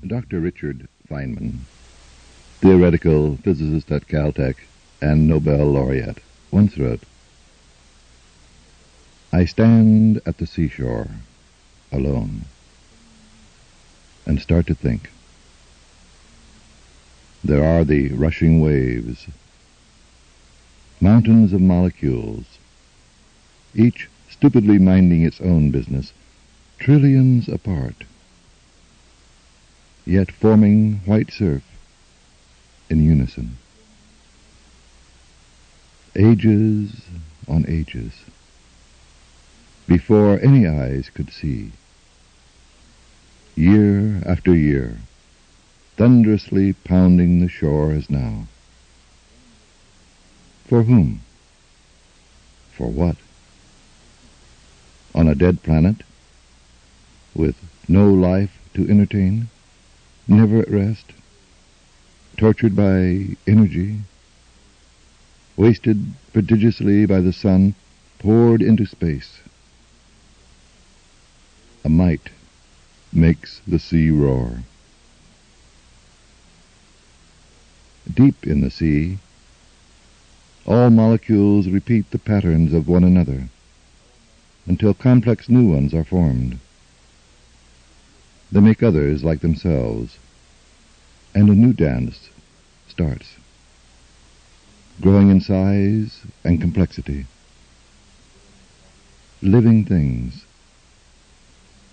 Dr. Richard Feynman, theoretical physicist at Caltech and Nobel laureate, once wrote, "I stand at the seashore, alone, and start to think. There are the rushing waves, mountains of molecules, each stupidly minding its own business, trillions apart, yet forming white surf in unison. Ages on ages, before any eyes could see. Year after year, thunderously pounding the shore as now. For whom? For what? On a dead planet, with no life to entertain, never at rest, tortured by energy, wasted prodigiously by the sun, poured into space. A might makes the sea roar. Deep in the sea, all molecules repeat the patterns of one another, until complex new ones are formed. They make others like themselves, and a new dance starts, growing in size and complexity. Living things,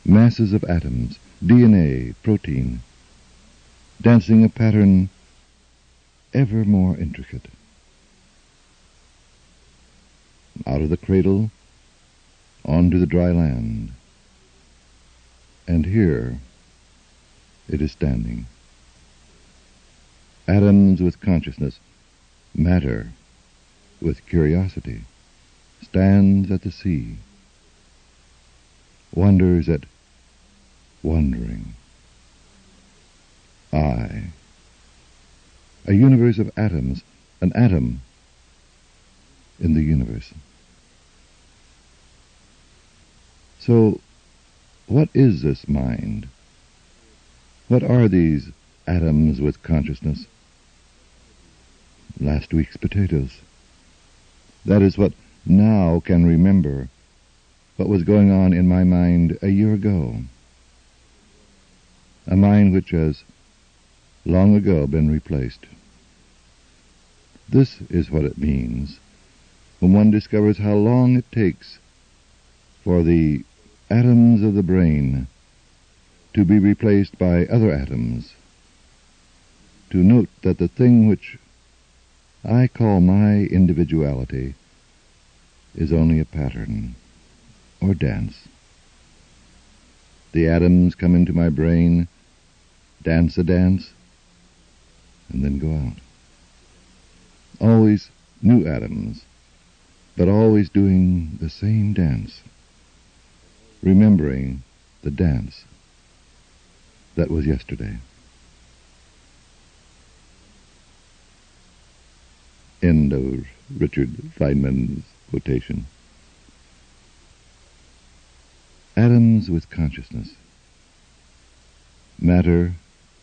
masses of atoms, DNA, protein, dancing a pattern ever more intricate. Out of the cradle, onto the dry land, and here it is standing. Atoms with consciousness, matter with curiosity, stands at the sea, wonders at wondering. I, a universe of atoms, an atom in the universe. So, what is this mind? What are these atoms with consciousness? Last week's potatoes. That is what now can remember what was going on in my mind a year ago. A mind which has long ago been replaced. This is what it means when one discovers how long it takes for the atoms of the brain to be replaced by other atoms, to note that the thing which I call my individuality is only a pattern or dance. The atoms come into my brain, dance a dance, and then go out. Always new atoms, but always doing the same dance, remembering the dance that was yesterday. End of Richard Feynman's quotation. Atoms with consciousness, matter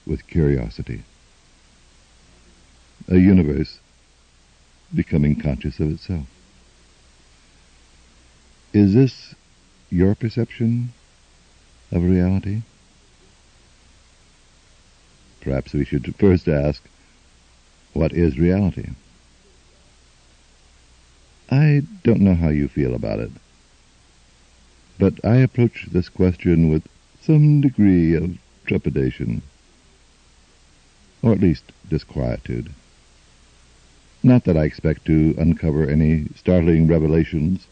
with curiosity, a universe becoming conscious of itself. Is this your perception of reality? Perhaps we should first ask, what is reality? I don't know how you feel about it, but I approach this question with some degree of trepidation, or at least disquietude. Not that I expect to uncover any startling revelations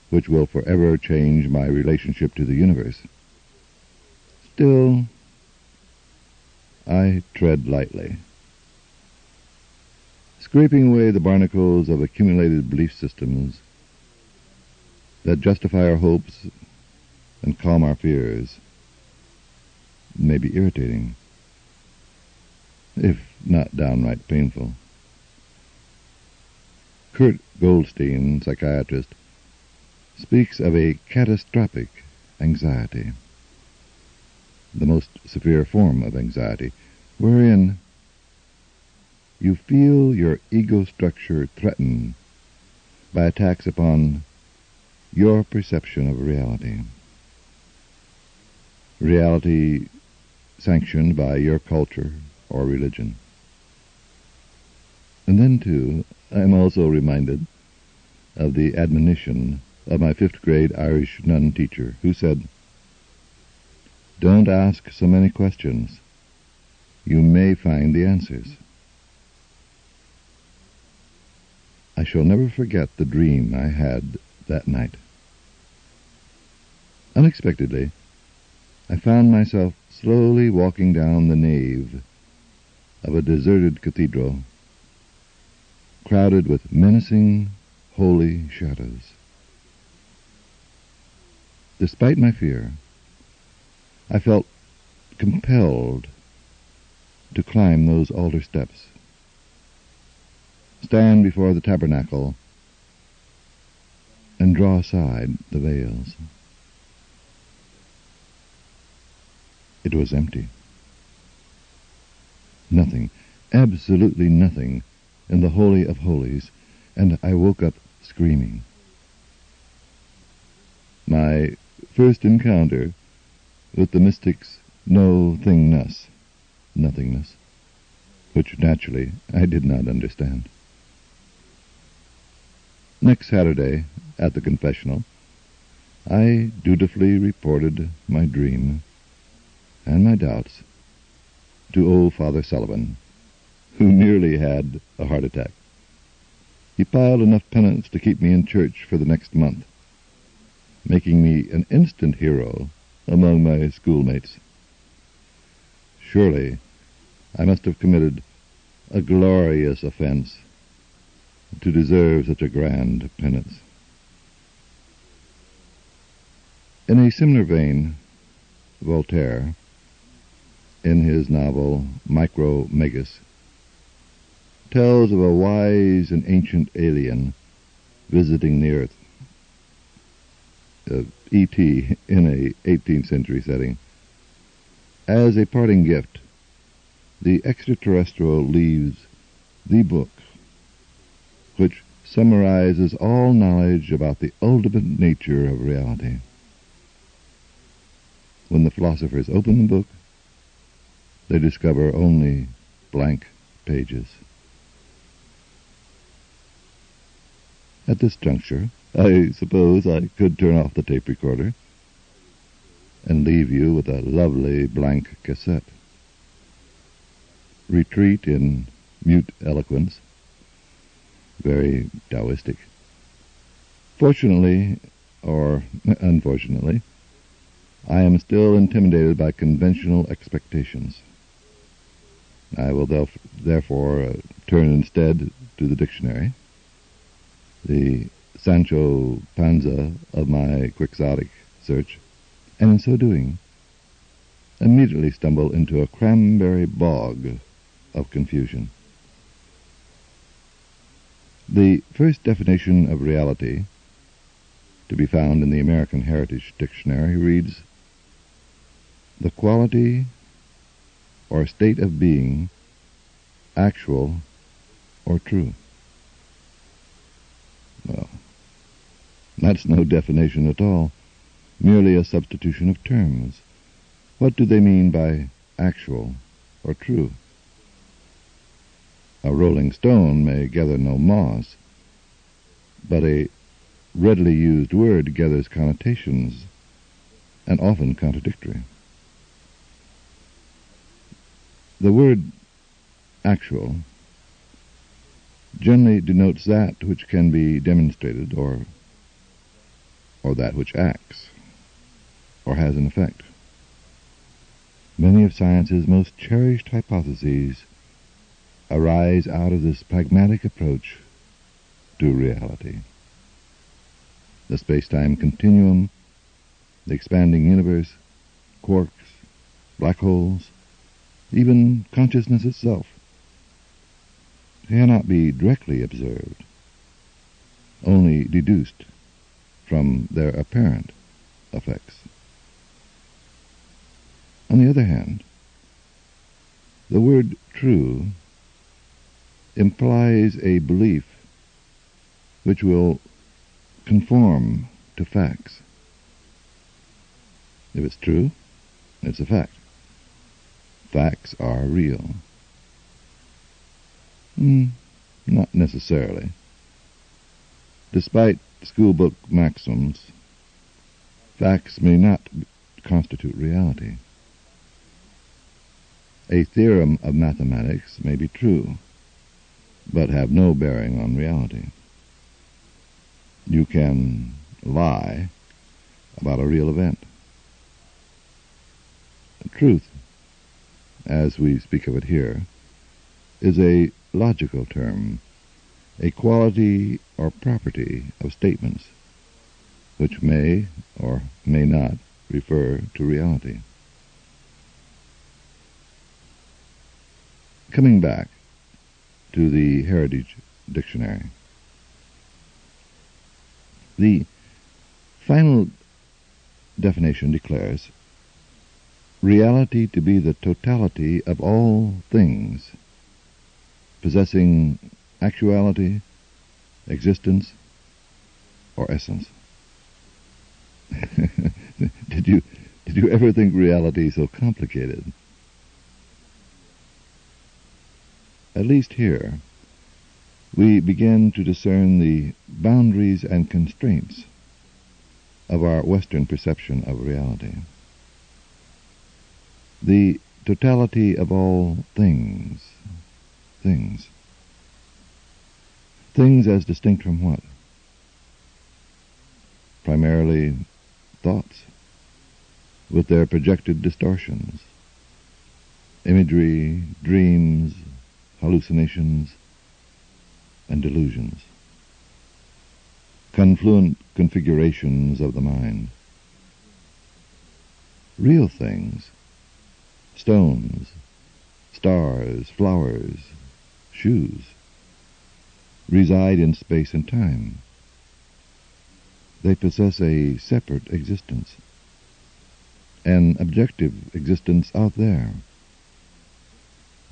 which will forever change my relationship to the universe. Still, I tread lightly, scraping away the barnacles of accumulated belief systems that justify our hopes and calm our fears. May be irritating, if not downright painful. Kurt Goldstein, psychiatrist, speaks of a catastrophic anxiety, the most severe form of anxiety, wherein you feel your ego structure threatened by attacks upon your perception of reality. Reality sanctioned by your culture or religion. And then, too, I am also reminded of the admonition of my 5th grade Irish nun teacher, who said, "Don't ask so many questions. You may find the answers." I shall never forget the dream I had that night. Unexpectedly, I found myself slowly walking down the nave of a deserted cathedral, crowded with menacing, holy shadows. Despite my fear, I felt compelled to climb those altar steps, stand before the tabernacle, and draw aside the veils. It was empty. Nothing, absolutely nothing, in the Holy of Holies, and I woke up screaming. My first encounter with the mystic's no-thingness, nothingness, which naturally I did not understand. Next Saturday, at the confessional, I dutifully reported my dream and my doubts to old Father Sullivan, who nearly had a heart attack. He piled enough penance to keep me in church for the next month, making me an instant hero among my schoolmates. Surely I must have committed a glorious offense to deserve such a grand penance. In a similar vein, Voltaire, in his novel Micromegas, tells of a wise and ancient alien visiting the Earth, E.T. in a 18th century setting. As a parting gift, the extraterrestrial leaves the book which summarizes all knowledge about the ultimate nature of reality. When the philosophers open the book, they discover only blank pages. At this juncture, I suppose I could turn off the tape recorder and leave you with a lovely blank cassette. Retreat in mute eloquence, very Taoistic. Fortunately, or unfortunately, I am still intimidated by conventional expectations. I will therefore turn instead to the dictionary, the Sancho Panza of my quixotic search, and in so doing, immediately stumble into a cranberry bog of confusion. The first definition of reality, to be found in the American Heritage Dictionary, reads, "The quality or state of being, actual or true." Well, that's no definition at all, merely a substitution of terms. What do they mean by actual or true? A rolling stone may gather no moss, but a readily used word gathers connotations, and often contradictory. The word actual generally denotes that which can be demonstrated, or that which acts or has an effect. Many of science's most cherished hypotheses arise out of this pragmatic approach to reality. The space-time continuum, the expanding universe, quarks, black holes, even consciousness itself, cannot be directly observed, only deduced from their apparent effects. On the other hand, the word true implies a belief which will conform to facts. If it's true, it's a fact. Facts are real. Not necessarily. Despite schoolbook maxims, facts may not constitute reality. A theorem of mathematics may be true, but have no bearing on reality. You can lie about a real event. Truth, as we speak of it here, is a logical term, a quality or property of statements, which may or may not refer to reality. Coming back to the Heritage Dictionary, the final definition declares reality to be the totality of all things, possessing actuality, existence, or essence. Did you ever think reality so complicated? At least here, we begin to discern the boundaries and constraints of our Western perception of reality. The totality of all things. Things as distinct from what? Primarily thoughts, with their projected distortions, imagery, dreams, hallucinations, and delusions, confluent configurations of the mind. Real things, stones, stars, flowers, shoes, reside in space and time. They possess a separate existence, an objective existence out there,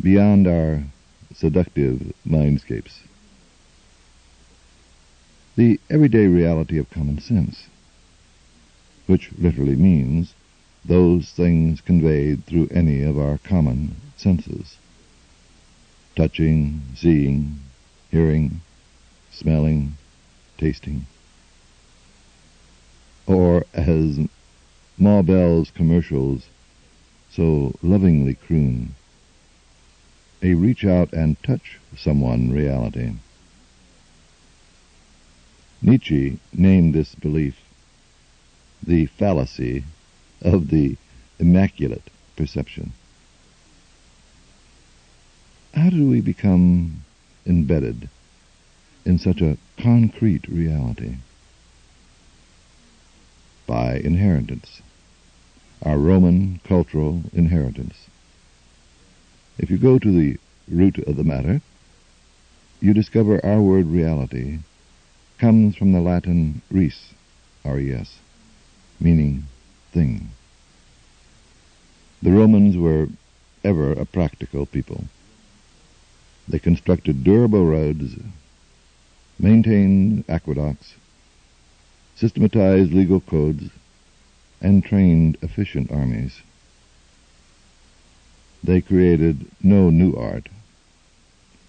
beyond our seductive mindscapes. The everyday reality of common sense, which literally means those things conveyed through any of our common senses: touching, seeing, hearing, smelling, tasting. Or, as Ma Bell's commercials so lovingly croon, a reach out and touch someone reality. Nietzsche named this belief the fallacy of the immaculate perception. How do we become embedded in such a concrete reality? By inheritance, our Roman cultural inheritance. If you go to the root of the matter, you discover our word reality comes from the Latin res, R-E-S, meaning thing. The Romans were ever a practical people. They constructed durable roads, maintained aqueducts, systematized legal codes, and trained efficient armies. They created no new art,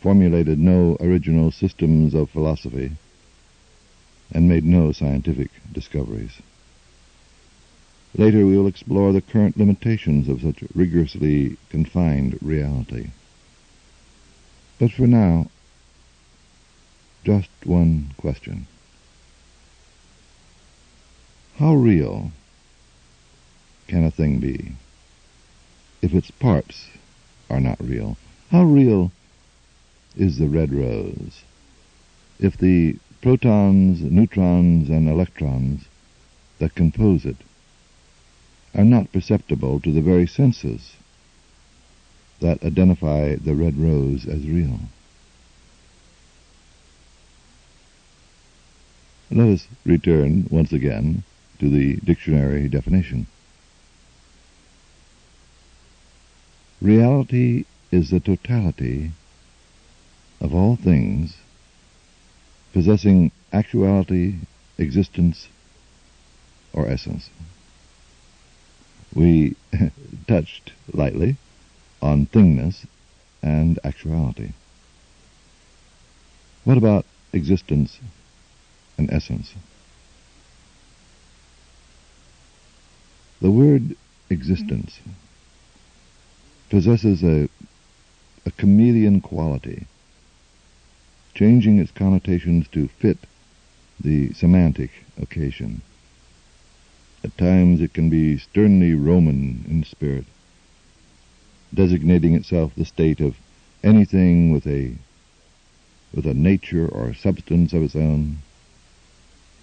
formulated no original systems of philosophy, and made no scientific discoveries. Later we will explore the current limitations of such rigorously confined reality. But for now, just one question. How real can a thing be if its parts are not real? How real is the red rose if the protons, neutrons, and electrons that compose it are not perceptible to the very senses that identify the red rose as real? Let us return once again to the dictionary definition. Reality is the totality of all things possessing actuality, existence, or essence. We touched lightly on thingness and actuality. What about existence and essence? The word existence possesses a chameleon quality, changing its connotations to fit the semantic occasion. At times it can be sternly Roman in spirit, designating itself the state of anything with a nature or substance of its own,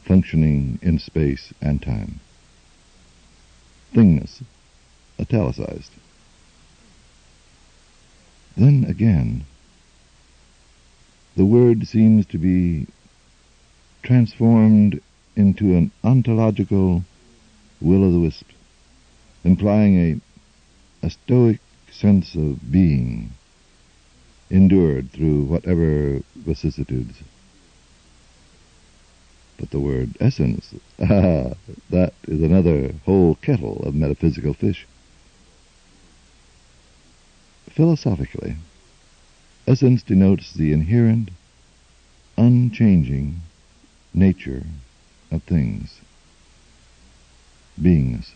functioning in space and time. Thingness, italicized. Then again, the word seems to be transformed into an ontological will-o'-the-wisp, implying a stoic sense of being, endured through whatever vicissitudes. But the word essence, that is another whole kettle of metaphysical fish. Philosophically, essence denotes the inherent, unchanging nature of things, beingness.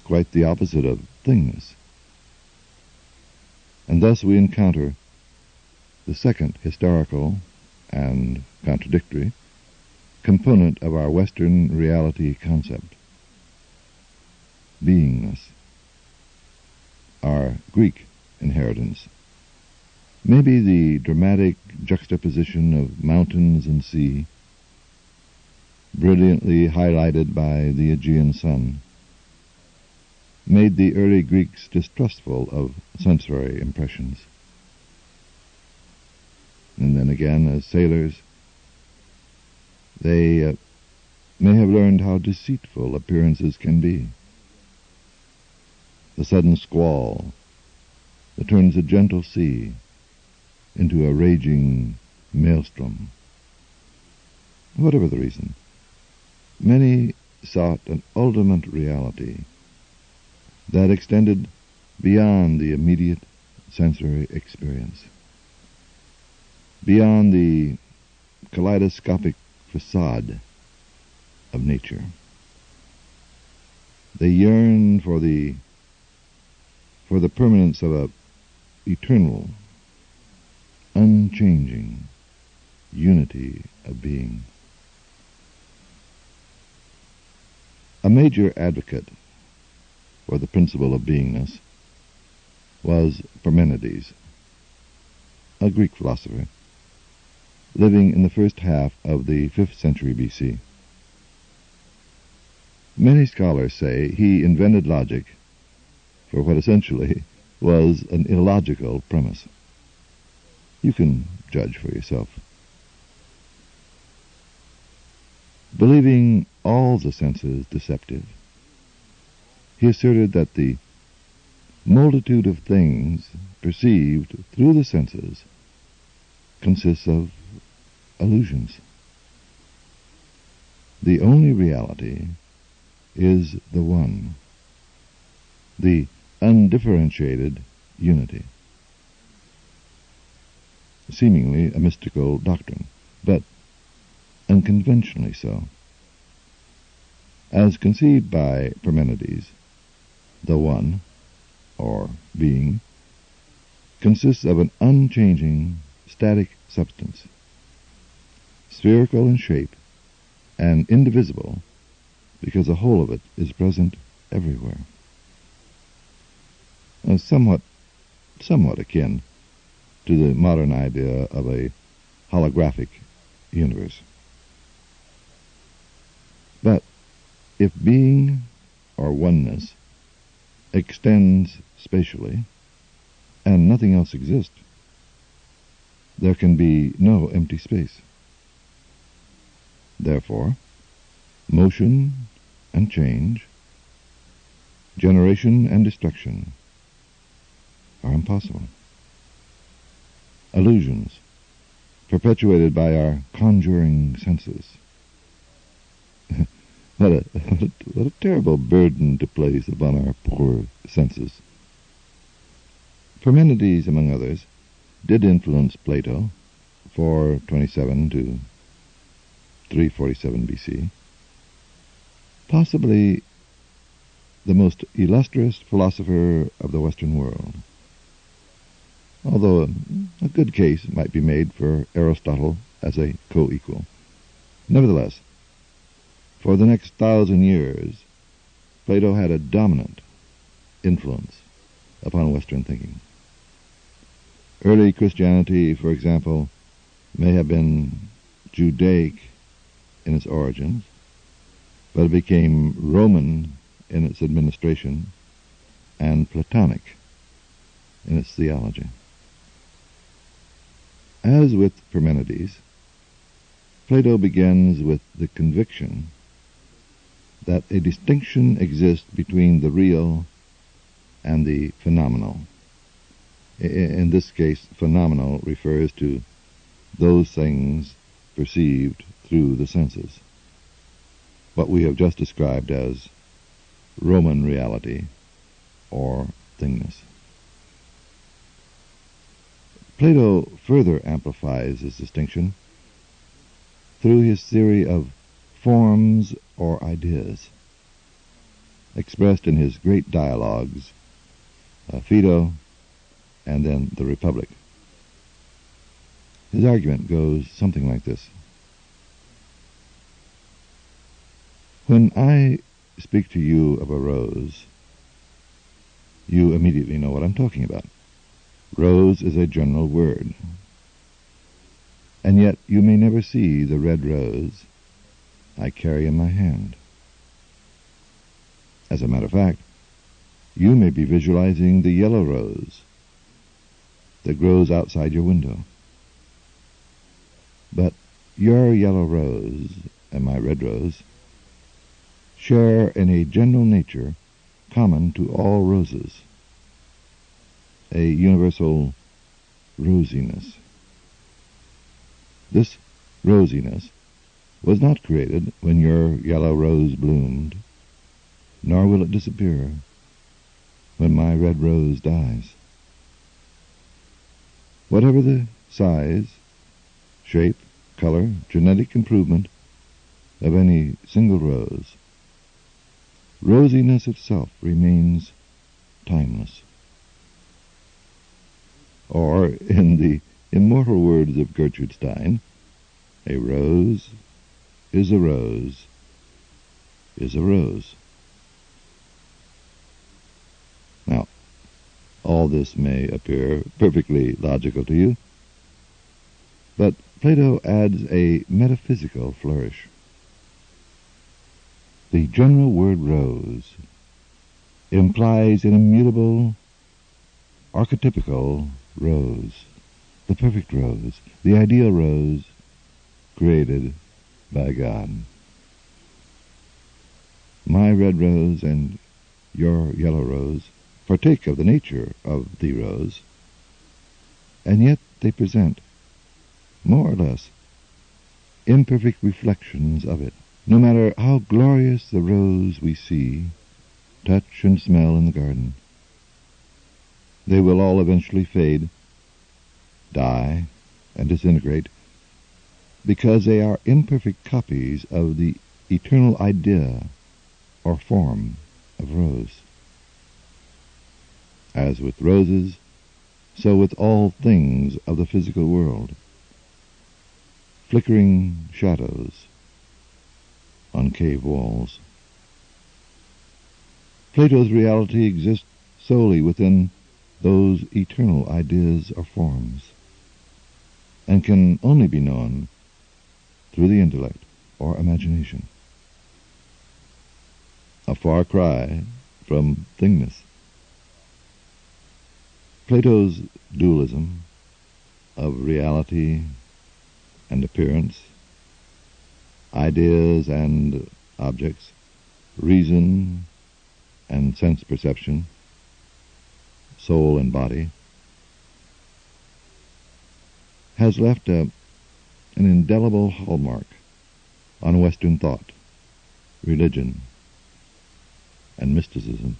Quite the opposite of thingness. And thus we encounter the second historical and contradictory component of our Western reality concept, beingness, our Greek inheritance. Maybe the dramatic juxtaposition of mountains and sea, brilliantly highlighted by the Aegean sun, made the early Greeks distrustful of sensory impressions. And then again, as sailors, they may have learned how deceitful appearances can be. The sudden squall that turns a gentle sea into a raging maelstrom. Whatever the reason, many sought an ultimate reality that extended beyond the immediate sensory experience, beyond the kaleidoscopic facade of nature. They yearn for the permanence of a eternal, unchanging unity of being. A major advocate for the principle of beingness was Parmenides, a Greek philosopher living in the first half of the 5th century BC. Many scholars say he invented logic for what essentially was an illogical premise. You can judge for yourself. Believing all the senses deceptive, he asserted that the multitude of things perceived through the senses consists of illusions. The only reality is the one, the undifferentiated unity. Seemingly a mystical doctrine, but unconventionally so. As conceived by Parmenides, the one, or being, consists of an unchanging, static substance, spherical in shape and indivisible because the whole of it is present everywhere. Somewhat akin to the modern idea of a holographic universe. But if being or oneness extends spatially and nothing else exists, there can be no empty space. Therefore, motion and change, generation and destruction are impossible. Illusions, perpetuated by our conjuring senses. What a terrible burden to place upon our poor senses. Parmenides, among others, did influence Plato, 427 to 347 BC, possibly the most illustrious philosopher of the Western world, although a good case might be made for Aristotle as a co-equal. Nevertheless, for the next 1,000 years, Plato had a dominant influence upon Western thinking. Early Christianity, for example, may have been Judaic in its origins, but it became Roman in its administration and Platonic in its theology. As with Parmenides, Plato begins with the conviction that a distinction exists between the real and the phenomenal. In this case, phenomenal refers to those things perceived through the senses, what we have just described as Roman reality or thingness. Plato further amplifies this distinction through his theory of forms or ideas, expressed in his great dialogues, Phaedo and then the Republic. His argument goes something like this. When I speak to you of a rose, you immediately know what I'm talking about. Rose is a general word. And yet you may never see the red rose I carry in my hand. As a matter of fact, you may be visualizing the yellow rose that grows outside your window. But your yellow rose and my red rose share in a general nature common to all roses, a universal rosiness. This rosiness was not created when your yellow rose bloomed, nor will it disappear when my red rose dies. Whatever the size, shape, color, genetic improvement of any single rose, rosiness itself remains timeless. Or, in the immortal words of Gertrude Stein, a rose is a rose is a rose. Now, all this may appear perfectly logical to you, but Plato adds a metaphysical flourish. The general word rose implies an immutable, archetypical rose, the perfect rose, the ideal rose created by God. My red rose and your yellow rose partake of the nature of the rose, and yet they present, more or less, imperfect reflections of it. No matter how glorious the rose we see, touch, and smell in the garden, they will all eventually fade, die, and disintegrate, because they are imperfect copies of the eternal idea or form of rose. As with roses, so with all things of the physical world. flickering shadows on cave walls. Plato's reality exists solely within those eternal ideas or forms, and can only be known through the intellect or imagination. A far cry from thingness. Plato's dualism of reality and appearance, ideas and objects, reason and sense perception, soul and body, has left an indelible hallmark on Western thought, religion, and mysticism.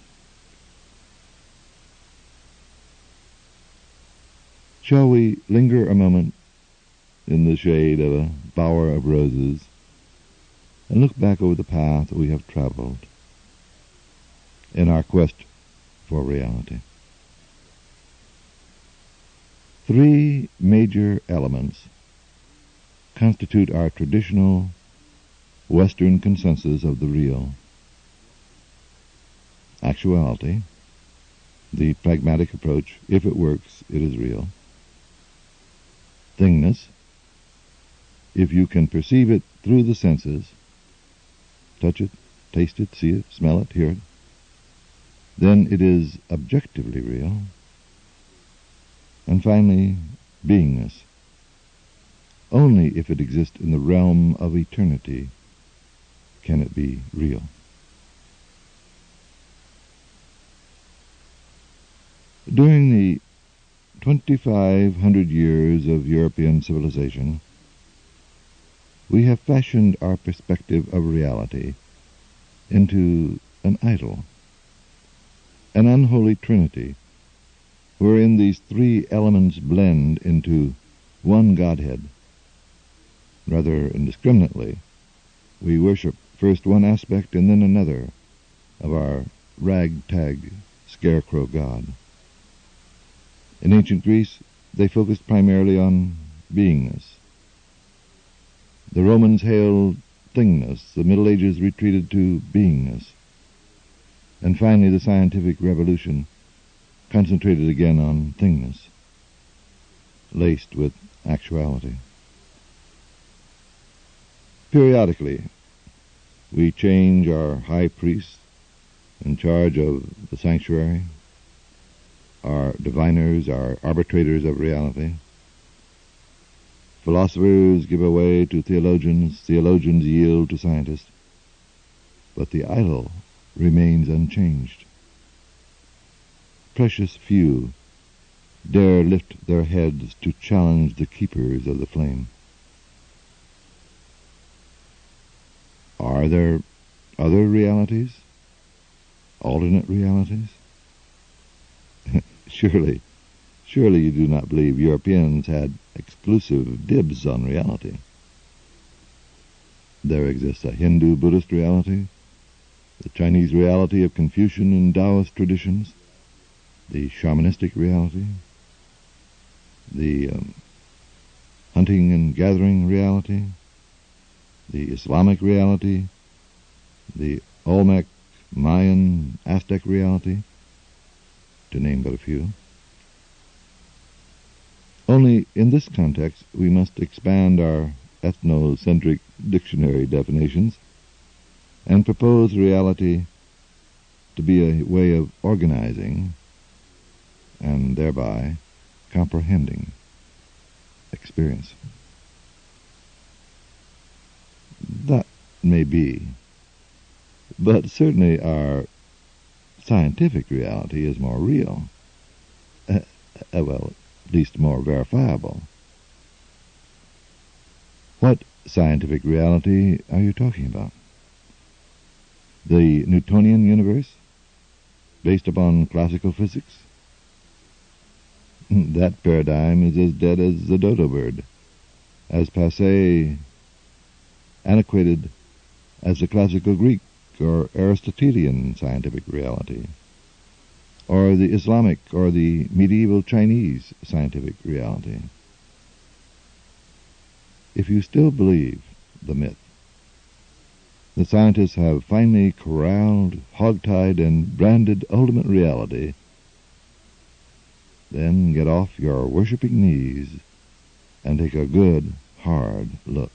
Shall we linger a moment in the shade of a bower of roses and look back over the path we have traveled in our quest for reality? Three major elements constitute our traditional Western consensus of the real. Actuality, the pragmatic approach, if it works, it is real. Thingness, if you can perceive it through the senses, touch it, taste it, see it, smell it, hear it, then it is objectively real. And finally, beingness. Only if it exists in the realm of eternity can it be real. During the 2,500 years of European civilization, we have fashioned our perspective of reality into an idol, an unholy trinity, wherein these three elements blend into one Godhead. Rather indiscriminately, we worship first one aspect and then another of our ragtag scarecrow God. In ancient Greece, they focused primarily on beingness. The Romans hailed thingness. The Middle Ages retreated to beingness. And finally, the scientific revolution concentrated again on thingness, laced with actuality. Periodically, we change our high priests in charge of the sanctuary, our diviners, our arbitrators of reality. Philosophers give way to theologians, theologians yield to scientists, but the idol remains unchanged. Precious few dare lift their heads to challenge the keepers of the flame. Are there other realities? Alternate realities? Surely you do not believe Europeans had exclusive dibs on reality. There exists a Hindu-Buddhist reality, the Chinese reality of Confucian and Taoist traditions, the shamanistic reality, the hunting and gathering reality, the Islamic reality, the Olmec, Mayan, Aztec reality, to name but a few. Only in this context we must expand our ethnocentric dictionary definitions and propose reality to be a way of organizing and thereby comprehending experience. That may be, but certainly our scientific reality is more real, well, at least more verifiable. What scientific reality are you talking about? The Newtonian universe, based upon classical physics? That paradigm is as dead as the dodo bird, as passé, antiquated as the classical Greek or Aristotelian scientific reality, or the Islamic or the medieval Chinese scientific reality. if you still believe the myth, the scientists have finally corralled, hogtied, and branded ultimate reality, then get off your worshipping knees and take a good, hard look.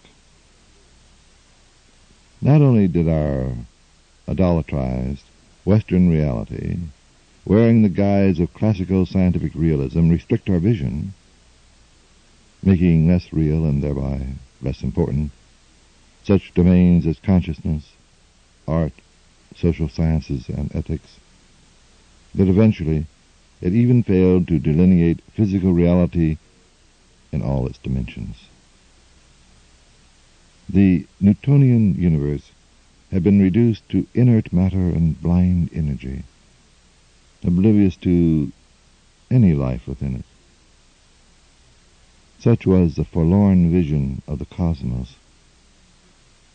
Not only did our idolatrized Western reality, wearing the guise of classical scientific realism, restrict our vision, making less real and thereby less important such domains as consciousness, art, social sciences, and ethics, but eventually it even failed to delineate physical reality in all its dimensions. The Newtonian universe had been reduced to inert matter and blind energy, oblivious to any life within it. Such was the forlorn vision of the cosmos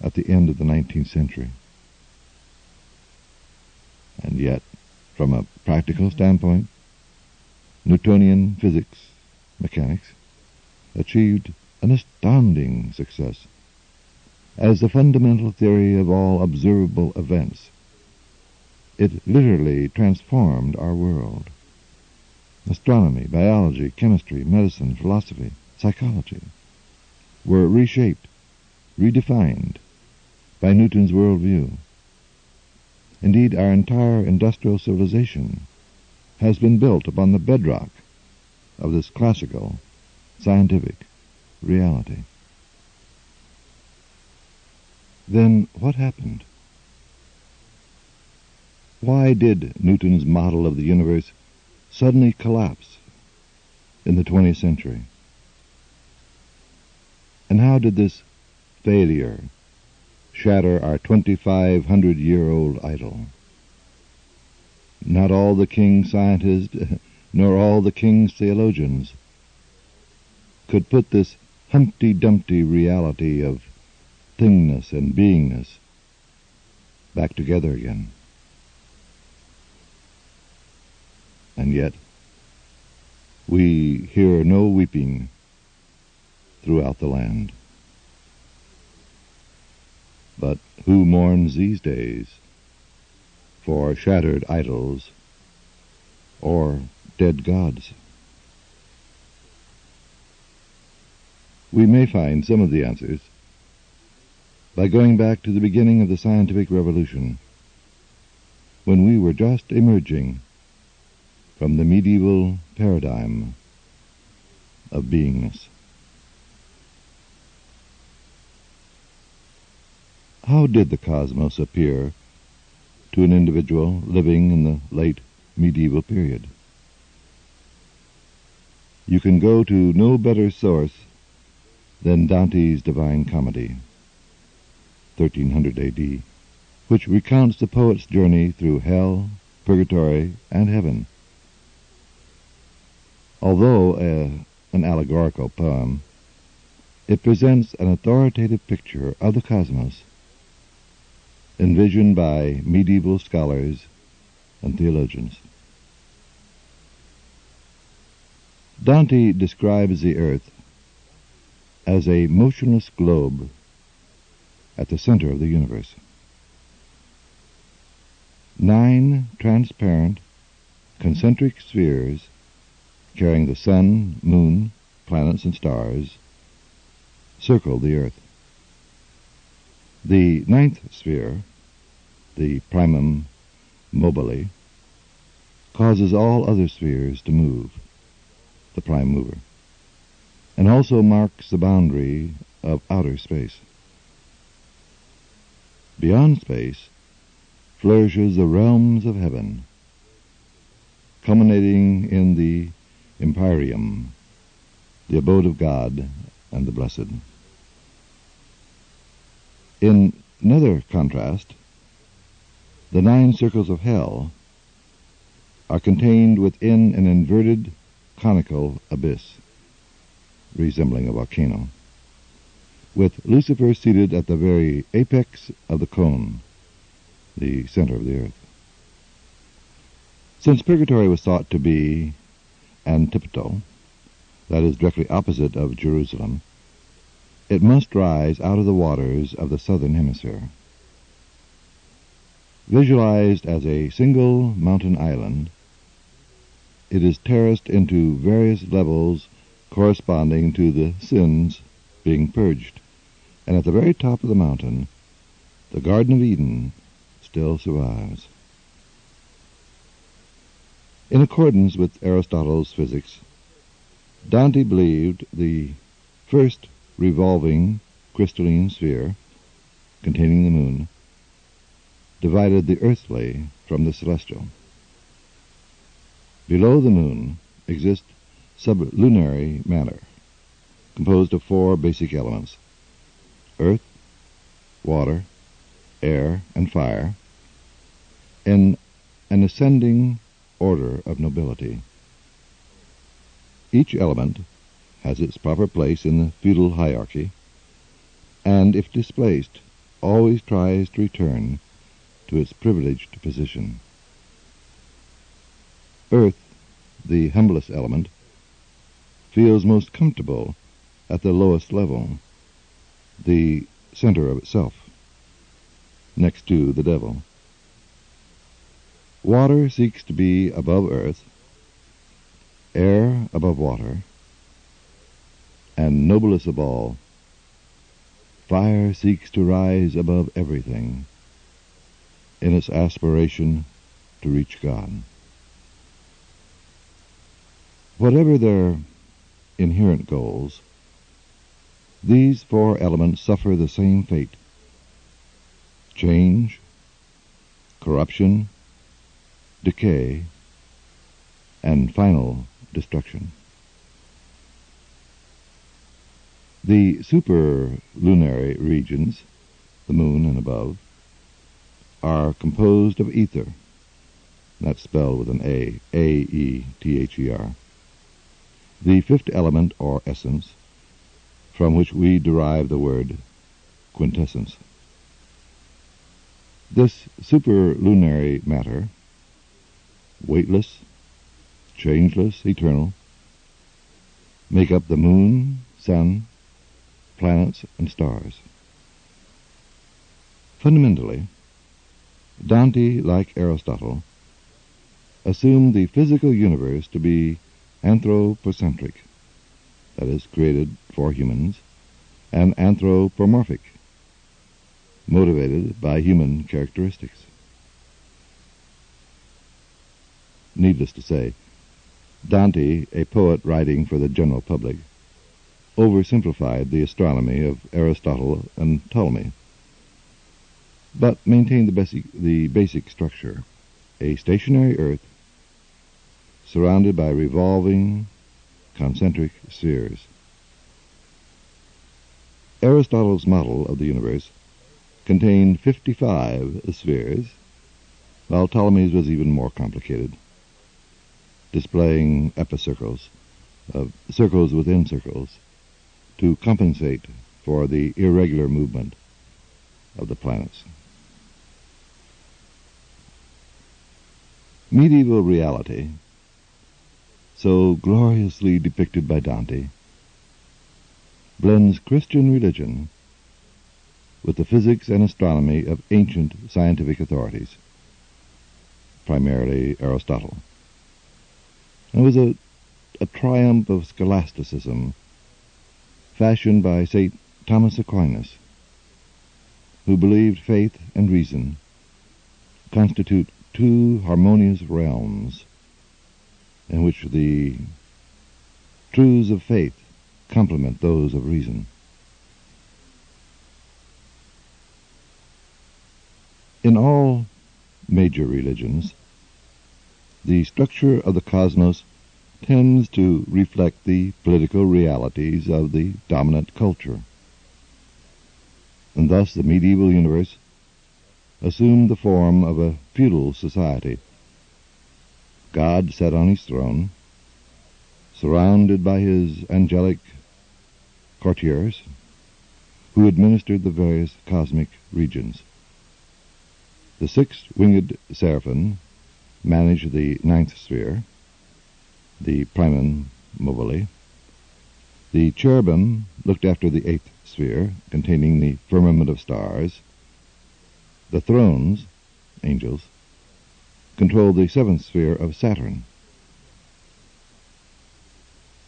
at the end of the 19th century. And yet, from a practical standpoint, Newtonian physics, mechanics, achieved an astounding success as the fundamental theory of all observable events. It literally transformed our world. Astronomy, biology, chemistry, medicine, philosophy, psychology were reshaped, redefined by Newton's worldview. Indeed, our entire industrial civilization has been built upon the bedrock of this classical scientific reality. Then what happened? Why did Newton's model of the universe suddenly collapse in the 20th century? And how did this failure shatter our 2,500-year-old idol? Not all the king's scientists, nor all the king's theologians could put this Humpty Dumpty reality of thingness and beingness back together again. And yet, we hear no weeping throughout the land. But who mourns these days for shattered idols or dead gods? We may find some of the answers by going back to the beginning of the scientific revolution, when we were just emerging from the medieval paradigm of beingness. How did the cosmos appear to an individual living in the late medieval period? You can go to no better source than Dante's Divine Comedy, 1300 A.D., which recounts the poet's journey through hell, purgatory, and heaven. Although an allegorical poem, it presents an authoritative picture of the cosmos, envisioned by medieval scholars and theologians. Dante describes the earth as a motionless globe at the center of the universe. 9 transparent, concentric spheres carrying the sun, moon, planets, and stars circle the earth. The 9th sphere, the primum mobile, causes all other spheres to move, the prime mover, and also marks the boundary of outer space. Beyond space flourishes the realms of heaven, culminating in the Empyreum, the abode of God and the blessed. In another contrast, the 9 circles of hell are contained within an inverted conical abyss, resembling a volcano, with Lucifer seated at the very apex of the cone, the center of the earth. Since purgatory was thought to be antipodal, that is, directly opposite of Jerusalem, it must rise out of the waters of the southern hemisphere. Visualized as a single mountain island, it is terraced into various levels corresponding to the sins being purged, and at the very top of the mountain, the Garden of Eden still survives. In accordance with Aristotle's physics, Dante believed the first revolving crystalline sphere, containing the moon, divided the earthly from the celestial. Below the moon exists sublunary matter, composed of 4 basic elements: earth, water, air, and fire, in an ascending order of nobility. Each element has its proper place in the feudal hierarchy, and if displaced, always tries to return to its privileged position. Earth, the humblest element, feels most comfortable at the lowest level, the center of itself, next to the devil. Water seeks to be above earth, air above water, and noblest of all, fire seeks to rise above everything in its aspiration to reach God. Whatever their inherent goals, these 4 elements suffer the same fate: change, corruption, decay, and final destruction. The superlunary regions, the moon and above, are composed of ether. That's spelled with an A, A-E-T-H-E-R. The 5th element, or essence, from which we derive the word quintessence. This superlunary matter, weightless, changeless, eternal, make up the moon, sun, planets, and stars. Fundamentally, Dante, like Aristotle, assumed the physical universe to be anthropocentric, that is, created for humans, and anthropomorphic, motivated by human characteristics. Needless to say, Dante, a poet writing for the general public, oversimplified the astronomy of Aristotle and Ptolemy, but maintained the basic structure: a stationary earth surrounded by revolving concentric spheres. Aristotle's model of the universe contained 55 spheres, while Ptolemy's was even more complicated, displaying epicircles, circles within circles, to compensate for the irregular movement of the planets. Medieval reality, so gloriously depicted by Dante, blends Christian religion with the physics and astronomy of ancient scientific authorities, primarily Aristotle. It was a triumph of scholasticism fashioned by St. Thomas Aquinas, who believed faith and reason constitute 2 harmonious realms in which the truths of faith complement those of reason. In all major religions, the structure of the cosmos tends to reflect the political realities of the dominant culture, and thus the medieval universe assumed the form of a feudal society. God sat on his throne, surrounded by his angelic courtiers, who administered the various cosmic regions. The 6-winged seraphim managed the 9th sphere, the primum mobile, The cherubim looked after the 8th sphere, containing the firmament of stars. The thrones, angels, controlled the 7th sphere of Saturn.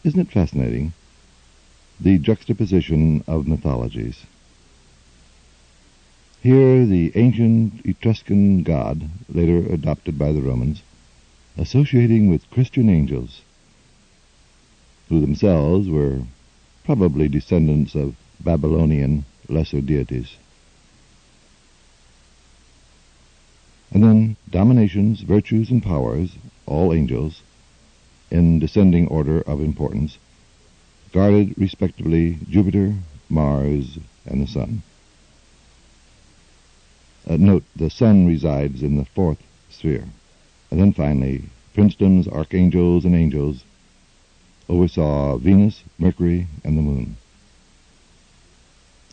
Isn't it fascinating, the juxtaposition of mythologies? Here the ancient Etruscan god, later adopted by the Romans, associating with Christian angels, who themselves were probably descendants of Babylonian lesser deities. And then dominations, virtues, and powers, all angels, in descending order of importance, guarded respectively Jupiter, Mars, and the Sun. Note, the Sun resides in the 4th sphere. And then finally, princedoms, archangels, and angels oversaw Venus, Mercury, and the Moon.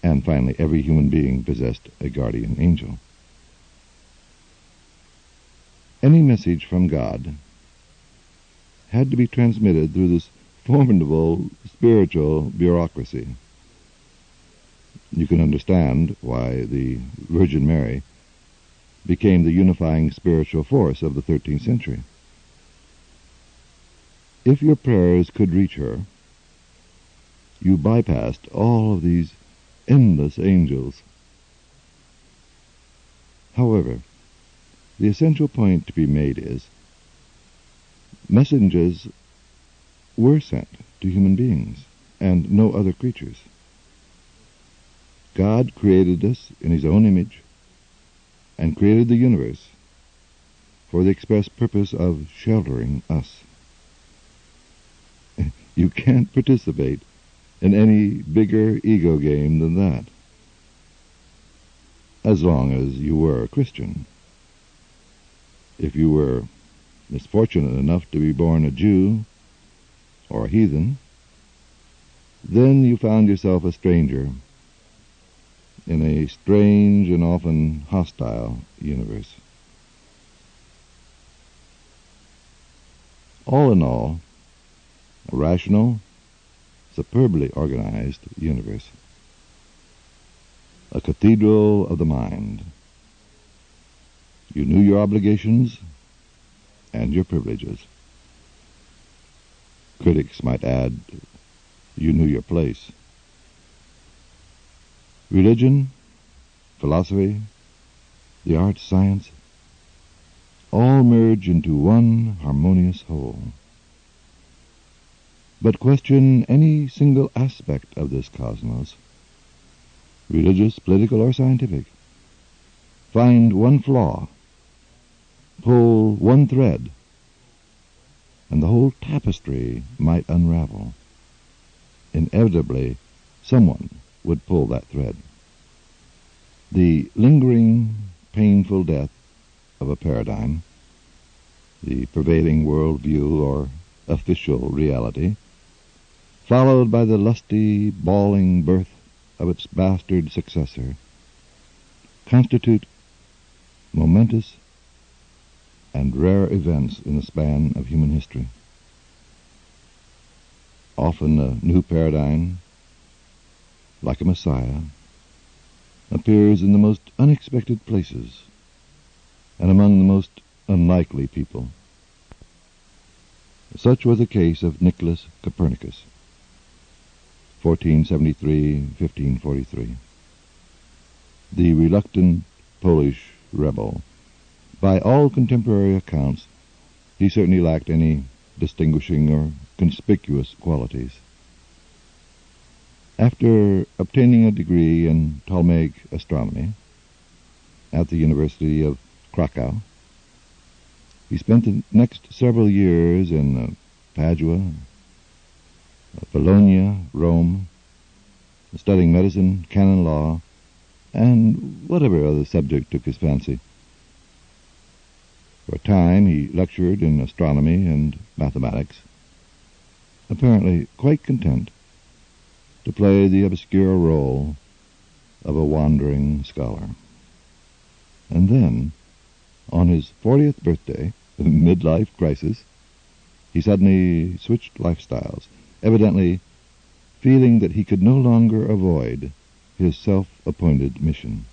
And finally, every human being possessed a guardian angel. Any message from God had to be transmitted through this formidable spiritual bureaucracy. You can understand why the Virgin Mary became the unifying spiritual force of the 13th century. If your prayers could reach her, you bypassed all of these endless angels. However, the essential point to be made is messengers were sent to human beings and no other creatures. God created us in his own image and created the universe for the express purpose of sheltering us. You can't participate in any bigger ego game than that, as long as you were a Christian. If you were misfortunate enough to be born a Jew or a heathen, then you found yourself a stranger in a strange and often hostile universe. All in all, a rational, superbly organized universe. A cathedral of the mind. You knew your obligations and your privileges. Critics might add, you knew your place. Religion, philosophy, the arts, science, all merge into one harmonious whole. But question any single aspect of this cosmos, religious, political, or scientific. Find one flaw, pull one thread, and the whole tapestry might unravel. Inevitably, someone would pull that thread. The lingering, painful death of a paradigm, the prevailing worldview or official reality, followed by the lusty, bawling birth of its bastard successor, constitute momentous and rare events in the span of human history. Often a new paradigm, like a Messiah, appears in the most unexpected places and among the most unlikely people. Such was the case of Nicholas Copernicus, 1473-1543. The reluctant Polish rebel. By all contemporary accounts, he certainly lacked any distinguishing or conspicuous qualities. After obtaining a degree in Ptolemaic astronomy at the University of Krakow, he spent the next several years in Padua, Bologna, Rome, studying medicine, canon law, and whatever other subject took his fancy. For a time he lectured in astronomy and mathematics, apparently quite content to play the obscure role of a wandering scholar. And then, on his 40th birthday, a midlife crisis, he suddenly switched lifestyles. Evidently, feeling that he could no longer avoid his self-appointed mission.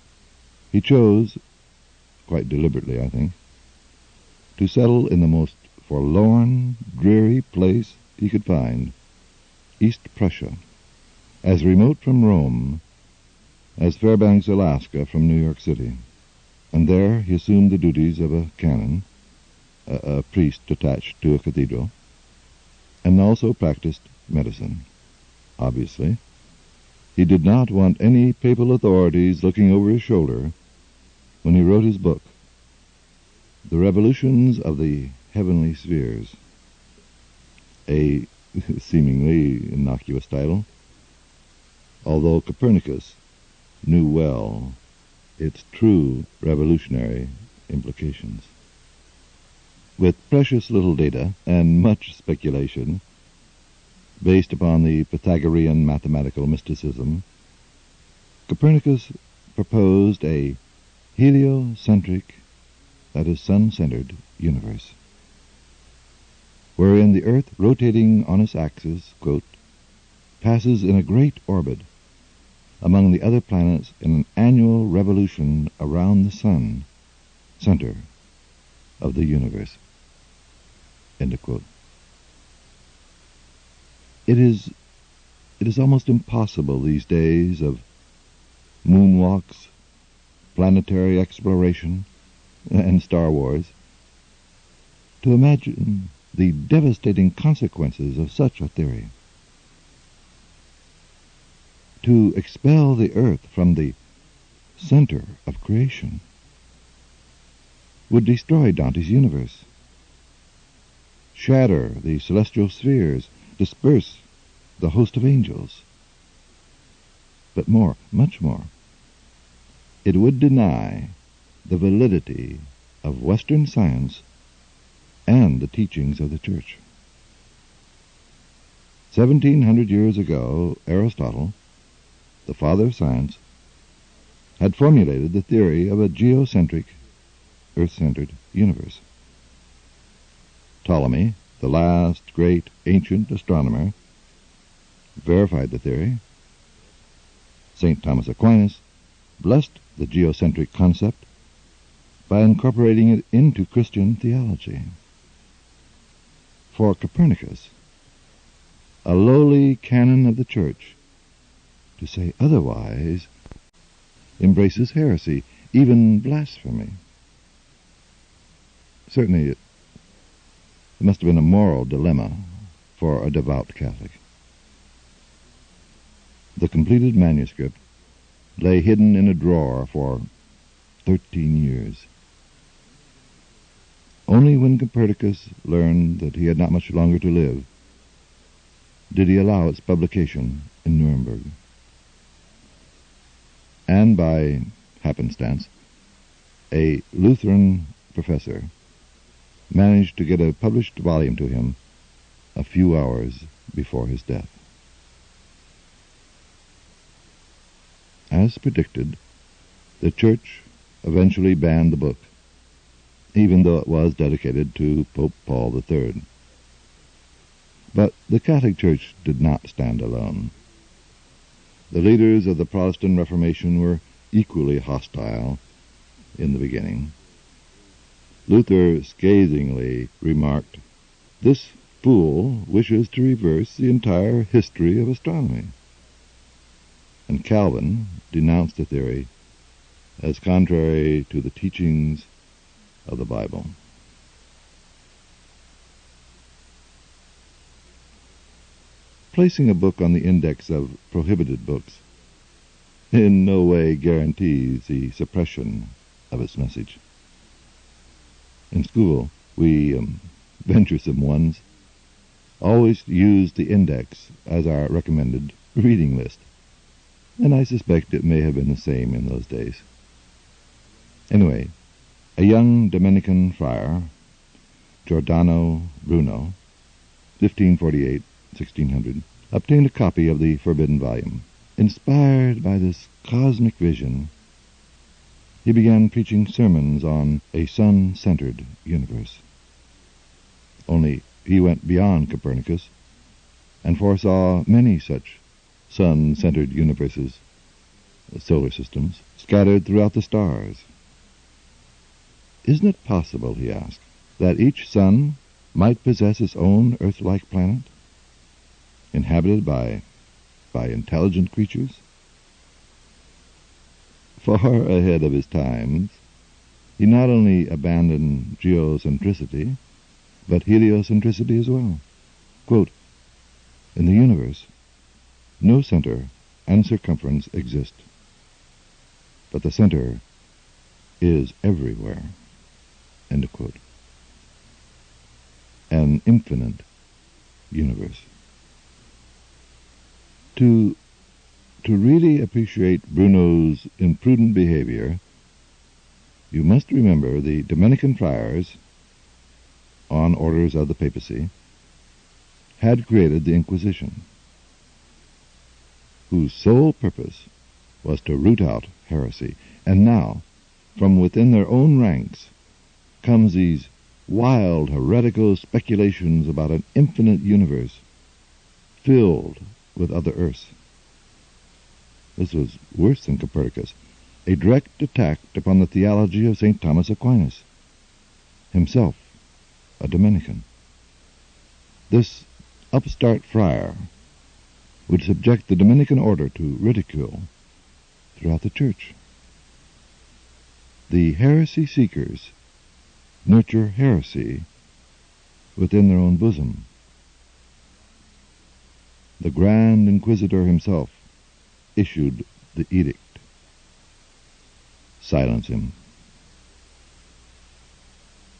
He chose, quite deliberately I think, to settle in the most forlorn, dreary place he could find, East Prussia, as remote from Rome as Fairbanks, Alaska, from New York City. And there he assumed the duties of a canon, a priest attached to a cathedral, and also practiced medicine. Obviously, he did not want any papal authorities looking over his shoulder when he wrote his book, The Revolutions of the Heavenly Spheres, a seemingly innocuous title, although Copernicus knew well its true revolutionary implications. With precious little data and much speculation based upon the Pythagorean mathematical mysticism, Copernicus proposed a heliocentric, that is, sun-centered universe, wherein the Earth, rotating on its axis, quote, passes in a great orbit among the other planets in an annual revolution around the sun, center of the universe. End of quote. It is almost impossible these days of moonwalks, planetary exploration, and Star Wars to imagine the devastating consequences of such a theory. To expel the Earth from the center of creation would destroy Dante's universe, shatter the celestial spheres, disperse the host of angels. But more, much more, it would deny the validity of Western science and the teachings of the Church. 1700 years ago, Aristotle, the father of science, had formulated the theory of a geocentric, Earth-centered universe. Ptolemy, the last great ancient astronomer, verified the theory. St. Thomas Aquinas blessed the geocentric concept by incorporating it into Christian theology. For Copernicus, a lowly canon of the Church, to say otherwise embraces heresy, even blasphemy. Certainly it must have been a moral dilemma for a devout Catholic. The completed manuscript lay hidden in a drawer for 13 years. Only when Copernicus learned that he had not much longer to live did he allow its publication in Nuremberg. And by happenstance, a Lutheran professor managed to get a published volume to him a few hours before his death. As predicted, the Church eventually banned the book, even though it was dedicated to Pope Paul III. But the Catholic Church did not stand alone. The leaders of the Protestant Reformation were equally hostile in the beginning. Luther scathingly remarked, "This fool wishes to reverse the entire history of astronomy." And Calvin denounced the theory as contrary to the teachings of the Bible. Placing a book on the index of prohibited books in no way guarantees the suppression of its message. In school, we, venturesome ones, always used the index as our recommended reading list, and I suspect it may have been the same in those days. Anyway, a young Dominican friar, Giordano Bruno, 1548-1600, obtained a copy of the forbidden volume. Inspired by this cosmic vision, he began preaching sermons on a sun-centered universe. Only he went beyond Copernicus and foresaw many such sun-centered universes, solar systems, scattered throughout the stars. Isn't it possible, he asked, that each sun might possess its own Earth-like planet, inhabited by intelligent creatures? Far ahead of his times, he not only abandoned geocentricity, but heliocentricity as well. Quote, in the universe, no center and circumference exist, but the center is everywhere. End of quote. An infinite universe. To really appreciate Bruno's imprudent behavior, you must remember the Dominican friars, on orders of the papacy, had created the Inquisition, whose sole purpose was to root out heresy. And now, from within their own ranks, comes these wild, heretical speculations about an infinite universe filled with other Earths. This was worse than Copernicus, a direct attack upon the theology of St. Thomas Aquinas, himself a Dominican. This upstart friar would subject the Dominican order to ridicule throughout the Church. The heresy seekers nurture heresy within their own bosom. The Grand Inquisitor himself issued the edict. Silence him.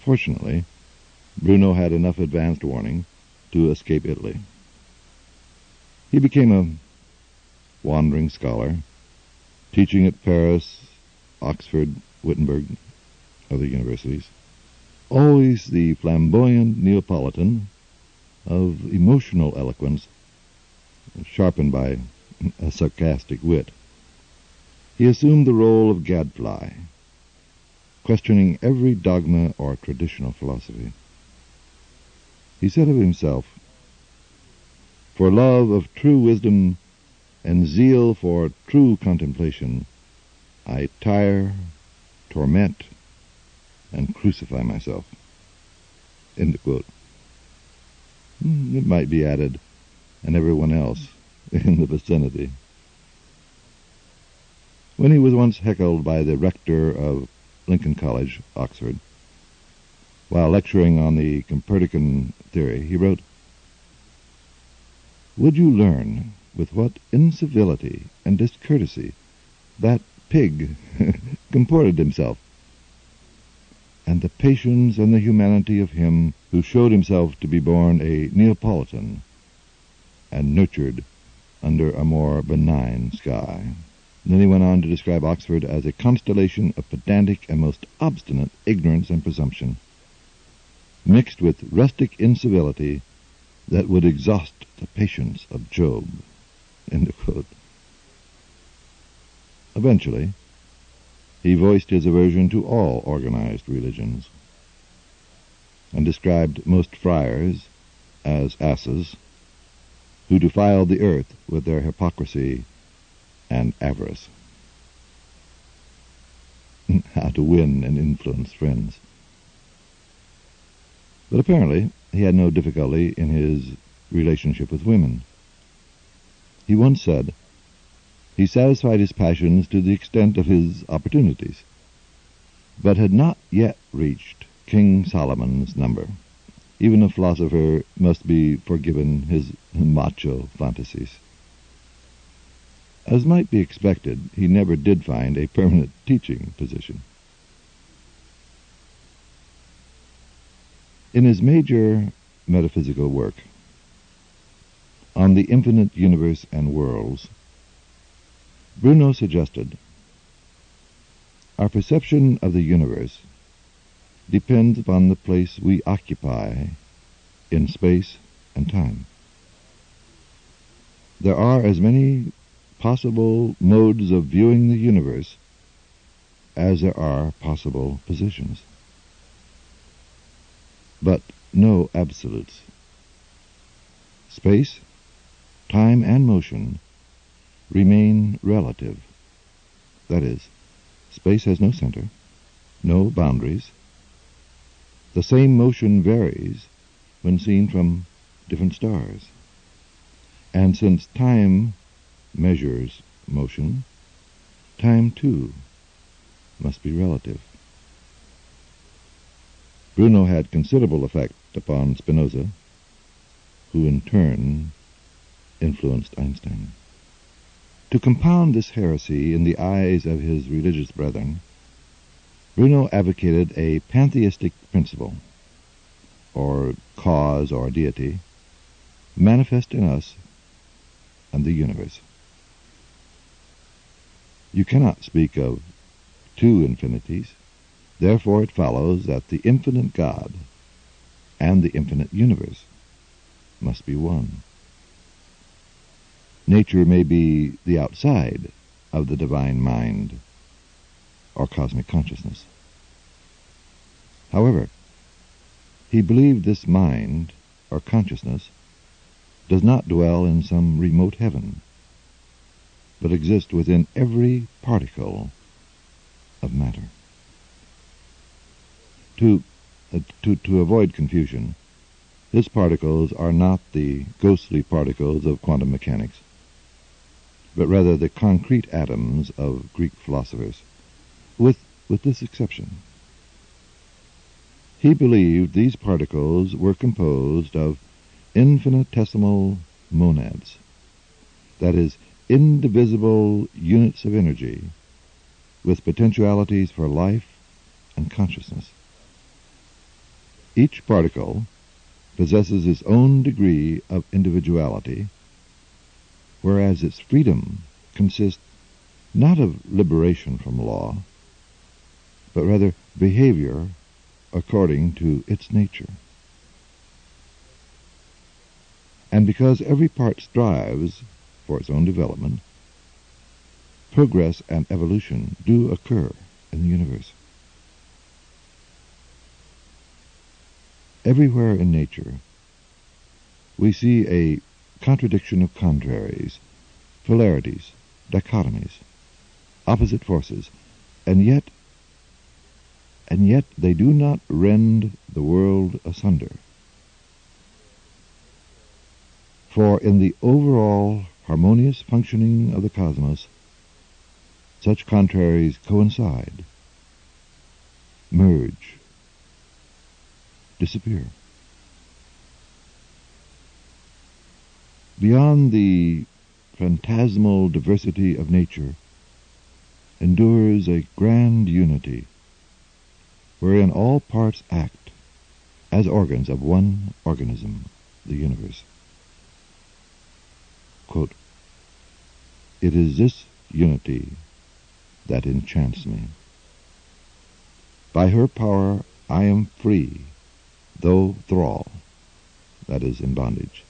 Fortunately, Bruno had enough advanced warning to escape Italy. He became a wandering scholar, teaching at Paris, Oxford, Wittenberg, other universities. Always the flamboyant Neapolitan of emotional eloquence, sharpened by a sarcastic wit. He assumed the role of gadfly, questioning every dogma or traditional philosophy. He said of himself, "For love of true wisdom and zeal for true contemplation, I tire, torment, and crucify myself." End of quote. It might be added, and everyone else in the vicinity. When he was once heckled by the rector of Lincoln College, Oxford, while lecturing on the Copernican theory, he wrote, "Would you learn with what incivility and discourtesy that pig comported himself, and the patience and the humanity of him who showed himself to be born a Neapolitan and nurtured under a more benign sky." Then he went on to describe Oxford as a constellation of pedantic and most obstinate ignorance and presumption, mixed with rustic incivility that would exhaust the patience of Job. End of quote. Eventually, he voiced his aversion to all organized religions, and described most friars as asses who defiled the earth with their hypocrisy and avarice. How to win and influence friends. But apparently he had no difficulty in his relationship with women. He once said, he satisfied his passions to the extent of his opportunities, but had not yet reached King Solomon's number. Even a philosopher must be forgiven his macho fantasies. As might be expected, he never did find a permanent teaching position. In his major metaphysical work, On the Infinite Universe and Worlds, Bruno suggested, our perception of the universe depends upon the place we occupy in space and time. There are as many possible modes of viewing the universe as there are possible positions, but no absolutes. Space, time, and motion remain relative. That is, space has no center, no boundaries. The same motion varies when seen from different stars. And since time measures motion, time too must be relative. Bruno had considerable effect upon Spinoza, who in turn influenced Einstein. To compound this heresy in the eyes of his religious brethren, Bruno advocated a pantheistic principle, or cause or deity, manifest in us and the universe. You cannot speak of two infinities, therefore it follows that the infinite God and the infinite universe must be one. Nature may be the outside of the divine mind or cosmic consciousness. However, he believed this mind or consciousness does not dwell in some remote heaven, but exists within every particle of matter. To avoid confusion, his particles are not the ghostly particles of quantum mechanics, but rather the concrete atoms of Greek philosophers, with this exception. He believed these particles were composed of infinitesimal monads, that is, indivisible units of energy with potentialities for life and consciousness. Each particle possesses its own degree of individuality, whereas its freedom consists not of liberation from law, but rather behavior according to its nature. And because every part strives for its own development, progress and evolution do occur in the universe. Everywhere in nature we see a contradiction of contraries, polarities, dichotomies, opposite forces, and yet they do not rend the world asunder. For in the overall harmonious functioning of the cosmos, such contraries coincide, merge, disappear. Beyond the phantasmal diversity of nature endures a grand unity, wherein all parts act as organs of one organism, the universe. Quote, "It is this unity that enchants me. By her power I am free, though thrall, that is, in bondage,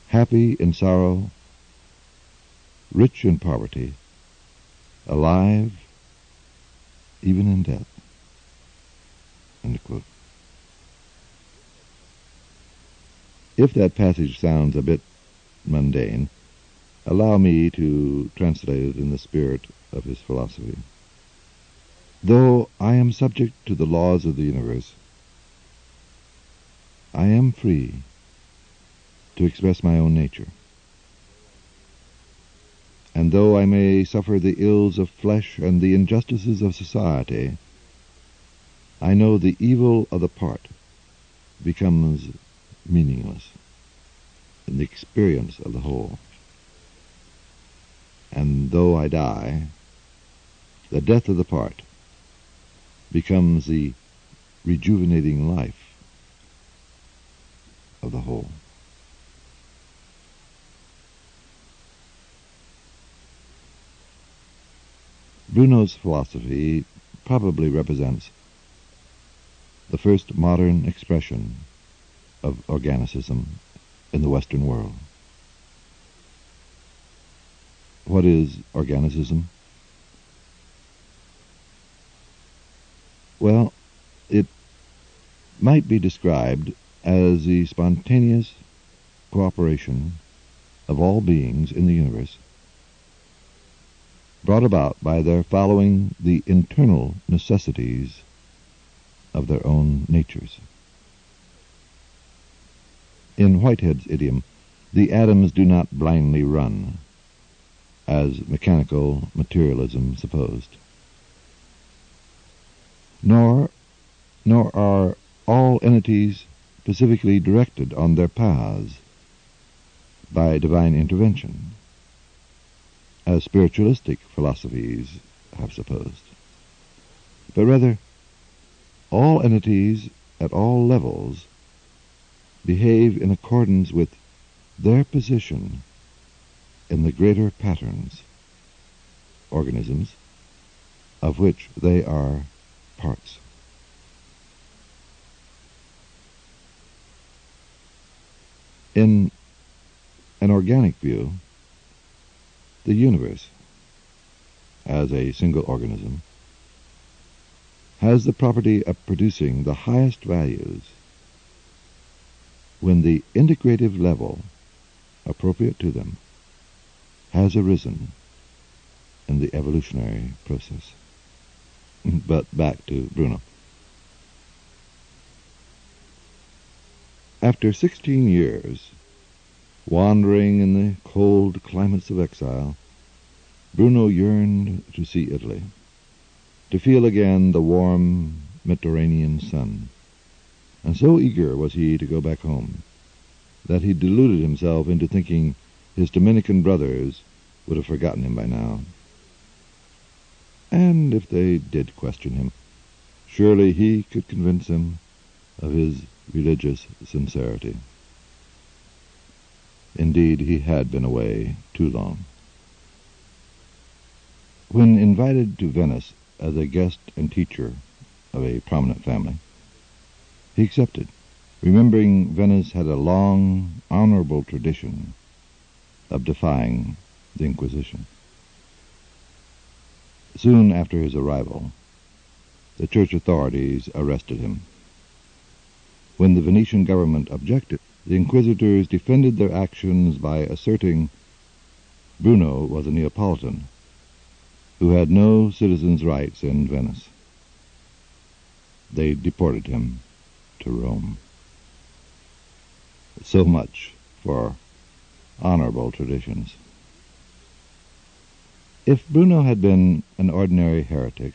happy in sorrow, rich in poverty, alive even in death." End quote. If that passage sounds a bit mundane, allow me to translate it in the spirit of his philosophy. Though I am subject to the laws of the universe, I am free to express my own nature. And though I may suffer the ills of flesh and the injustices of society, I know the evil of the part becomes meaningless in the experience of the whole. And though I die, the death of the part becomes the rejuvenating life of the whole. Bruno's philosophy probably represents the first modern expression of organicism in the Western world. What is organicism? Well, it might be described as the spontaneous cooperation of all beings in the universe brought about by their following the internal necessities of their own natures. In Whitehead's idiom, the atoms do not blindly run, as mechanical materialism supposed. Nor are all entities specifically directed on their paths by divine intervention, as spiritualistic philosophies have supposed, but rather all entities at all levels behave in accordance with their position in the greater patterns, organisms, of which they are parts. In an organic view, the universe, as a single organism, has the property of producing the highest values when the integrative level appropriate to them has arisen in the evolutionary process. But back to Bruno. After 16 years, wandering in the cold climates of exile, Bruno yearned to see Italy, to feel again the warm Mediterranean sun, and so eager was he to go back home that he deluded himself into thinking his Dominican brothers would have forgotten him by now. And if they did question him, surely he could convince them of his religious sincerity. Indeed, he had been away too long. When invited to Venice as a guest and teacher of a prominent family, he accepted, remembering Venice had a long, honorable tradition of defying the Inquisition. Soon after his arrival, the church authorities arrested him. When the Venetian government objected, the inquisitors defended their actions by asserting Bruno was a Neapolitan who had no citizen's rights in Venice. They deported him to Rome. So much for honorable traditions. If Bruno had been an ordinary heretic,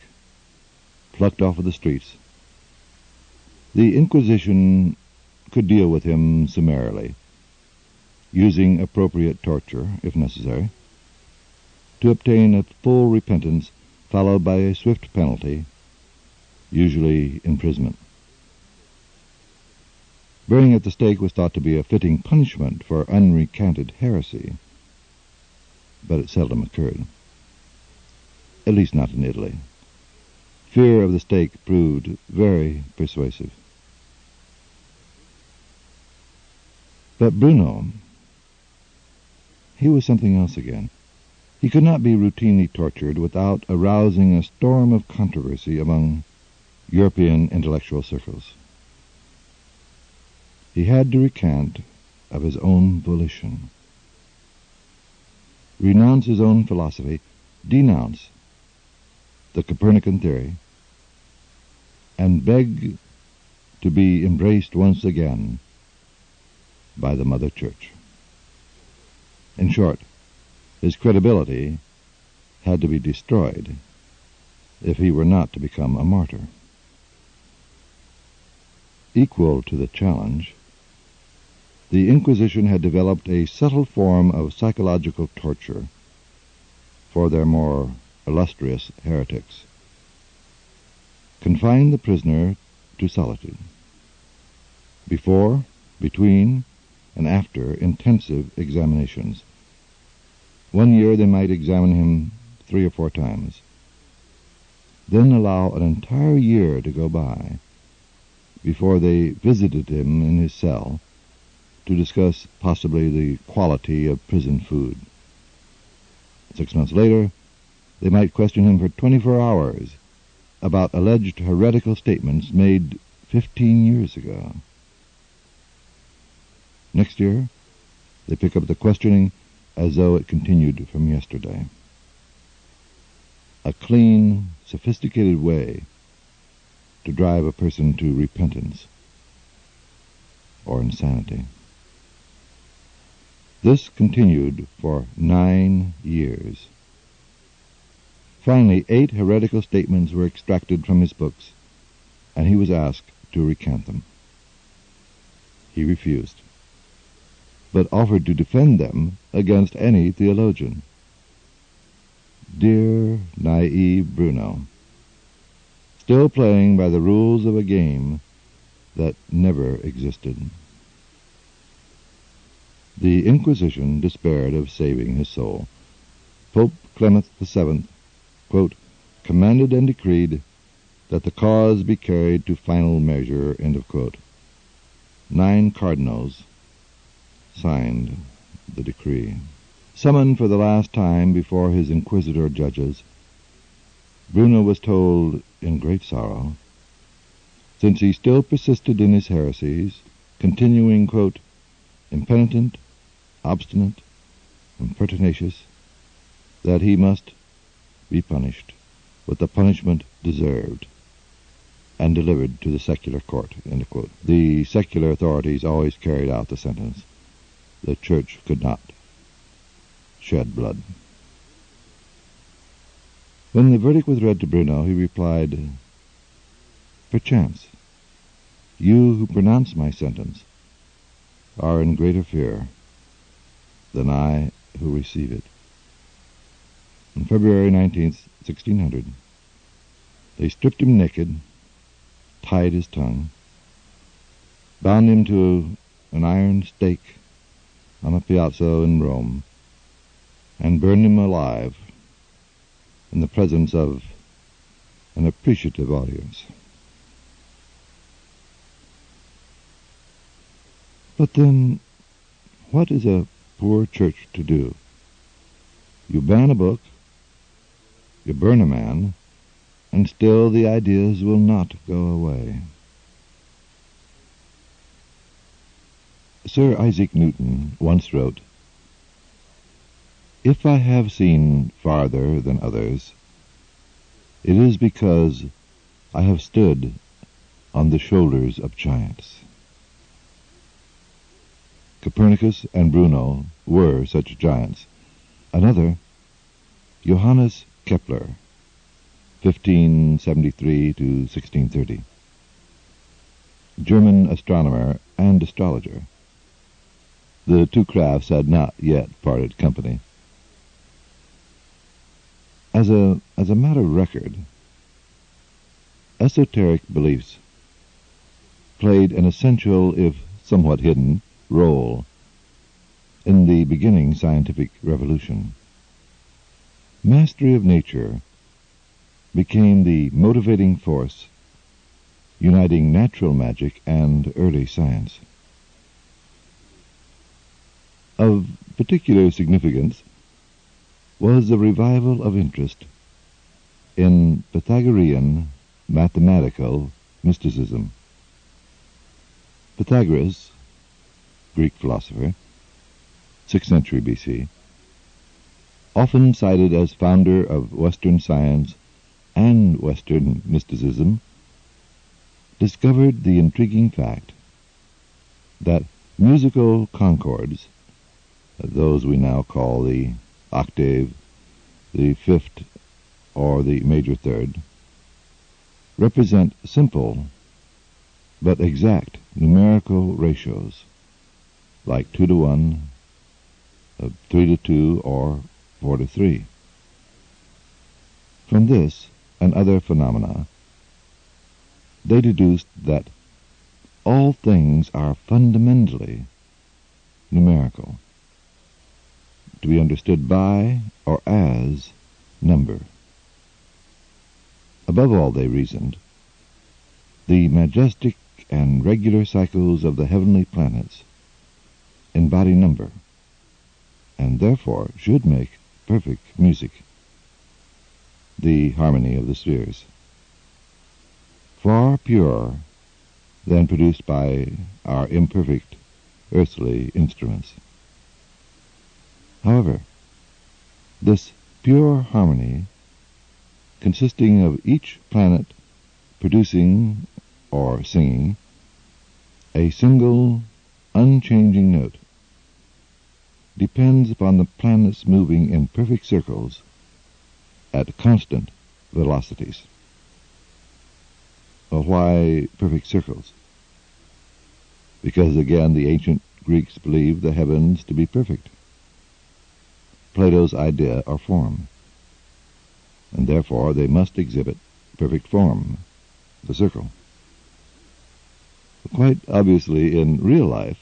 plucked off of the streets, the Inquisition could deal with him summarily, using appropriate torture, if necessary, to obtain a full repentance followed by a swift penalty, usually imprisonment. Burning at the stake was thought to be a fitting punishment for unrecanted heresy, but it seldom occurred, at least not in Italy. Fear of the stake proved very persuasive. But Bruno, he was something else again. He could not be routinely tortured without arousing a storm of controversy among European intellectual circles. He had to recant of his own volition, renounce his own philosophy, denounce the Copernican theory, and beg to be embraced once again by the Mother Church. In short, his credibility had to be destroyed if he were not to become a martyr. Equal to the challenge, the Inquisition had developed a subtle form of psychological torture for their more illustrious heretics. Confined the prisoner to solitude. Before, between, and after intensive examinations. 1 year they might examine him 3 or 4 times. Then allow an entire year to go by before they visited him in his cell to discuss possibly the quality of prison food. 6 months later, they might question him for 24 hours about alleged heretical statements made 15 years ago. Next year, they pick up the questioning as though it continued from yesterday. a clean, sophisticated way to drive a person to repentance or insanity. This continued for 9 years. Finally, 8 heretical statements were extracted from his books, and he was asked to recant them. He refused, but offered to defend them against any theologian. Dear, naive Bruno, still playing by the rules of a game that never existed. The Inquisition despaired of saving his soul. Pope Clement VII, quote, commanded and decreed that the cause be carried to final measure, end of quote. 9 cardinals signed the decree. Summoned for the last time before his inquisitor judges, Bruno was told in great sorrow, since he still persisted in his heresies, continuing, quote, impenitent, obstinate, and pertinacious, that he must be punished with the punishment deserved and delivered to the secular court, end of quote. The secular authorities always carried out the sentence. The church could not shed blood. When the verdict was read to Bruno, he replied, perchance, you who pronounce my sentence are in greater fear than I who receive it. On February 19th, 1600, they stripped him naked, tied his tongue, bound him to an iron stake on a piazza in Rome, and burned him alive in the presence of an appreciative audience. But then, what is a poor church to do? You ban a book, you burn a man, and still the ideas will not go away. Sir Isaac Newton once wrote, if I have seen farther than others, it is because I have stood on the shoulders of giants. Copernicus and Bruno were such giants. Another, Johannes Kepler, 1573 to 1630, German astronomer and astrologer. The two crafts had not yet parted company. As a matter of record, esoteric beliefs played an essential, if somewhat hidden, role in the beginning scientific revolution. Mastery of nature became the motivating force uniting natural magic and early science. Of particular significance was the revival of interest in Pythagorean mathematical mysticism. Pythagoras, Greek philosopher, 6th century BC, often cited as founder of Western science and Western mysticism, discovered the intriguing fact that musical concords, those we now call the octave, the fifth, or the major third, represent simple but exact numerical ratios, like 2 to 1, 3 to 2, or 4 to 3. From this and other phenomena, they deduced that all things are fundamentally numerical, to be understood by or as number. Above all, they reasoned, the majestic and regular cycles of the heavenly planets embody number, and therefore should make perfect music, the harmony of the spheres, far purer than produced by our imperfect earthly instruments. However, this pure harmony consisting of each planet producing or singing a single unchanging note, depends upon the planets moving in perfect circles at constant velocities. Well, why perfect circles? Because, again, the ancient Greeks believed the heavens to be perfect, Plato's idea or form, and therefore they must exhibit perfect form, the circle. Quite obviously, in real life,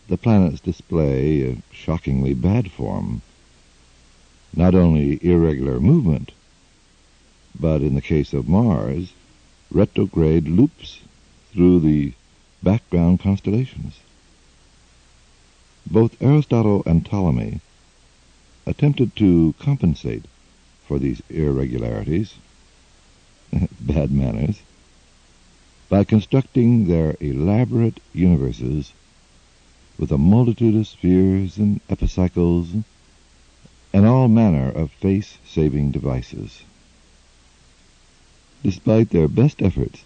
the planets display a shockingly bad form, not only irregular movement, but in the case of Mars, retrograde loops through the background constellations. Both Aristotle and Ptolemy attempted to compensate for these irregularities, bad manners, by constructing their elaborate universes with a multitude of spheres and epicycles and all manner of face-saving devices. Despite their best efforts,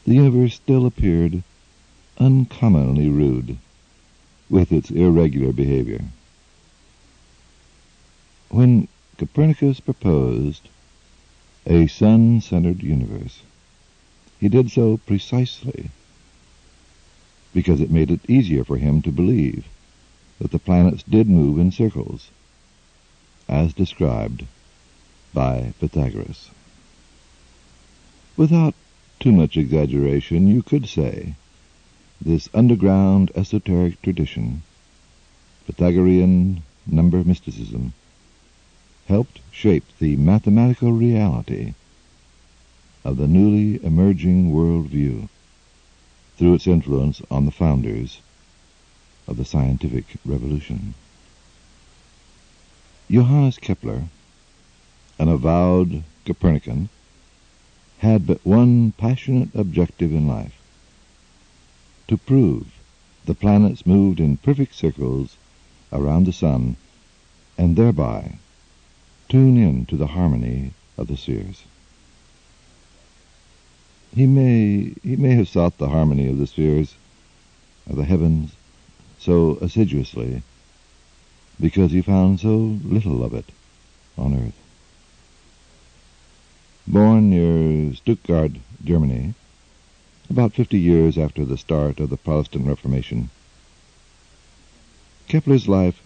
the universe still appeared uncommonly rude with its irregular behavior. When Copernicus proposed a sun-centered universe, he did so precisely because it made it easier for him to believe that the planets did move in circles, as described by Pythagoras. Without too much exaggeration, you could say this underground esoteric tradition, Pythagorean number mysticism, helped shape the mathematical reality of the newly emerging worldview through its influence on the founders of the scientific revolution. Johannes Kepler, an avowed Copernican, had but one passionate objective in life: to prove the planets moved in perfect circles around the sun, and thereby tune in to the harmony of the spheres. He may have sought the harmony of the spheres, of the heavens, so assiduously because he found so little of it on earth. Born near Stuttgart, Germany, about 50 years after the start of the Protestant Reformation, Kepler's life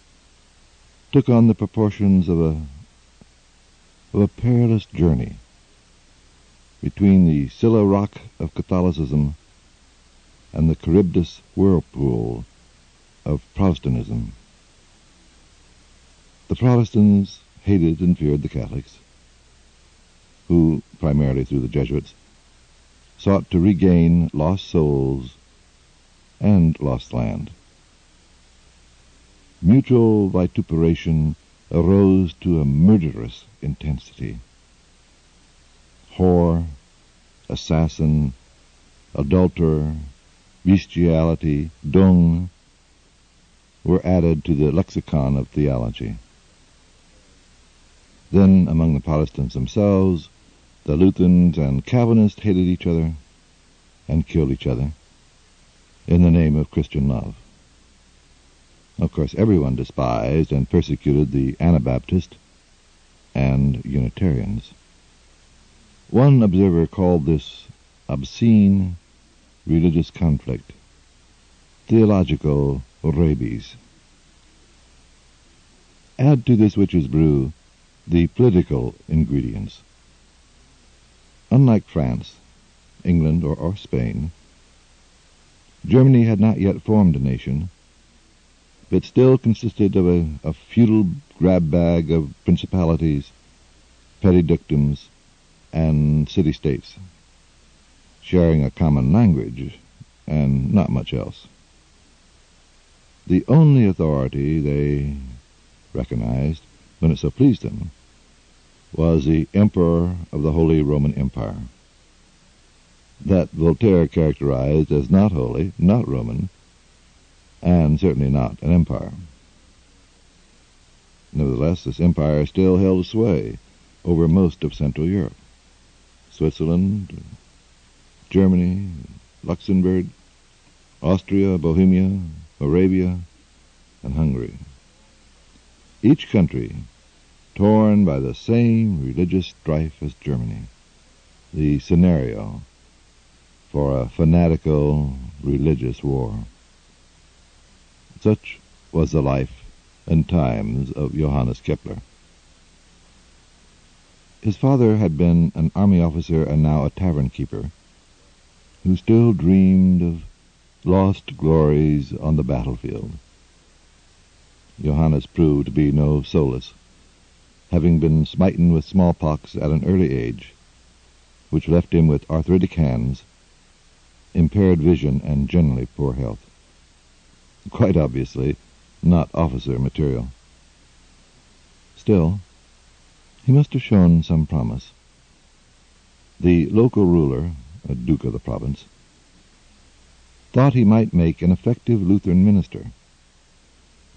took on the proportions of a perilous journey between the Scylla rock of Catholicism and the Charybdis whirlpool of Protestantism. The Protestants hated and feared the Catholics, who, primarily through the Jesuits, sought to regain lost souls and lost land. Mutual vituperation arose to a murderous intensity. Whore, assassin, adulterer, bestiality, dung were added to the lexicon of theology. Then, among the Protestants themselves, the Lutherans and Calvinists hated each other and killed each other in the name of Christian love. Of course, everyone despised and persecuted the Anabaptist and Unitarians. One observer called this obscene religious conflict theological rabies. Add to this witch's brew the political ingredients. Unlike France, England, or Spain, Germany had not yet formed a nation, but still consisted of a feudal grab bag of principalities, petty dukedoms, and city-states, sharing a common language and not much else. The only authority they recognized, when it so pleased them, was the Emperor of the Holy Roman Empire, that Voltaire characterized as not holy, not Roman, and certainly not an empire. Nevertheless, this empire still held sway over most of Central Europe: Switzerland, Germany, Luxembourg, Austria, Bohemia, Moravia, and Hungary. Each country torn by the same religious strife as Germany, the scenario for a fanatical religious war. Such was the life and times of Johannes Kepler. His father had been an army officer and now a tavern keeper, who still dreamed of lost glories on the battlefield. Johannes proved to be no solace, having been smitten with smallpox at an early age, which left him with arthritic hands, impaired vision, and generally poor health. Quite obviously not officer material. Still, he must have shown some promise. The local ruler, a duke of the province, thought he might make an effective Lutheran minister,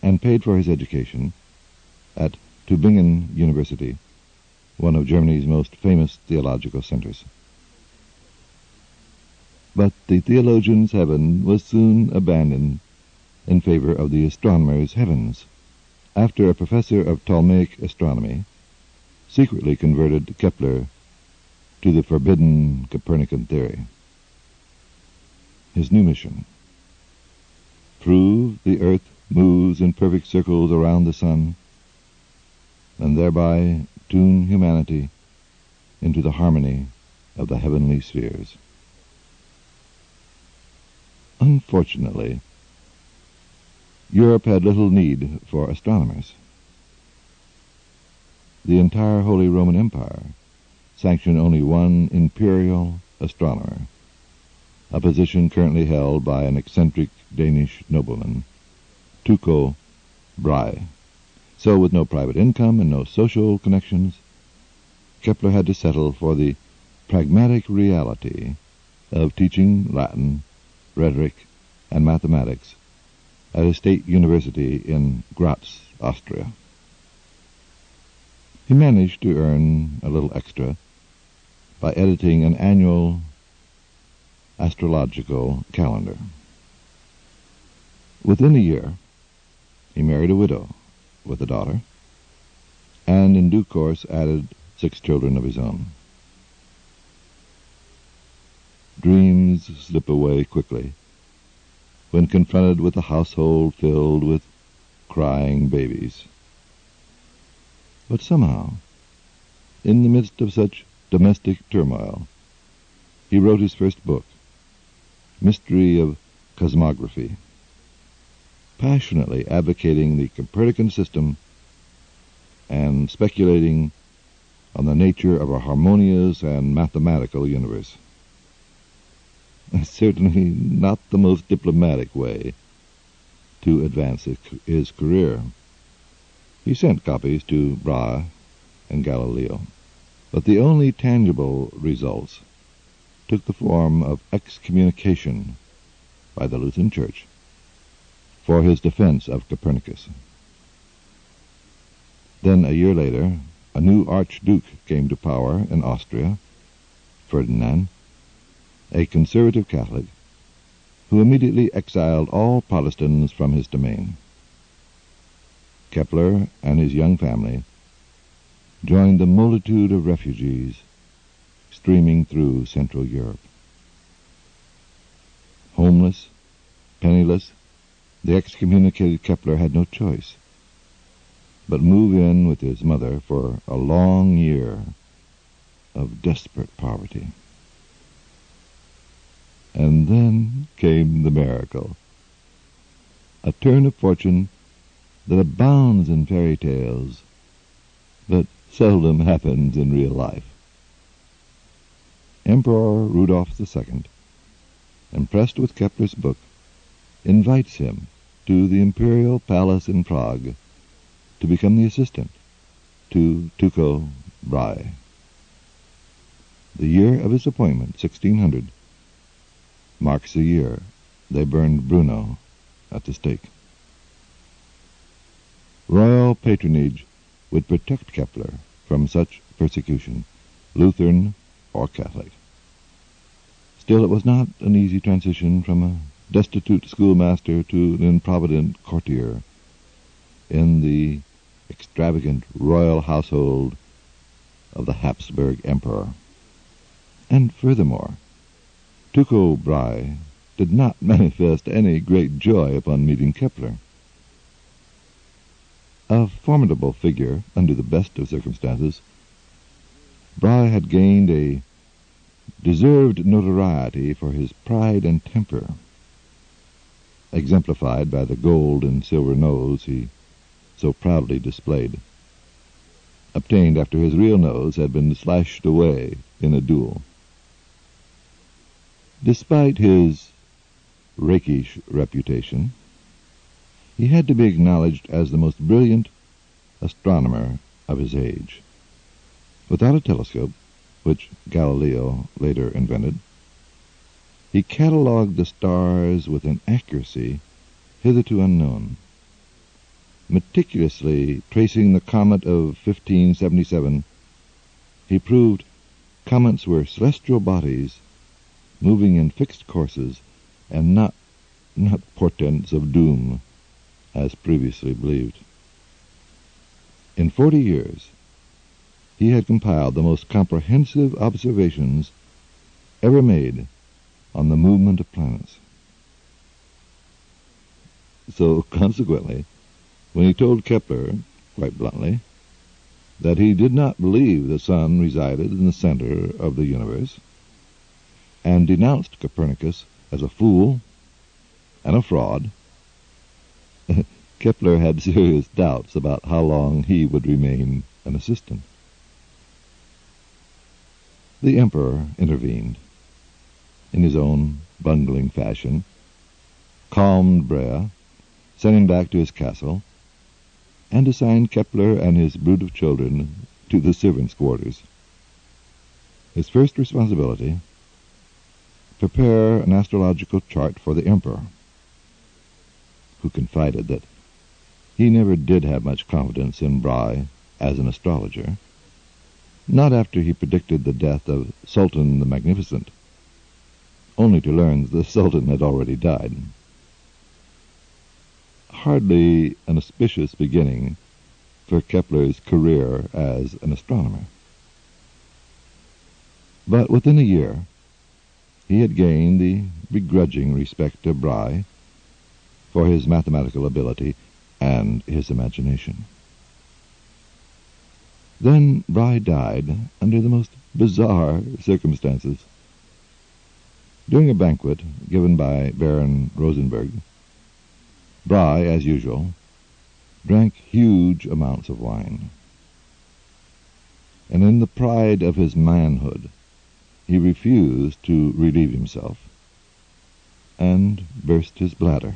and paid for his education at Tübingen University, one of Germany's most famous theological centers. But the theologian's heaven was soon abandoned in favor of the astronomer's heavens, after a professor of Ptolemaic astronomy secretly converted Kepler to the forbidden Copernican theory. His new mission: prove the earth moves in perfect circles around the sun, and thereby tune humanity into the harmony of the heavenly spheres. Unfortunately, Europe had little need for astronomers. The entire Holy Roman Empire sanctioned only one imperial astronomer, a position currently held by an eccentric Danish nobleman, Tycho Brahe. So, with no private income and no social connections, Kepler had to settle for the pragmatic reality of teaching Latin, rhetoric, and mathematics at a state university in Graz, Austria. He managed to earn a little extra by editing an annual astrological calendar. Within a year, he married a widow with a daughter, and in due course added 6 children of his own. Dreams slip away quickly when confronted with a household filled with crying babies. But somehow, in the midst of such domestic turmoil, he wrote his first book, Mystery of Cosmography, passionately advocating the Copernican system and speculating on the nature of a harmonious and mathematical universe. Certainly not the most diplomatic way to advance his career. He sent copies to Brahe and Galileo, but the only tangible results took the form of excommunication by the Lutheran Church for his defense of Copernicus. Then, a year later, a new archduke came to power in Austria, Ferdinand, a conservative Catholic, who immediately exiled all Protestants from his domain. Kepler and his young family joined the multitude of refugees streaming through Central Europe. Homeless, penniless, the excommunicated Kepler had no choice but move in with his mother for a long year of desperate poverty. And then came the miracle, a turn of fortune that abounds in fairy tales, but seldom happens in real life. Emperor Rudolf II, impressed with Kepler's book, invites him to the imperial palace in Prague to become the assistant to Tycho Brahe. The year of his appointment, 1600, marks the year they burned Bruno at the stake. Royal patronage would protect Kepler from such persecution, Lutheran or Catholic. Still, it was not an easy transition from a destitute schoolmaster to an improvident courtier in the extravagant royal household of the Habsburg Emperor. And furthermore, Tycho Brahe did not manifest any great joy upon meeting Kepler. A formidable figure under the best of circumstances, Brahe had gained a deserved notoriety for his pride and temper, exemplified by the gold and silver nose he so proudly displayed, obtained after his real nose had been slashed away in a duel. Despite his rakish reputation, he had to be acknowledged as the most brilliant astronomer of his age. Without a telescope, which Galileo later invented, he catalogued the stars with an accuracy hitherto unknown. Meticulously tracing the comet of 1577, he proved comets were celestial bodies moving in fixed courses and not portents of doom, as previously believed. In 40 years, he had compiled the most comprehensive observations ever made on the movement of planets. So, consequently, when he told Kepler, quite bluntly, that he did not believe the sun resided in the center of the universe, and denounced Copernicus as a fool and a fraud, Kepler had serious doubts about how long he would remain an assistant. The Emperor intervened, in his own bungling fashion, calmed Brahe, sent him back to his castle, and assigned Kepler and his brood of children to the servants' quarters. His first responsibility, prepare an astrological chart for the Emperor, who confided that he never did have much confidence in Brahe as an astrologer, not after he predicted the death of Sultan the Magnificent, only to learn that the Sultan had already died. Hardly an auspicious beginning for Kepler's career as an astronomer. But within a year, he had gained the begrudging respect of Brahe for his mathematical ability and his imagination. Then Brahe died under the most bizarre circumstances. During a banquet given by Baron Rosenberg, Brahe, as usual, drank huge amounts of wine. And in the pride of his manhood, he refused to relieve himself, and burst his bladder.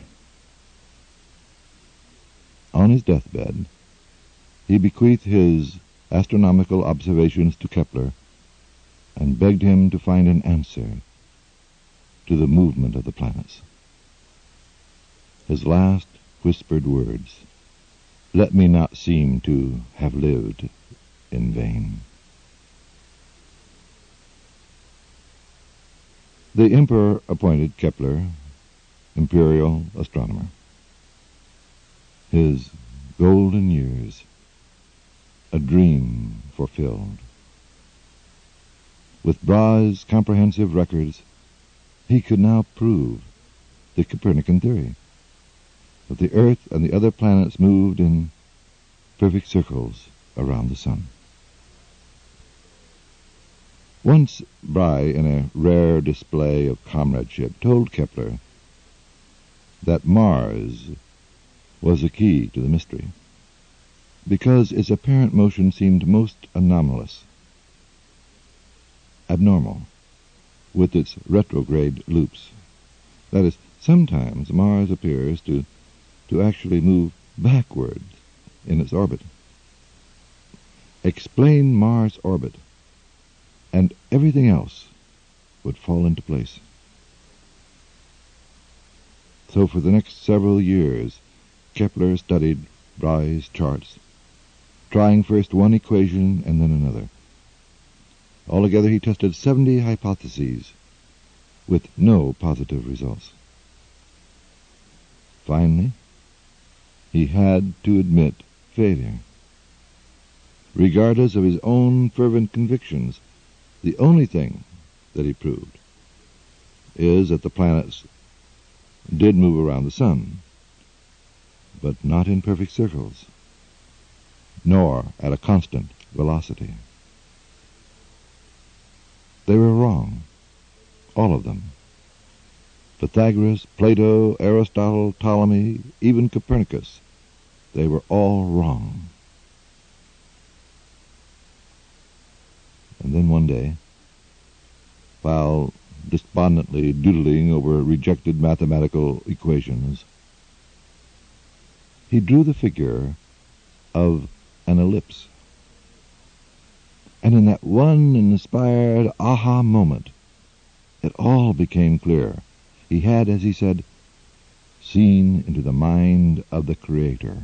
On his deathbed, he bequeathed his astronomical observations to Kepler, and begged him to find an answer to the movement of the planets. His last whispered words, "Let me not seem to have lived in vain." The Emperor appointed Kepler imperial astronomer. His golden years, a dream fulfilled. With Brahe's comprehensive records, he could now prove the Copernican theory, that the Earth and the other planets moved in perfect circles around the sun. Once Brahe, in a rare display of comradeship, told Kepler that Mars was the key to the mystery, because its apparent motion seemed most anomalous, abnormal, with its retrograde loops. That is, sometimes Mars appears to actually move backwards in its orbit. Explain Mars' orbit, and everything else would fall into place. So for the next several years, Kepler studied Brahe's charts, trying first one equation and then another, Altogether he tested 70 hypotheses with no positive results. Finally, he had to admit failure. Regardless of his own fervent convictions, the only thing that he proved is that the planets did move around the sun, but not in perfect circles, nor at a constant velocity. They were wrong, all of them. Pythagoras, Plato, Aristotle, Ptolemy, even Copernicus, they were all wrong. And then one day, while despondently doodling over rejected mathematical equations, he drew the figure of an ellipse. And in that one inspired aha moment, it all became clear. He had, as he said, seen into the mind of the Creator.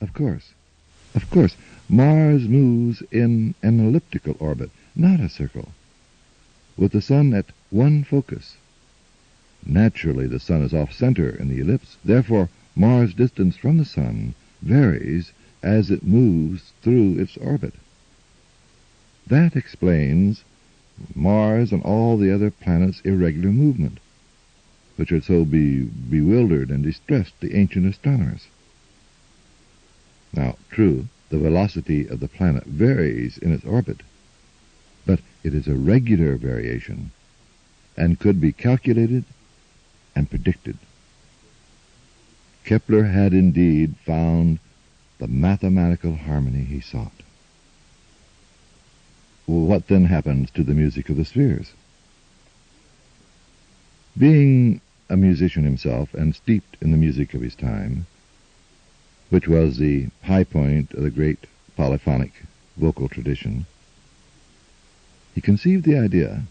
Of course, Mars moves in an elliptical orbit, not a circle, with the sun at one focus. Naturally, the sun is off-center in the ellipse. Therefore, Mars' distance from the sun varies as it moves through its orbit. That explains Mars and all the other planets' irregular movement, which had so bewildered and distressed the ancient astronomers. Now, true, the velocity of the planet varies in its orbit, but it is a regular variation and could be calculated and predicted. Kepler had indeed found the mathematical harmony he sought. What then happens to the music of the spheres? Being a musician himself and steeped in the music of his time, which was the high point of the great polyphonic vocal tradition, he conceived the idea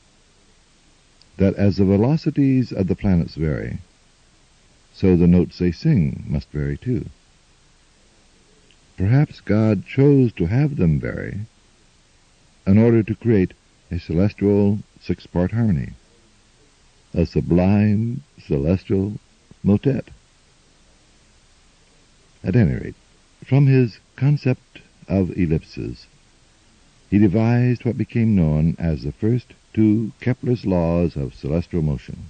that as the velocities of the planets vary, so the notes they sing must vary too. Perhaps God chose to have them vary in order to create a celestial six-part harmony, a sublime celestial motet. At any rate, from his concept of ellipses, he devised what became known as the first two Kepler's laws of celestial motion.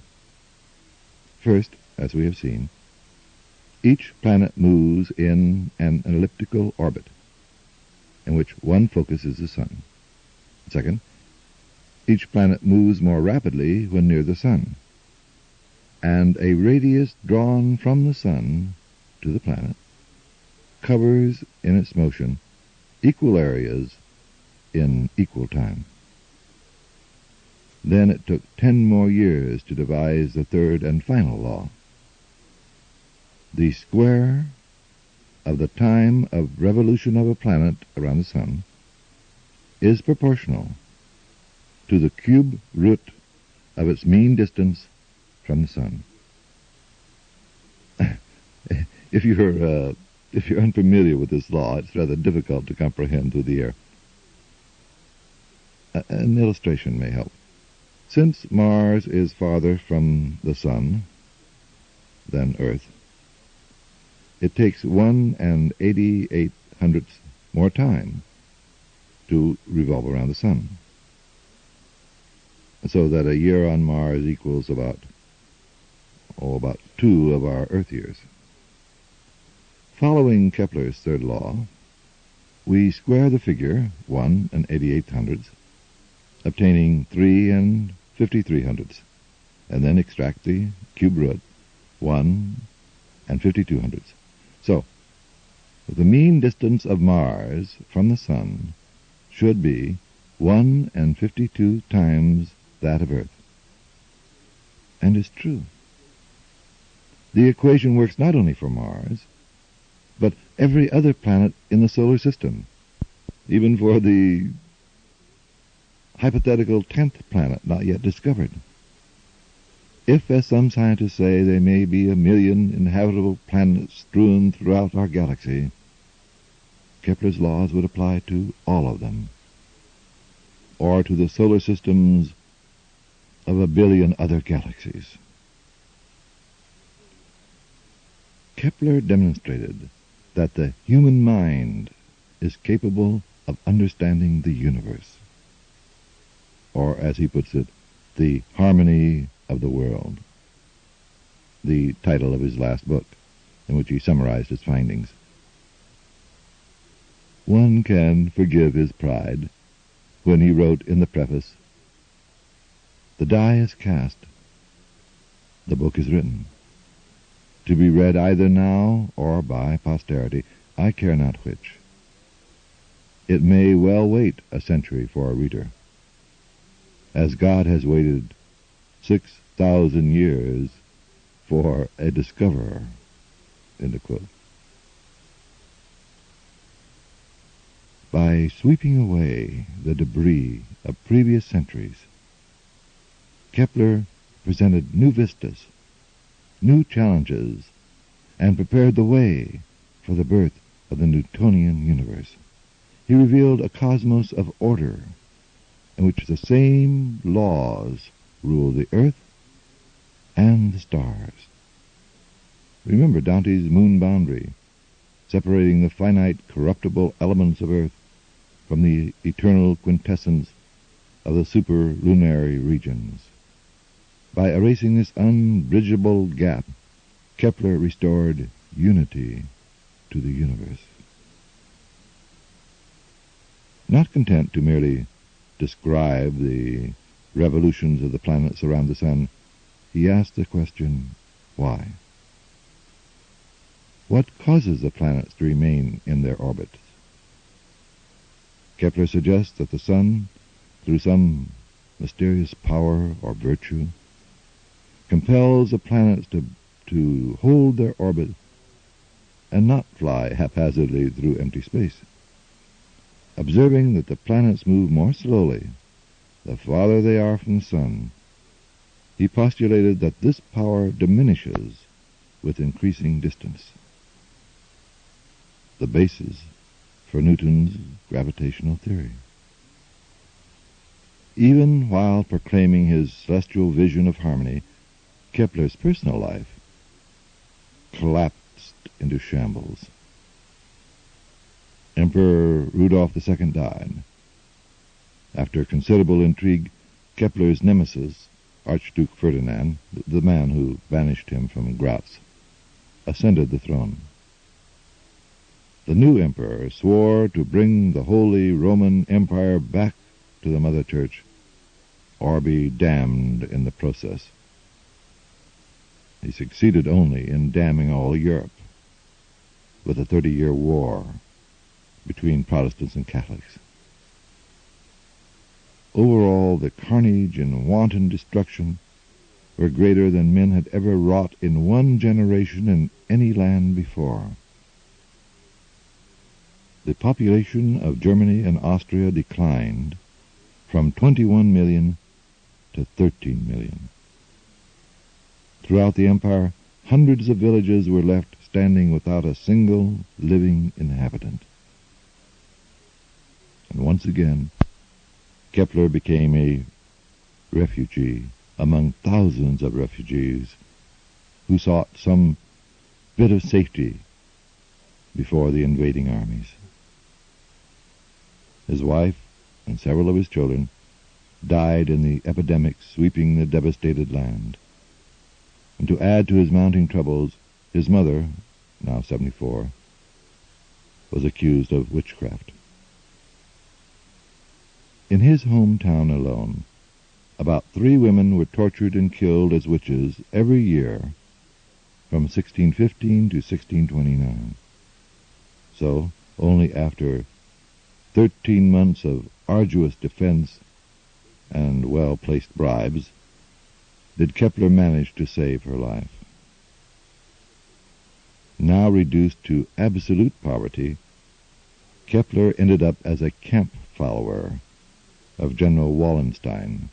First, as we have seen, each planet moves in an elliptical orbit, in which one focus is the sun. Second, each planet moves more rapidly when near the sun, and a radius drawn from the sun to the planet covers in its motion equal areas in equal time. Then it took 10 more years to devise the third and final law. The square of the time of revolution of a planet around the sun is proportional to the cube root of its mean distance from the sun. If you're unfamiliar with this law, it's rather difficult to comprehend through the air. An illustration may help. Since Mars is farther from the sun than Earth, it takes 1 88/100 more time to revolve around the sun, so that a year on Mars equals about 2 of our Earth years. Following Kepler's third law, we square the figure 1 88/100, obtaining 3 53/100, and then extract the cube root 1 52/100. So, the mean distance of Mars from the sun should be 1 52 times that of Earth. And it's true. The equation works not only for Mars, but every other planet in the solar system, even for the hypothetical 10th planet not yet discovered. If, as some scientists say, there may be 1 million inhabitable planets strewn throughout our galaxy, Kepler's laws would apply to all of them. or to the solar systems of 1 billion other galaxies. Kepler demonstrated that the human mind is capable of understanding the universe, or, as he puts it, the harmony of the world, the title of his last book, in which he summarized his findings. One can forgive his pride when he wrote in the preface, "The die is cast, the book is written, to be read either now or by posterity, I care not which. It may well wait a century for a reader, as God has waited 6,000 years for a discoverer." End of quote. By sweeping away the debris of previous centuries, Kepler presented new vistas, new challenges, and prepared the way for the birth of the Newtonian universe. He revealed a cosmos of order in which the same laws rule the earth and the stars. Remember Dante's moon boundary, separating the finite, corruptible elements of earth from the eternal quintessence of the superlunary regions. By erasing this unbridgeable gap, Kepler restored unity to the universe. Not content to merely describe the revolutions of the planets around the sun, he asked the question, why? What causes the planets to remain in their orbits? Kepler suggests that the sun, through some mysterious power or virtue, compels the planets to hold their orbit and not fly haphazardly through empty space. Observing that the planets move more slowly the farther they are from the sun, he postulated that this power diminishes with increasing distance. The basis for Newton's gravitational theory. Even while proclaiming his celestial vision of harmony, Kepler's personal life collapsed into shambles. Emperor Rudolf II died. After considerable intrigue, Kepler's nemesis, Archduke Ferdinand, the man who banished him from Graz, ascended the throne. The new emperor swore to bring the Holy Roman Empire back to the Mother Church, or be damned in the process. He succeeded only in damning all Europe, with a 30-year war between Protestants and Catholics. Overall, the carnage and wanton destruction were greater than men had ever wrought in one generation in any land before. The population of Germany and Austria declined from 21 million to 13 million. Throughout the empire, hundreds of villages were left standing without a single living inhabitant. And once again, Kepler became a refugee among thousands of refugees who sought some bit of safety before the invading armies. His wife and several of his children died in the epidemic sweeping the devastated land. And to add to his mounting troubles, his mother, now 74, was accused of witchcraft. In his hometown alone, about 3 women were tortured and killed as witches every year from 1615 to 1629. So, only after 13 months of arduous defense and well-placed bribes did Kepler manage to save her life. Now reduced to absolute poverty, Kepler ended up as a camp follower of General Wallenstein,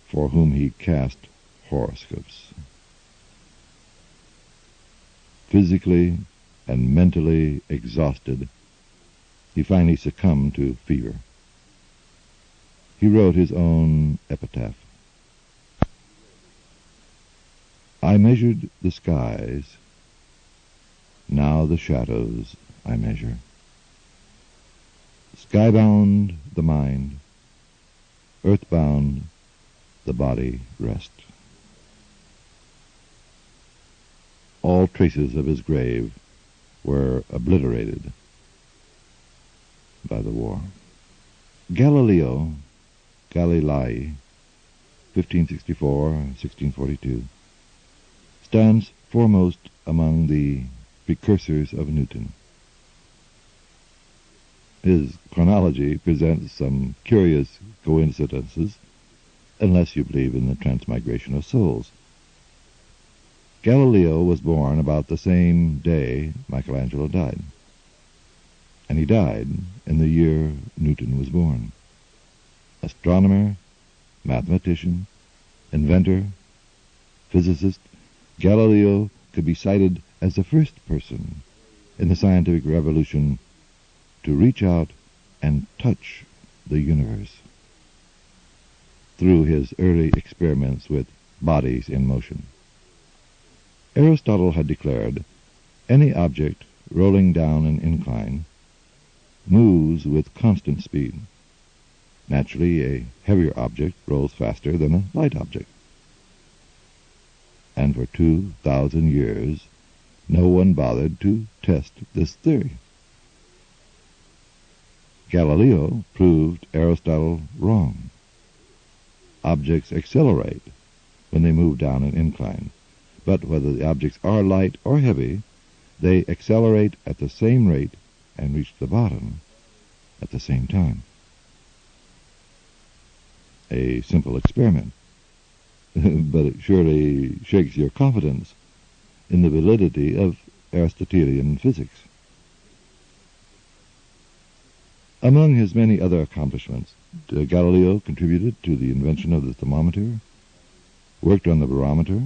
for whom he cast horoscopes. Physically and mentally exhausted, he finally succumbed to fever. he wrote his own epitaph. I measured the skies, now the shadows I measure. Skybound the mind, earthbound the body rest. All traces of his grave were obliterated by the war. Galileo Galilei, 1564-1642, stands foremost among the precursors of Newton. His chronology presents some curious coincidences, unless you believe in the transmigration of souls. Galileo was born about the same day Michelangelo died, and he died in the year Newton was born. Astronomer, mathematician, inventor, physicist, Galileo could be cited as the first person in the scientific revolution to reach out and touch the universe through his early experiments with bodies in motion. Aristotle had declared any object rolling down an incline moves with constant speed. Naturally, a heavier object rolls faster than a light object. And for 2,000 years, no one bothered to test this theory. Galileo proved Aristotle wrong. Objects accelerate when they move down an incline, but whether the objects are light or heavy, they accelerate at the same rate and reach the bottom at the same time. A simple experiment, but it surely shakes your confidence in the validity of Aristotelian physics. Among his many other accomplishments, Galileo contributed to the invention of the thermometer, worked on the barometer,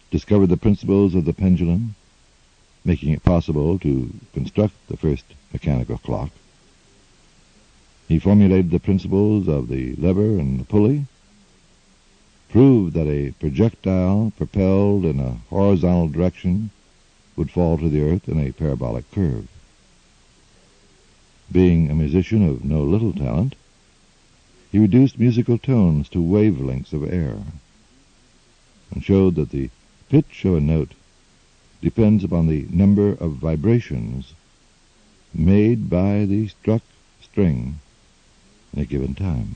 discovered the principles of the pendulum, making it possible to construct the first mechanical clock. He formulated the principles of the lever and the pulley, proved that a projectile propelled in a horizontal direction would fall to the earth in a parabolic curve. Being a musician of no little talent, he reduced musical tones to wavelengths of air, and showed that the pitch of a note depends upon the number of vibrations made by the struck string in a given time.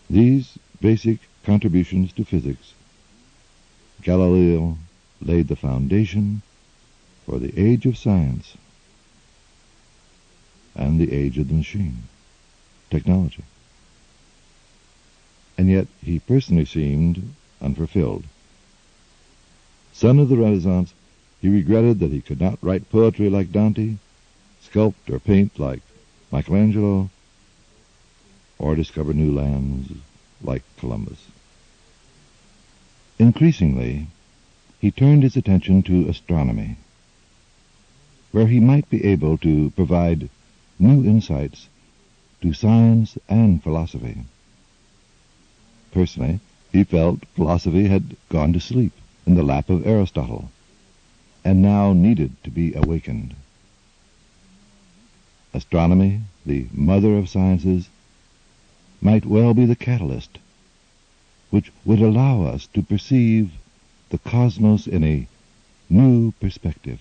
These basic contributions to physics, Galileo laid the foundation for the age of science and the age of the machine, technology. And yet he personally seemed unfulfilled. Son of the Renaissance, he regretted that he could not write poetry like Dante, sculpt or paint like Michelangelo, or discover new lands like Columbus. Increasingly, he turned his attention to astronomy, where he might be able to provide new insights to science and philosophy. Personally, he felt philosophy had gone to sleep in the lap of Aristotle, and now needed to be awakened. Astronomy, the mother of sciences, might well be the catalyst which would allow us to perceive the cosmos in a new perspective.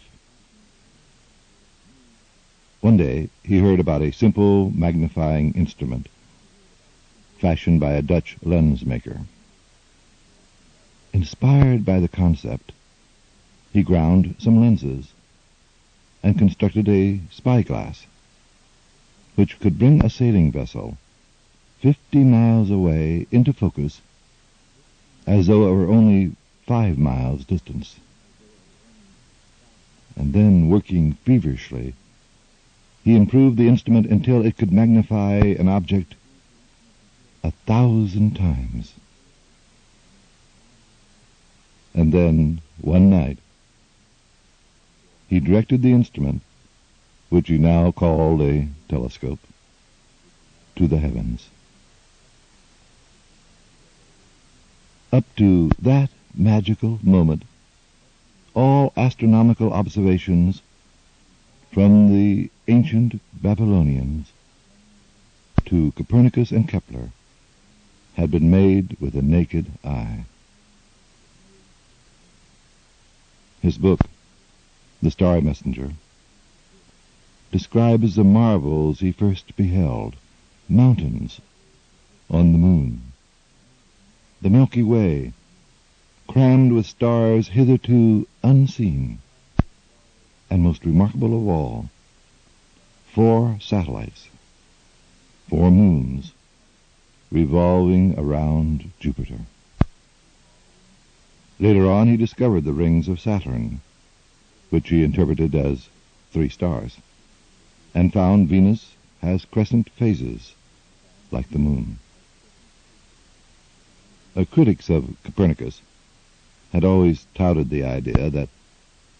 One day he heard about a simple magnifying instrument fashioned by a Dutch lens maker. Inspired by the concept, he ground some lenses and constructed a spyglass which could bring a sailing vessel 50 miles away into focus as though it were only 5 miles distance. And then, working feverishly, he improved the instrument until it could magnify an object 1,000 times. And then, one night, he directed the instrument, which he now called a telescope, to the heavens. Up to that magical moment, all astronomical observations from the ancient Babylonians to Copernicus and Kepler had been made with the naked eye. His book, The Starry Messenger, describes the marvels he first beheld: mountains on the moon, the Milky Way, crammed with stars hitherto unseen, and most remarkable of all, 4 satellites, 4 moons, revolving around Jupiter. Later on he discovered the rings of Saturn, which he interpreted as 3 stars, and found Venus has crescent phases like the moon. Critics of Copernicus had always touted the idea that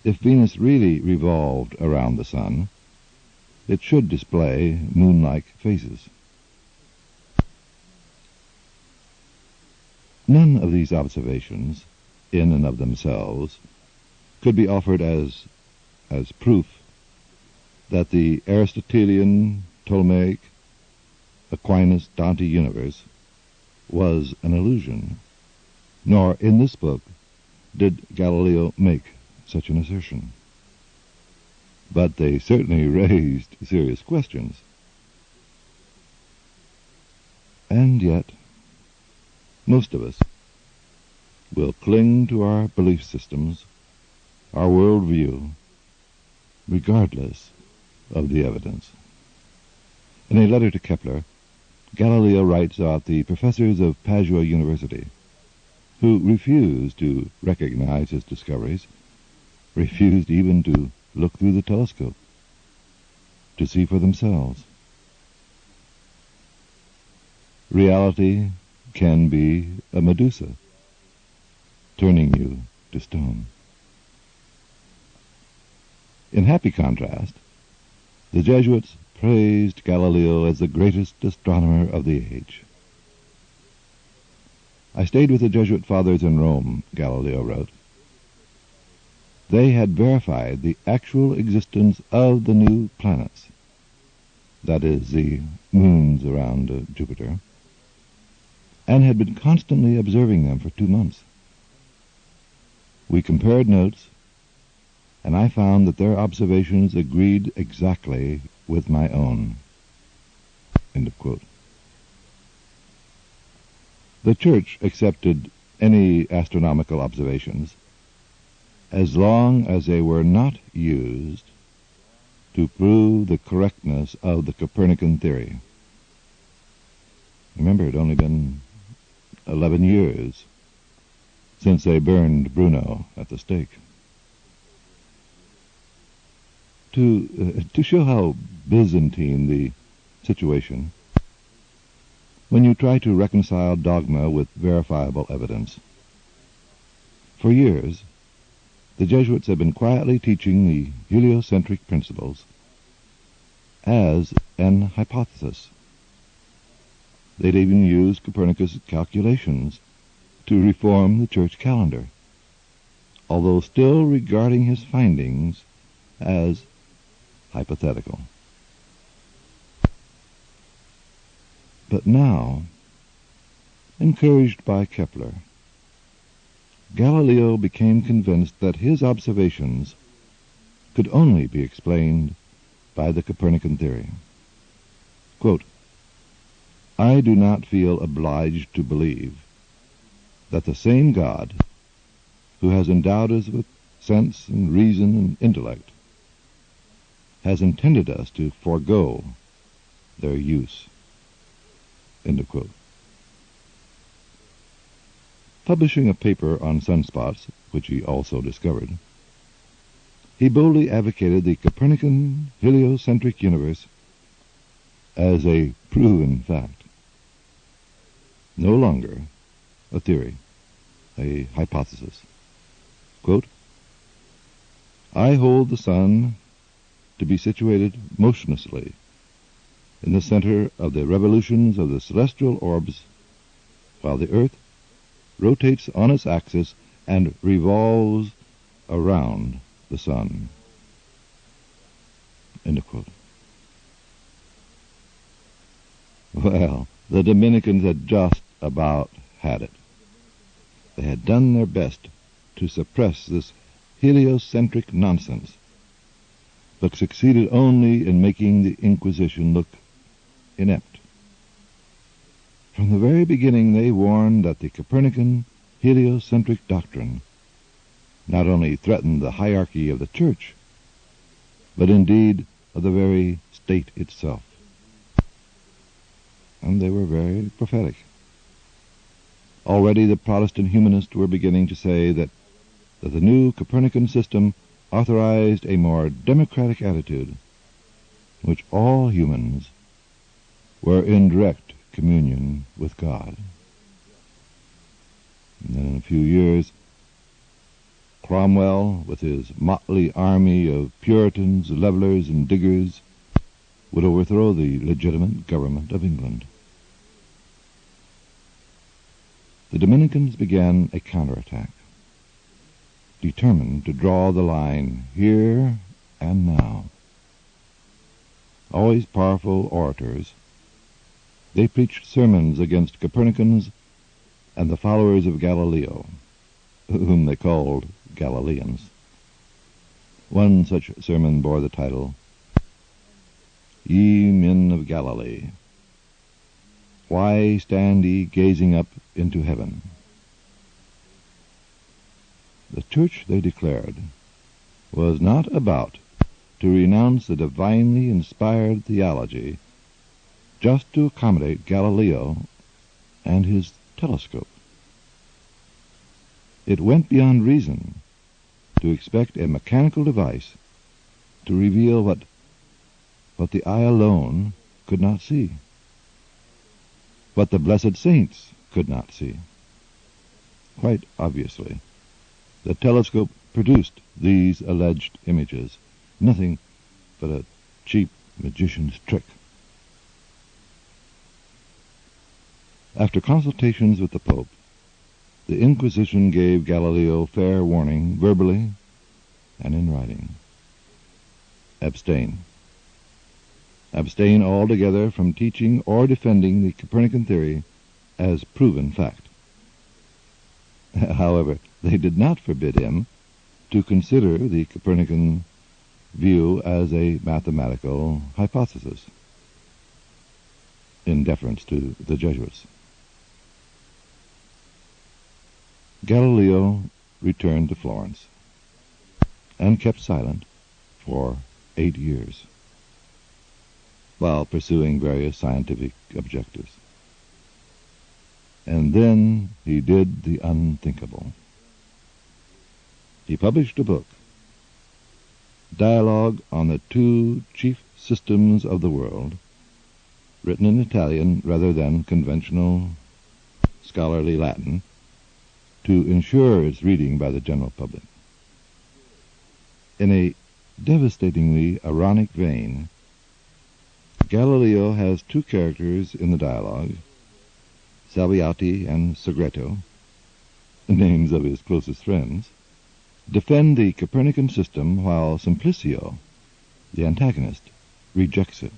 if Venus really revolved around the sun, it should display moon-like phases. None of these observations, in and of themselves, could be offered as proof that the Aristotelian, Ptolemaic, Aquinas-Dante universe was an illusion, nor in this book did Galileo make such an assertion. But they certainly raised serious questions. And yet, most of us will cling to our belief systems, our worldview, regardless of the evidence. In a letter to Kepler, Galileo writes about the professors of Padua University, who refused to recognize his discoveries, refused even to look through the telescope to see for themselves. Reality can be a Medusa, turning you to stone. In happy contrast, the Jesuits praised Galileo as the greatest astronomer of the age. I stayed with the Jesuit fathers in Rome, Galileo wrote. They had verified the actual existence of the new planets, that is, the moons around Jupiter, and had been constantly observing them for 2 months. We compared notes, and I found that their observations agreed exactly with my own. End of quote. The Church accepted any astronomical observations as long as they were not used to prove the correctness of the Copernican theory. Remember, it had only been 11 years since they burned Bruno at the stake. To show how Byzantine the situation, when you try to reconcile dogma with verifiable evidence. For years, the Jesuits have been quietly teaching the heliocentric principles as an hypothesis. They'd even used Copernicus' calculations to reform the church calendar, although still regarding his findings as hypothetical. But now, encouraged by Kepler, Galileo became convinced that his observations could only be explained by the Copernican theory. Quote, I do not feel obliged to believe that the same God who has endowed us with sense and reason and intellect has intended us to forego their use. End of quote. Publishing a paper on sunspots, which he also discovered, he boldly advocated the Copernican heliocentric universe as a proven fact. No longer a theory, a hypothesis. Quote, I hold the sun to be situated motionlessly in the center of the revolutions of the celestial orbs, while the earth rotates on its axis and revolves around the sun. End of quote. Well, the Dominicans had just about had it. They had done their best to suppress this heliocentric nonsense, but succeeded only in making the Inquisition look inept. From the very beginning they warned that the Copernican heliocentric doctrine not only threatened the hierarchy of the Church, but indeed of the very state itself. And they were very prophetic. Already the Protestant humanists were beginning to say that the new Copernican system authorized a more democratic attitude, in which all humans were in direct communion with God. And then in a few years, Cromwell, with his motley army of Puritans, levelers, and diggers, would overthrow the legitimate government of England. The Dominicans began a counterattack, determined to draw the line here and now. Always powerful orators, they preached sermons against Copernicans and the followers of Galileo, whom they called Galileans. One such sermon bore the title, "Ye men of Galilee, why stand ye gazing up into heaven?" The Church, they declared, was not about to renounce the divinely inspired theology just to accommodate Galileo and his telescope. It went beyond reason to expect a mechanical device to reveal what the eye alone could not see, what the blessed saints could not see. Quite obviously, the telescope produced these alleged images, nothing but a cheap magician's trick. After consultations with the Pope, the Inquisition gave Galileo fair warning, verbally and in writing. Abstain. Abstain altogether from teaching or defending the Copernican theory as proven fact. However, they did not forbid him to consider the Copernican view as a mathematical hypothesis, in deference to the Jesuits. Galileo returned to Florence and kept silent for 8 years while pursuing various scientific objectives. And then he did the unthinkable. He published a book, Dialogue on the Two Chief Systems of the World, written in Italian rather than conventional scholarly Latin, to ensure its reading by the general public. In a devastatingly ironic vein, Galileo has two characters in the dialogue, Salviati and Segreto, names of his closest friends, defend the Copernican system while Simplicio, the antagonist, rejects it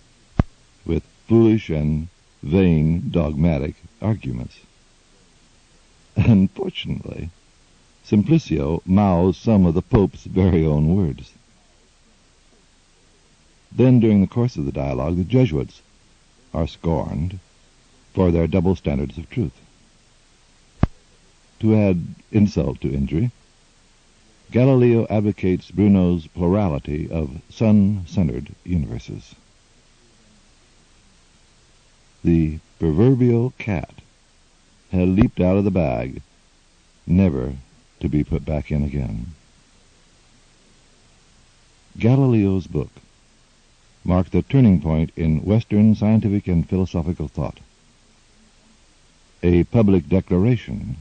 with foolish and vain dogmatic arguments. Unfortunately, Simplicio mouths some of the Pope's very own words. Then, during the course of the dialogue, the Jesuits are scorned for their double standards of truth. To add insult to injury, Galileo advocates Bruno's plurality of sun-centered universes. The proverbial cat had leaped out of the bag, never to be put back in again. Galileo's book marked the turning point in Western scientific and philosophical thought, a public declaration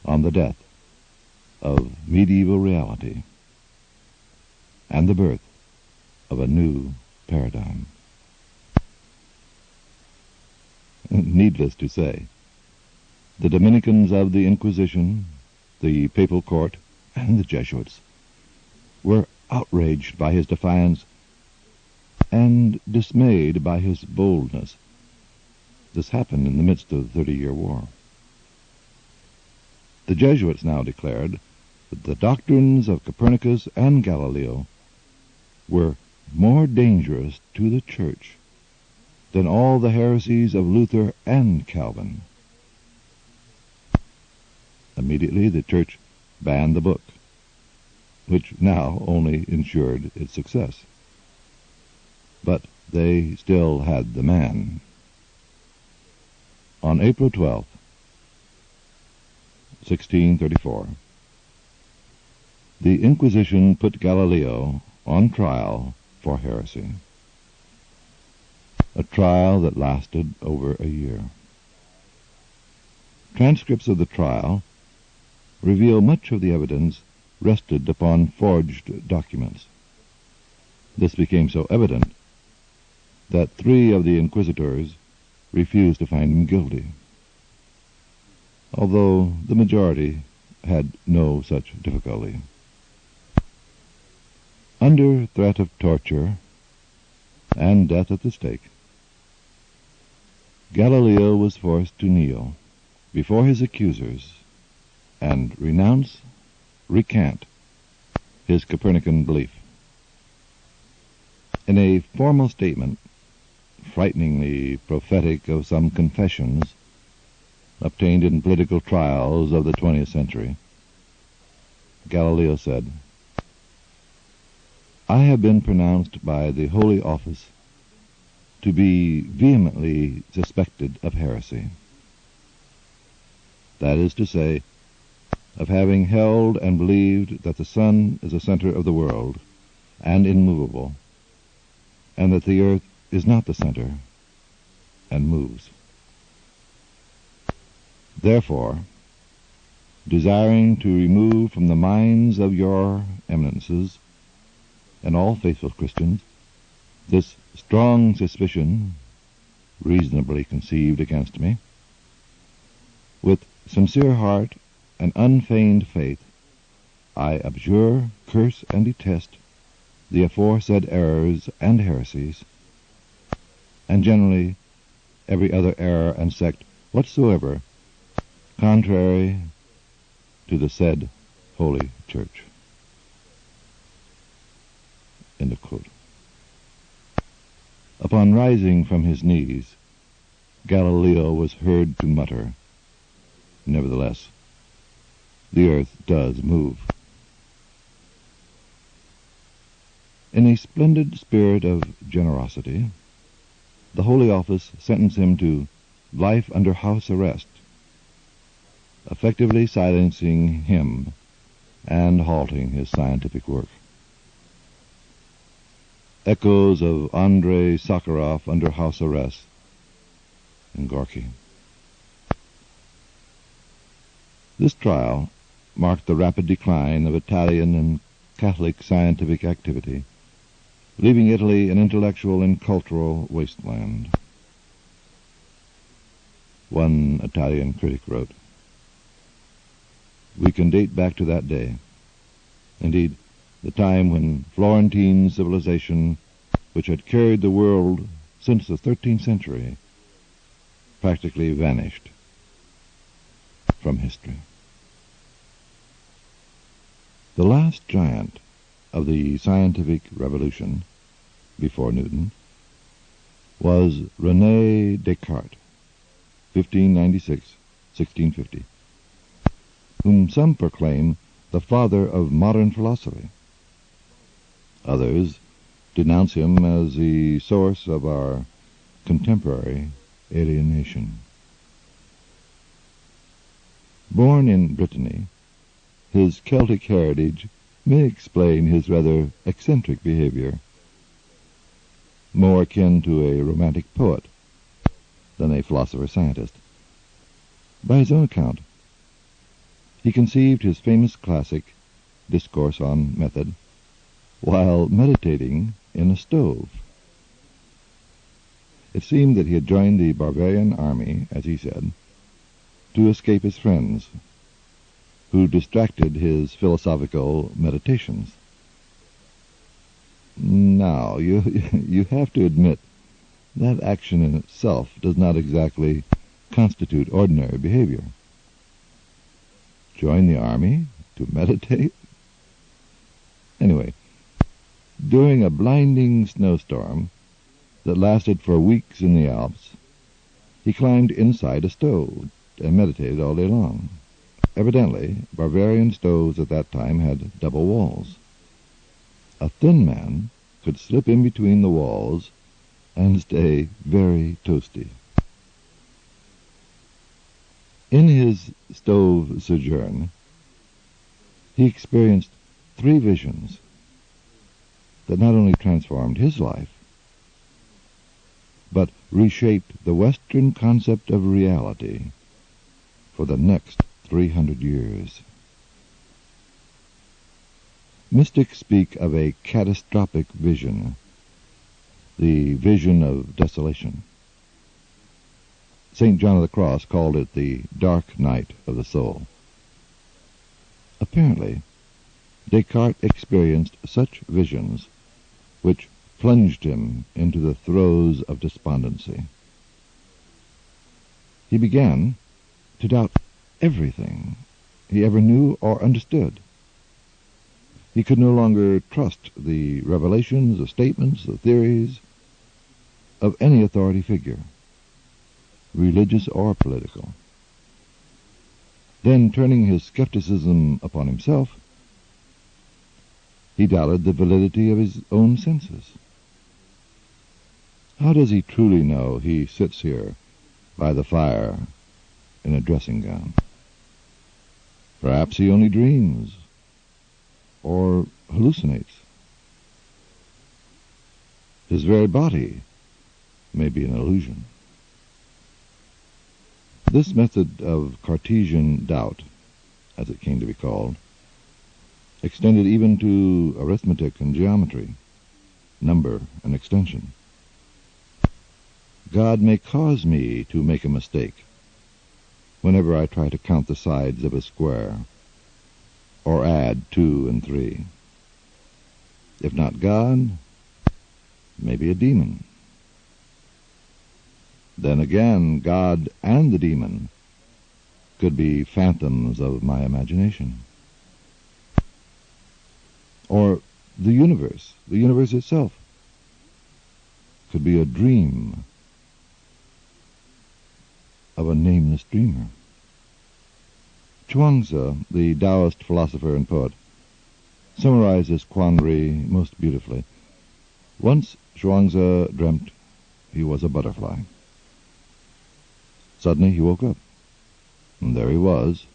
on the death of medieval reality and the birth of a new paradigm. Needless to say, the Dominicans of the Inquisition, the Papal Court, and the Jesuits were outraged by his defiance and dismayed by his boldness. This happened in the midst of the 30-Year War. The Jesuits now declared that the doctrines of Copernicus and Galileo were more dangerous to the Church than all the heresies of Luther and Calvin. Immediately the Church banned the book, which now only ensured its success. But they still had the man. On April 12th, 1634, the Inquisition put Galileo on trial for heresy, a trial that lasted over a year. Transcripts of the trial reveal much of the evidence rested upon forged documents. This became so evident that 3 of the inquisitors refused to find him guilty, although the majority had no such difficulty. Under threat of torture and death at the stake, Galileo was forced to kneel before his accusers and recant his Copernican belief. In a formal statement, frighteningly prophetic of some confessions obtained in political trials of the 20th century, Galileo said, "I have been pronounced by the Holy Office to be vehemently suspected of heresy. That is to say, of having held and believed that the sun is the center of the world and immovable, and that the earth is not the center and moves. Therefore, desiring to remove from the minds of your eminences and all faithful Christians this strong suspicion reasonably conceived against me, with sincere heart and unfeigned faith, I abjure, curse, and detest the aforesaid errors and heresies, and generally every other error and sect whatsoever contrary to the said Holy Church." End of quote. Upon rising from his knees, Galileo was heard to mutter, "Nevertheless, the earth does move." In a splendid spirit of generosity, the Holy Office sentenced him to life under house arrest, effectively silencing him and halting his scientific work. Echoes of Andrei Sakharov under house arrest in Gorky. This trial marked the rapid decline of Italian and Catholic scientific activity, leaving Italy an intellectual and cultural wasteland. One Italian critic wrote, "We can date back to that day, indeed, the time when Florentine civilization, which had carried the world since the 13th century, practically vanished from history." The last giant of the scientific revolution, before Newton, was René Descartes, 1596-1650, whom some proclaim the father of modern philosophy. Others denounce him as the source of our contemporary alienation. Born in Brittany, his Celtic heritage may explain his rather eccentric behavior, more akin to a romantic poet than a philosopher-scientist. By his own account, he conceived his famous classic, Discourse on Method, while meditating in a stove. It seemed that he had joined the barbarian army, as he said, to escape his friends, who distracted his philosophical meditations. Now, you have to admit that action in itself does not exactly constitute ordinary behavior. Join the army to meditate? Anyway, during a blinding snowstorm that lasted for weeks in the Alps, he climbed inside a stove and meditated all day long. Evidently, barbarian stoves at that time had double walls. A thin man could slip in between the walls and stay very toasty. In his stove sojourn, he experienced 3 visions that not only transformed his life, but reshaped the Western concept of reality for the next 300 years. Mystics speak of a catastrophic vision, the vision of desolation. St. John of the Cross called it the dark night of the soul. Apparently, Descartes experienced such visions which plunged him into the throes of despondency. He began to doubt everything he ever knew or understood. He could no longer trust the revelations, the statements, the theories of any authority figure, religious or political. Then, turning his skepticism upon himself, he doubted the validity of his own senses. How does he truly know he sits here by the fire in a dressing gown? Perhaps he only dreams or hallucinates. His very body may be an illusion. This method of Cartesian doubt, as it came to be called, extended even to arithmetic and geometry, number and extension. God may cause me to make a mistake whenever I try to count the sides of a square or add 2 and 3. If not God, maybe a demon. Then again, God and the demon could be phantoms of my imagination. Or the universe itself, could be a dream of a nameless dreamer. Chuang-Tzu, the Taoist philosopher and poet, summarized this quandary most beautifully. Once Chuang-Tzu dreamt he was a butterfly. Suddenly he woke up, and there he was,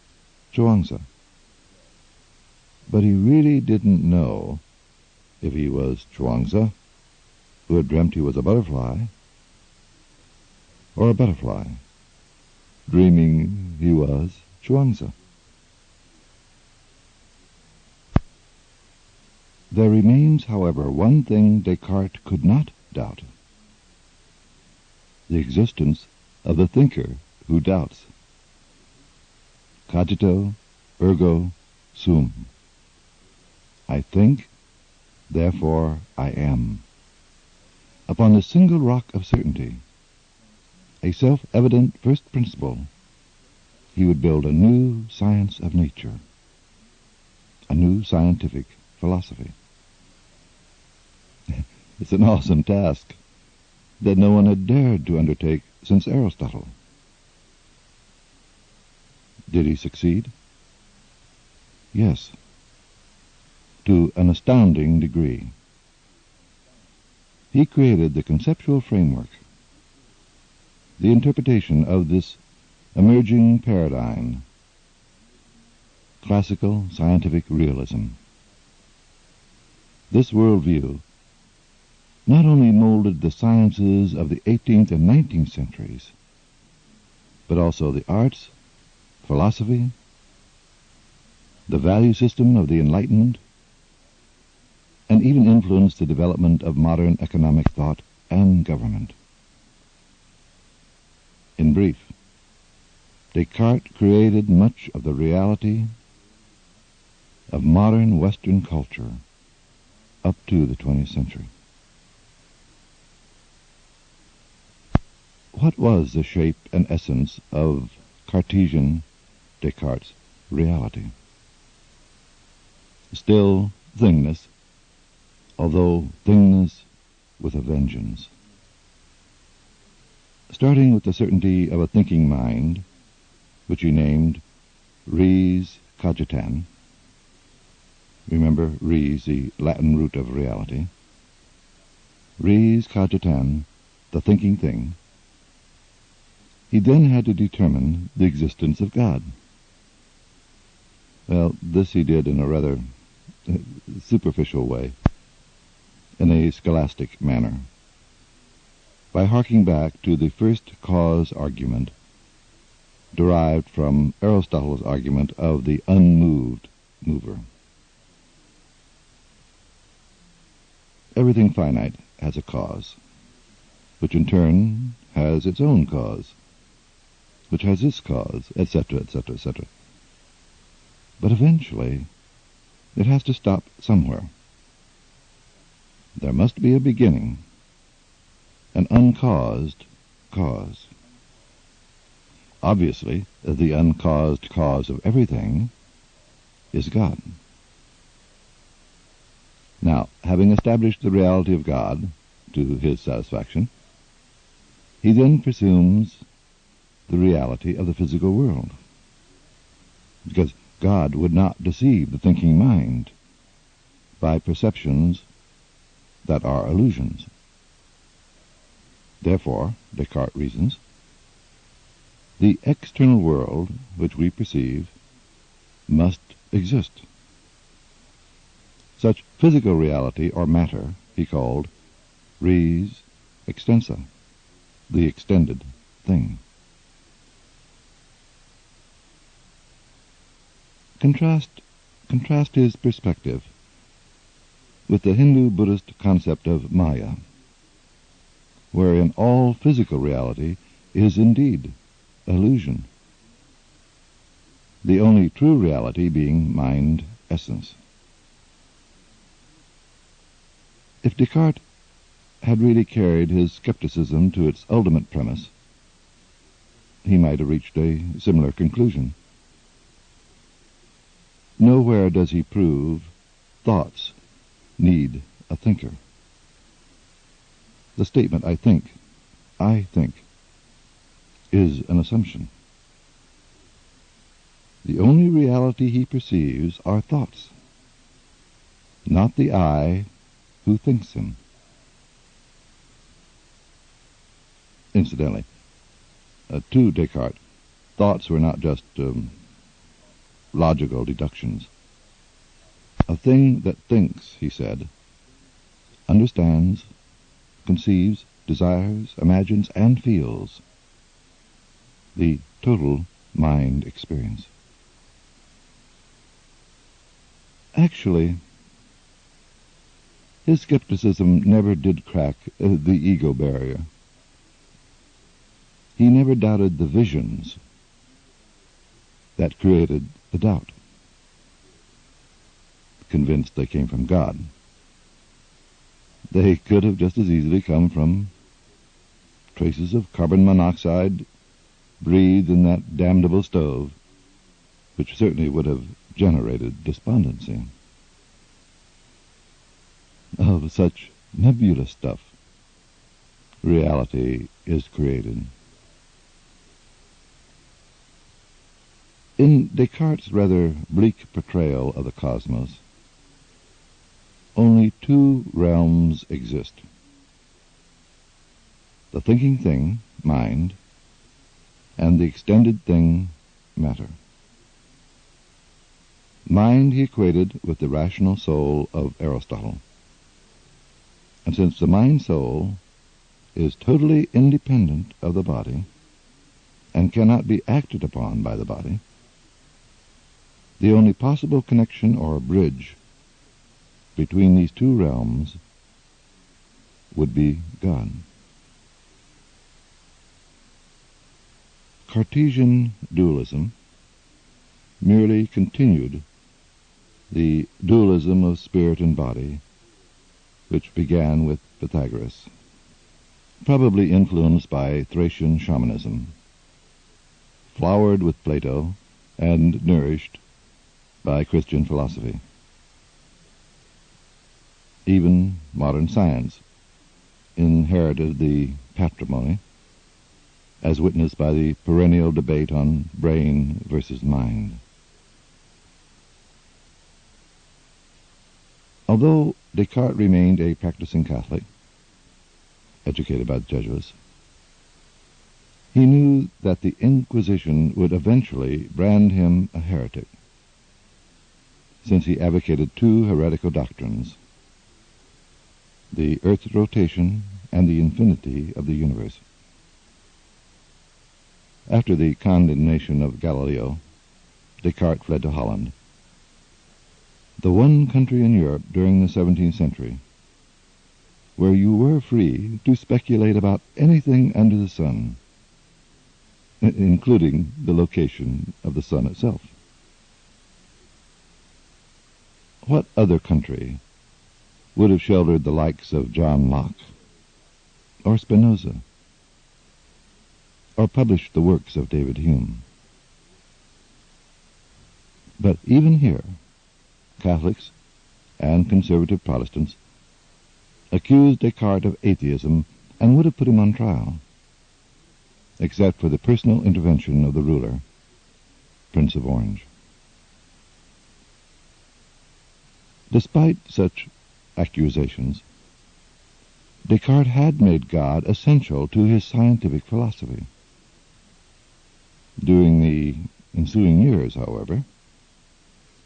Chuang-Tzu. But he really didn't know if he was Chuang-Tzu, who had dreamt he was a butterfly, or a butterfly, dreaming he was Chuang-Tzu. There remains, however, one thing Descartes could not doubt: the existence of the thinker who doubts. Cogito, ergo sum. I think, therefore I am. Upon the single rock of certainty, a self-evident first principle, he would build a new science of nature, a new scientific philosophy. It's an awesome task that no one had dared to undertake since Aristotle. Did he succeed? Yes, to an astounding degree. He created the conceptual framework, the interpretation of this emerging paradigm, classical scientific realism. This worldview not only molded the sciences of the 18th and 19th centuries, but also the arts, philosophy, the value system of the Enlightenment, and even influenced the development of modern economic thought and government. brief, Descartes created much of the reality of modern Western culture up to the 20th century. What was the shape and essence of Cartesian Descartes' reality? Still thingness, although thingness with a vengeance. Starting with the certainty of a thinking mind, which he named res cogitan. Remember, res, the Latin root of reality. Res cogitan, the thinking thing. He then had to determine the existence of God. Well, this he did in a rather superficial way, in a scholastic manner, by harking back to the first cause argument derived from Aristotle's argument of the unmoved mover. Everything finite has a cause, which in turn has its own cause, which has its cause, etc., etc., etc. But eventually, it has to stop somewhere. There must be a beginning, an uncaused cause. Obviously, the uncaused cause of everything is God. Now, having established the reality of God to his satisfaction, he then presumes the reality of the physical world, because God would not deceive the thinking mind by perceptions that are illusions. Therefore, Descartes reasons, the external world which we perceive must exist. Such physical reality or matter he called res extensa, the extended thing. Contrast his perspective with the Hindu-Buddhist concept of Maya, wherein all physical reality is indeed illusion, the only true reality being mind essence. If Descartes had really carried his skepticism to its ultimate premise, he might have reached a similar conclusion. Nowhere does he prove thoughts need a thinker. The statement, I think, is an assumption. The only reality he perceives are thoughts, not the I who thinks them. Incidentally, to Descartes, thoughts were not just logical deductions. A thing that thinks, he said, understands, conceives, desires, imagines, and feels the total mind experience. Actually, his skepticism never did crack the ego barrier. He never doubted the visions that created the doubt, convinced they came from God. They could have just as easily come from traces of carbon monoxide breathed in that damnable stove, which certainly would have generated despondency. Of such nebulous stuff, reality is created. In Descartes' rather bleak portrayal of the cosmos, only two realms exist. The thinking thing, mind, and the extended thing, matter. Mind he equated with the rational soul of Aristotle. And since the mind-soul is totally independent of the body and cannot be acted upon by the body, the only possible connection or bridge between these two realms would be God. Cartesian dualism merely continued the dualism of spirit and body, which began with Pythagoras, probably influenced by Thracian shamanism, flowered with Plato, and nourished by Christian philosophy. Even modern science inherited the patrimony, as witnessed by the perennial debate on brain versus mind. Although Descartes remained a practicing Catholic, educated by the Jesuits, he knew that the Inquisition would eventually brand him a heretic, since he advocated two heretical doctrines: the Earth's rotation and the infinity of the universe. After the condemnation of Galileo, Descartes fled to Holland, the one country in Europe during the 17th century where you were free to speculate about anything under the sun, including the location of the sun itself. What other country would have sheltered the likes of John Locke or Spinoza, or published the works of David Hume? But even here, Catholics and conservative Protestants accused Descartes of atheism and would have put him on trial, except for the personal intervention of the ruler, Prince of Orange. Despite such accusations, Descartes had made God essential to his scientific philosophy. During the ensuing years, however,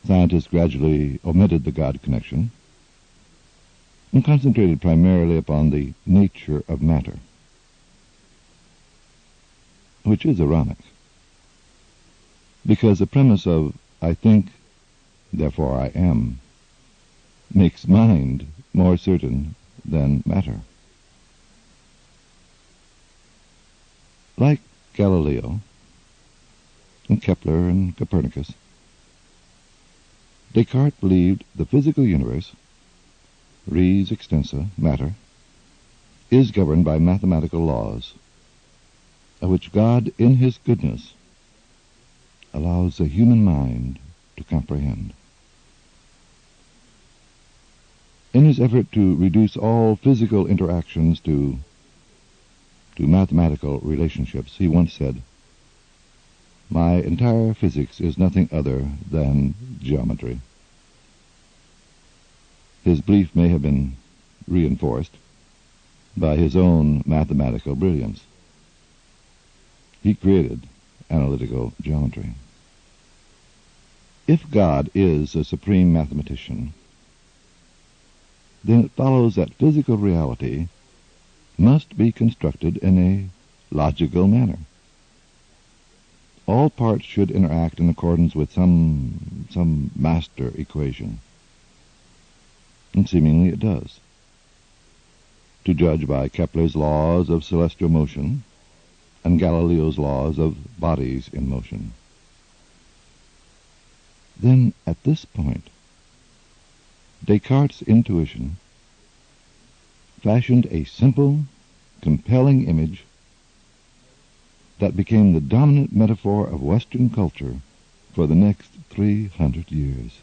scientists gradually omitted the God connection and concentrated primarily upon the nature of matter, which is ironic, because the premise of "I think, therefore I am" makes mind more certain than matter. Like Galileo and Kepler and Copernicus, Descartes believed the physical universe, res extensa, matter, is governed by mathematical laws, of which God, in his goodness, allows the human mind to comprehend. In his effort to reduce all physical interactions to mathematical relationships, he once said, "My entire physics is nothing other than geometry." His belief may have been reinforced by his own mathematical brilliance. He created analytical geometry. If God is a supreme mathematician, then it follows that physical reality must be constructed in a logical manner. All parts should interact in accordance with some master equation. And seemingly it does, to judge by Kepler's laws of celestial motion and Galileo's laws of bodies in motion. Then, at this point, Descartes' intuition fashioned a simple, compelling image that became the dominant metaphor of Western culture for the next 300 years.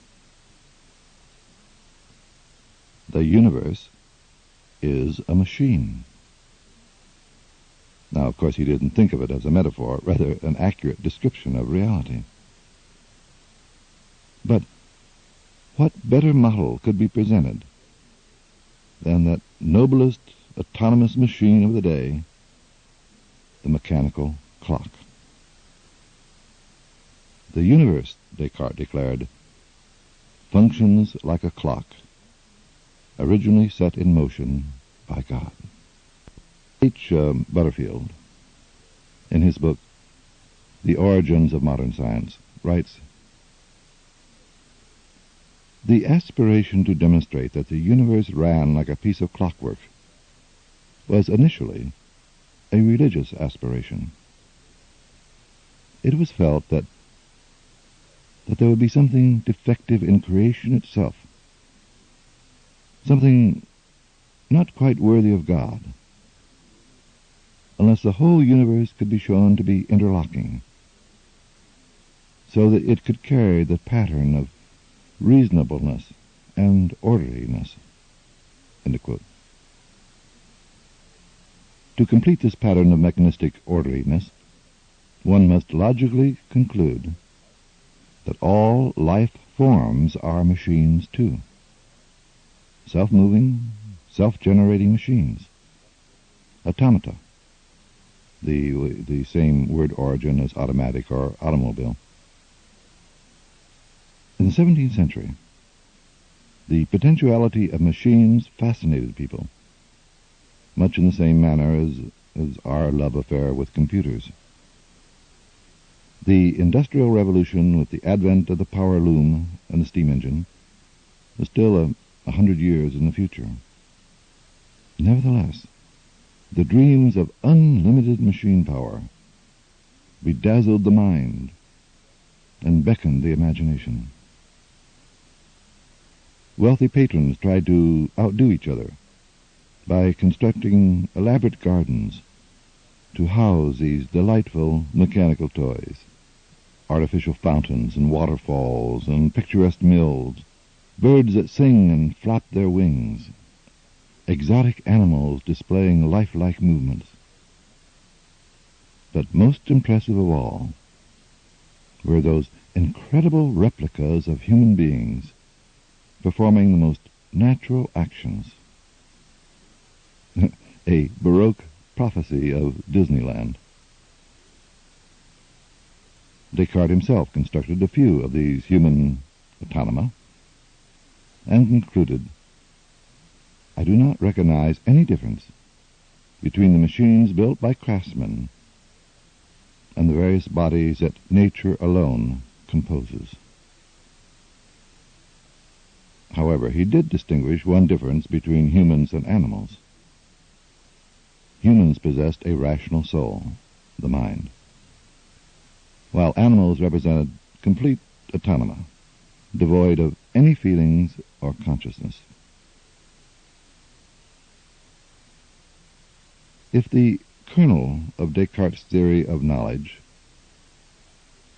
The universe is a machine. Now, of course, he didn't think of it as a metaphor, rather an accurate description of reality. But what better model could be presented than that noblest autonomous machine of the day, the mechanical clock? The universe, Descartes declared, functions like a clock, originally set in motion by God. H. Butterfield, in his book The Origins of Modern Science, writes, "The aspiration to demonstrate that the universe ran like a piece of clockwork was initially a religious aspiration. it was felt that there would be something defective in creation itself, something not quite worthy of God, unless the whole universe could be shown to be interlocking, so that it could carry the pattern of reasonableness and orderliness. End of quote. To complete this pattern of mechanistic orderliness, one must logically conclude that all life forms are machines too. Self-moving, self-generating machines. Automata. The same word origin as automatic or automobile. In the 17th century, the potentiality of machines fascinated people, much in the same manner as our love affair with computers. The Industrial Revolution, with the advent of the power loom and the steam engine, was still 100 years in the future. Nevertheless, the dreams of unlimited machine power bedazzled the mind and beckoned the imagination. Wealthy patrons tried to outdo each other by constructing elaborate gardens to house these delightful mechanical toys. Artificial fountains and waterfalls and picturesque mills, birds that sing and flap their wings, exotic animals displaying lifelike movements. But most impressive of all were those incredible replicas of human beings performing the most natural actions. A Baroque prophecy of Disneyland. Descartes himself constructed a few of these human autonoma and concluded, "I do not recognize any difference between the machines built by craftsmen and the various bodies that nature alone composes." However, he did distinguish one difference between humans and animals. Humans possessed a rational soul, the mind, while animals represented complete autonoma, devoid of any feelings or consciousness. If the kernel of Descartes' theory of knowledge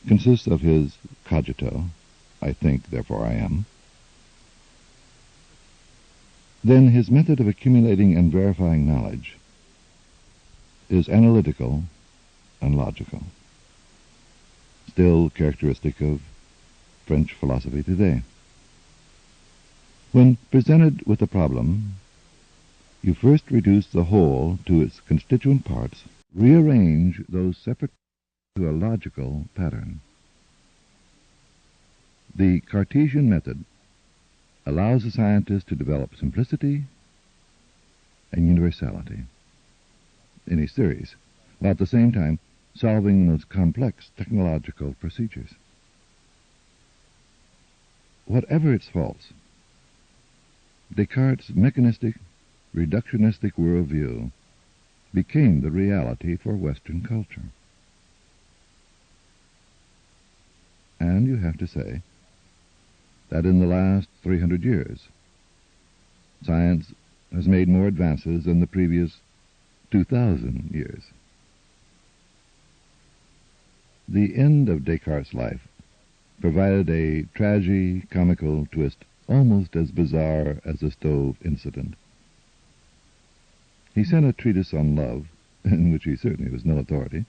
consists of his cogito, I think, therefore I am, then his method of accumulating and verifying knowledge is analytical and logical, still characteristic of French philosophy today. When presented with a problem, you first reduce the whole to its constituent parts, rearrange those separate to a logical pattern. The Cartesian method allows the scientist to develop simplicity and universality in his theories, while at the same time solving the most complex technological procedures. Whatever its faults, Descartes' mechanistic, reductionistic worldview became the reality for Western culture. And you have to say that in the last 300 years, science has made more advances than the previous 2,000 years. The end of Descartes' life provided a tragi-comical twist almost as bizarre as the stove incident. He sent a treatise on love, in which he certainly was no authority,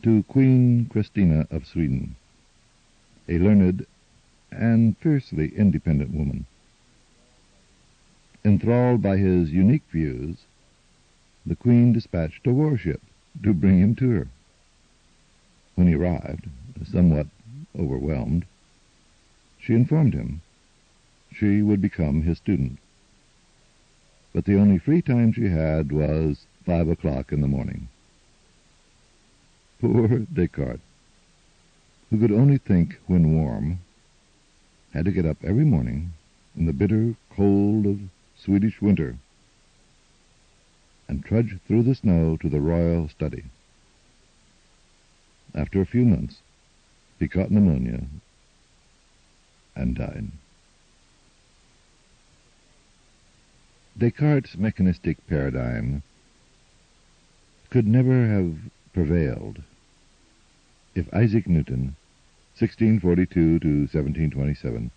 to Queen Christina of Sweden, a learned and fiercely independent woman. Enthralled by his unique views, the Queen dispatched a warship to bring him to her. When he arrived, somewhat overwhelmed, she informed him she would become his student. But the only free time she had was 5 o'clock in the morning. Poor Descartes, who could only think when warm, had to get up every morning in the bitter cold of Swedish winter and trudge through the snow to the royal study. After a few months, he caught pneumonia and died. Descartes' mechanistic paradigm could never have prevailed if Isaac Newton, 1642 to 1727,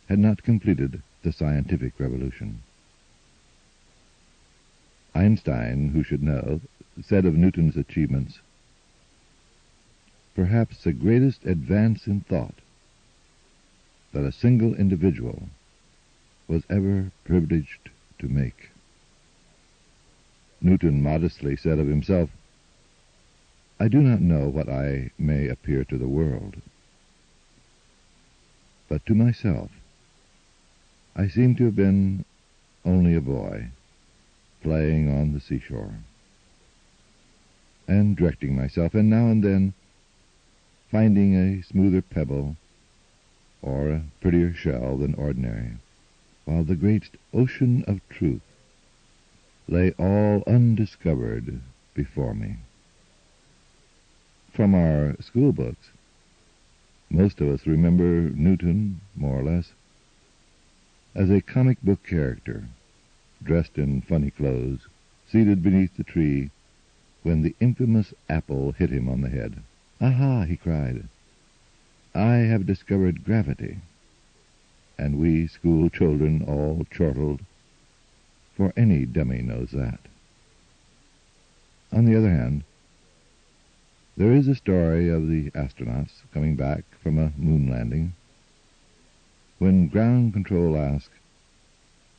had not completed the scientific revolution. Einstein, who should know, said of Newton's achievements, "Perhaps the greatest advance in thought that a single individual was ever privileged to make." Newton modestly said of himself, "I do not know what I may appear to the world, but to myself I seem to have been only a boy playing on the seashore, and directing myself, and now and then finding a smoother pebble or a prettier shell than ordinary, while the great ocean of truth lay all undiscovered before me." From our school books, most of us remember Newton, more or less, as a comic book character, dressed in funny clothes, seated beneath the tree when the infamous apple hit him on the head. "Aha!" he cried, "I have discovered gravity." And we school children all chortled, for any dummy knows that. On the other hand, there is a story of the astronauts coming back from a moon landing. When ground control asks,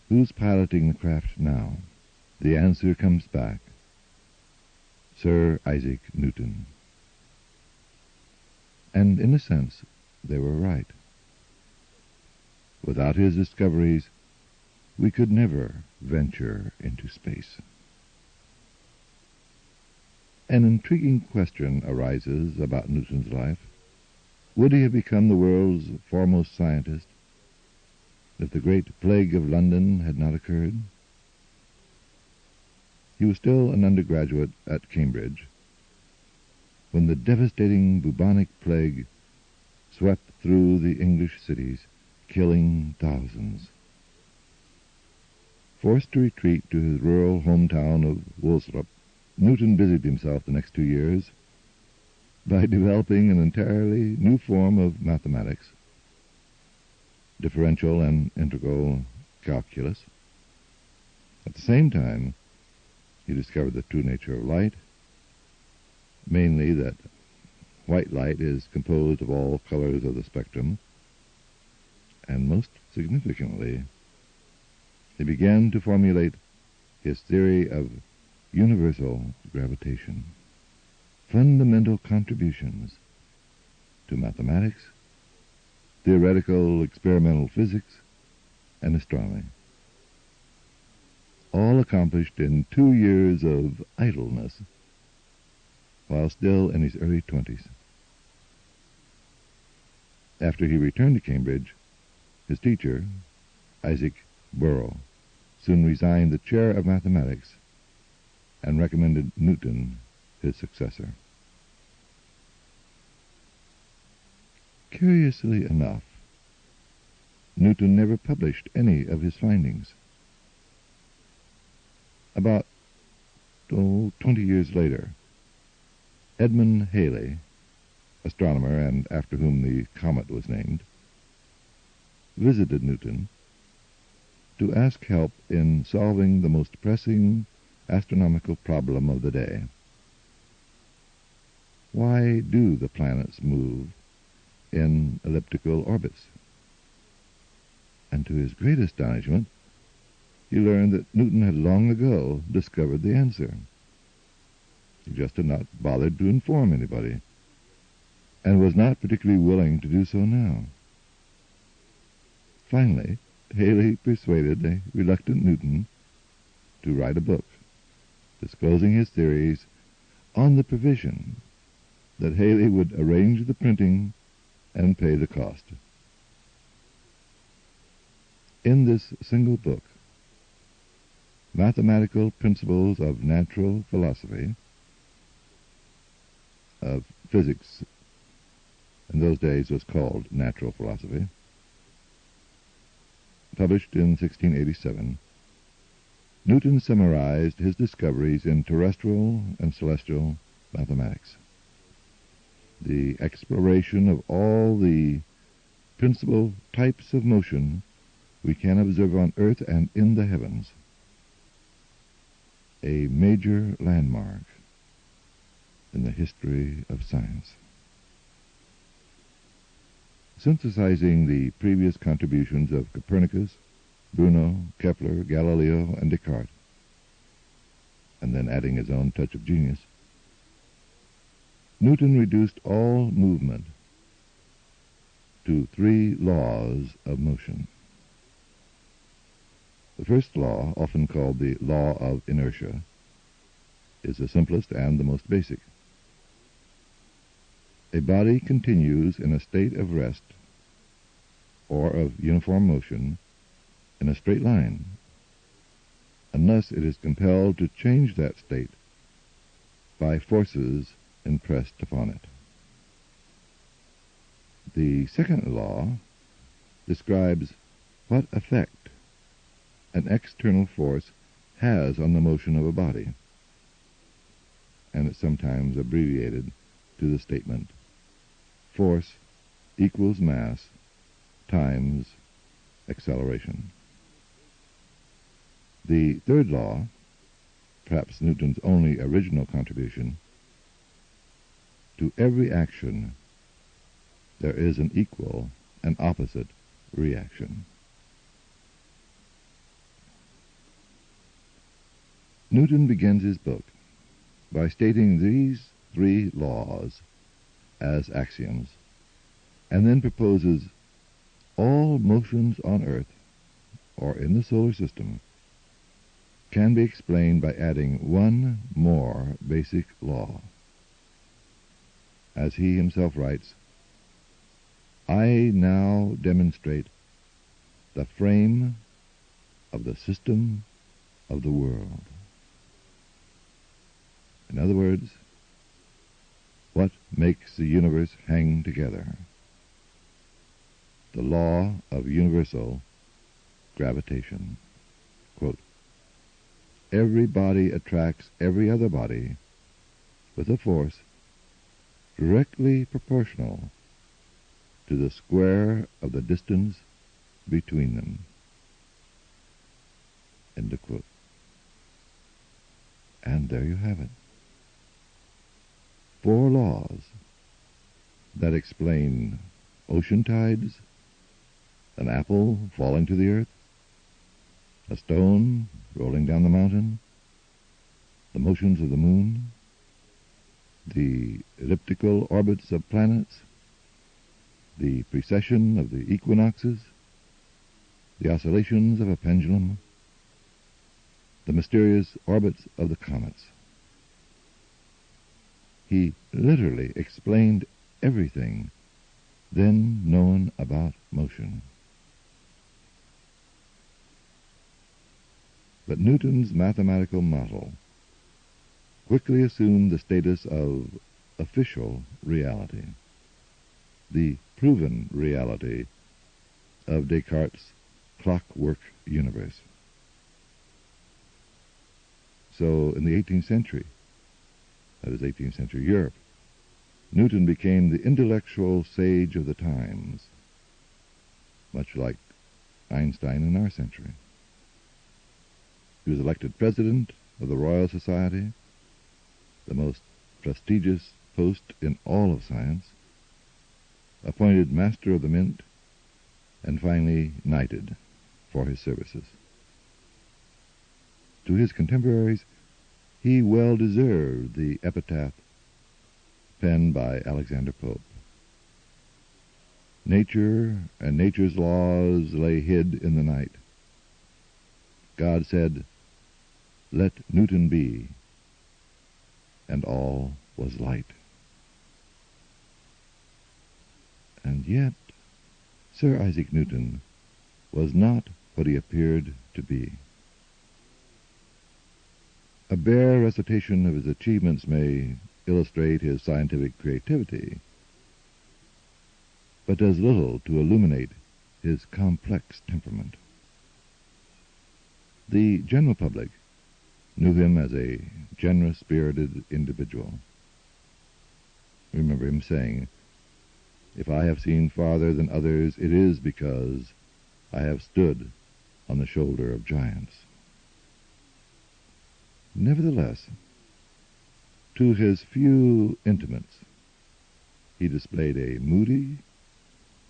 "Who's piloting the craft now?" the answer comes back, "Sir Isaac Newton." And in a sense, they were right. Without his discoveries, we could never venture into space. An intriguing question arises about Newton's life. Would he have become the world's foremost scientist if the great plague of London had not occurred? He was still an undergraduate at Cambridge when the devastating bubonic plague swept through the English cities, killing thousands. Forced to retreat to his rural hometown of Woolsthorpe, Newton busied himself the next 2 years by developing an entirely new form of mathematics, differential and integral calculus. At the same time, he discovered the true nature of light, mainly that white light is composed of all colors of the spectrum, and most significantly, he began to formulate his theory of universal gravitation, fundamental contributions to mathematics, theoretical experimental physics, and astronomy, all accomplished in 2 years of idleness while still in his early 20s. After he returned to Cambridge, his teacher, Isaac Burrow, soon resigned the chair of mathematics and recommended Newton his successor. Curiously enough, Newton never published any of his findings. About 20 years later, Edmund Halley, astronomer and after whom the comet was named, visited Newton to ask help in solving the most pressing astronomical problem of the day. Why do the planets move in elliptical orbits? And to his great astonishment, he learned that Newton had long ago discovered the answer. He just had not bothered to inform anybody, and was not particularly willing to do so now. Finally, Halley persuaded a reluctant Newton to write a book disclosing his theories on the provision that Halley would arrange the printing and pay the cost. In this single book, Mathematical Principles of Natural Philosophy, of physics in those days was called natural philosophy, published in 1687, Newton summarized his discoveries in terrestrial and celestial mathematics. The exploration of all the principal types of motion we can observe on Earth and in the heavens. A major landmark in the history of science. Synthesizing the previous contributions of Copernicus, Bruno, Kepler, Galileo, and Descartes, and then adding his own touch of genius, Newton reduced all movement to 3 laws of motion. The first law, often called the law of inertia, is the simplest and the most basic. A body continues in a state of rest or of uniform motion in a straight line unless it is compelled to change that state by forces impressed upon it. The second law describes what effect an external force has on the motion of a body, and it's sometimes abbreviated to the statement force equals mass times acceleration. The third law, perhaps Newton's only original contribution, to every action there is an equal and opposite reaction. Newton begins his book by stating these 3 laws as axioms, and then proposes all motions on Earth or in the solar system can be explained by adding one more basic law. As he himself writes, I now demonstrate the frame of the system of the world. In other words, what makes the universe hang together? The law of universal gravitation. Quote, every body attracts every other body with a force directly proportional to the square of the distance between them. End of quote. And there you have it. 4 laws that explain ocean tides, an apple falling to the earth, a stone rolling down the mountain, the motions of the moon, the elliptical orbits of planets, the precession of the equinoxes, the oscillations of a pendulum, the mysterious orbits of the comets. He literally explained everything then known about motion. But Newton's mathematical model quickly assumed the status of official reality, the proven reality of Descartes' clockwork universe. So in the 18th century, that is 18th century Europe, Newton became the intellectual sage of the times, much like Einstein in our century. He was elected president of the Royal Society, the most prestigious post in all of science, appointed Master of the Mint, and finally knighted for his services. To his contemporaries, he well deserved the epitaph penned by Alexander Pope. Nature and nature's laws lay hid in the night. God said, "Let Newton be," and all was light. And yet, Sir Isaac Newton was not what he appeared to be. A bare recitation of his achievements may illustrate his scientific creativity, but does little to illuminate his complex temperament. The general public knew him as a generous-spirited individual. Remember him saying, "If I have seen farther than others, it is because I have stood on the shoulder of giants." Nevertheless, to his few intimates, he displayed a moody,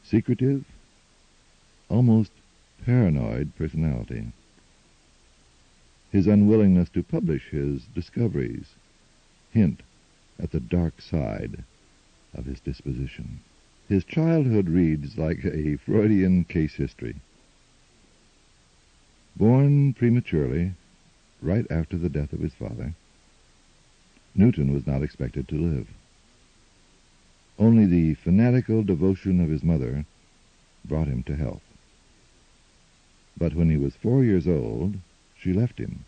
secretive, almost paranoid personality. His unwillingness to publish his discoveries hint at the dark side of his disposition. His childhood reads like a Freudian case history. Born prematurely, right after the death of his father, Newton was not expected to live. Only the fanatical devotion of his mother brought him to health. But when he was 4 years old, she left him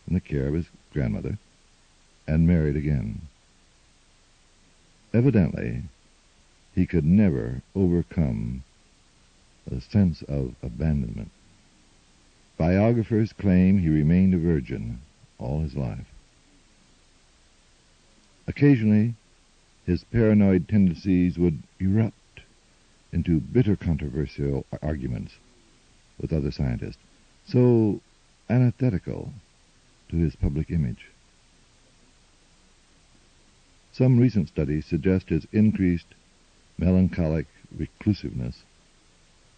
in the care of his grandmother and married again. Evidently, he could never overcome a sense of abandonment. Biographers claim he remained a virgin all his life. Occasionally, his paranoid tendencies would erupt into bitter controversial arguments with other scientists, so antithetical to his public image. Some recent studies suggest his increased melancholic reclusiveness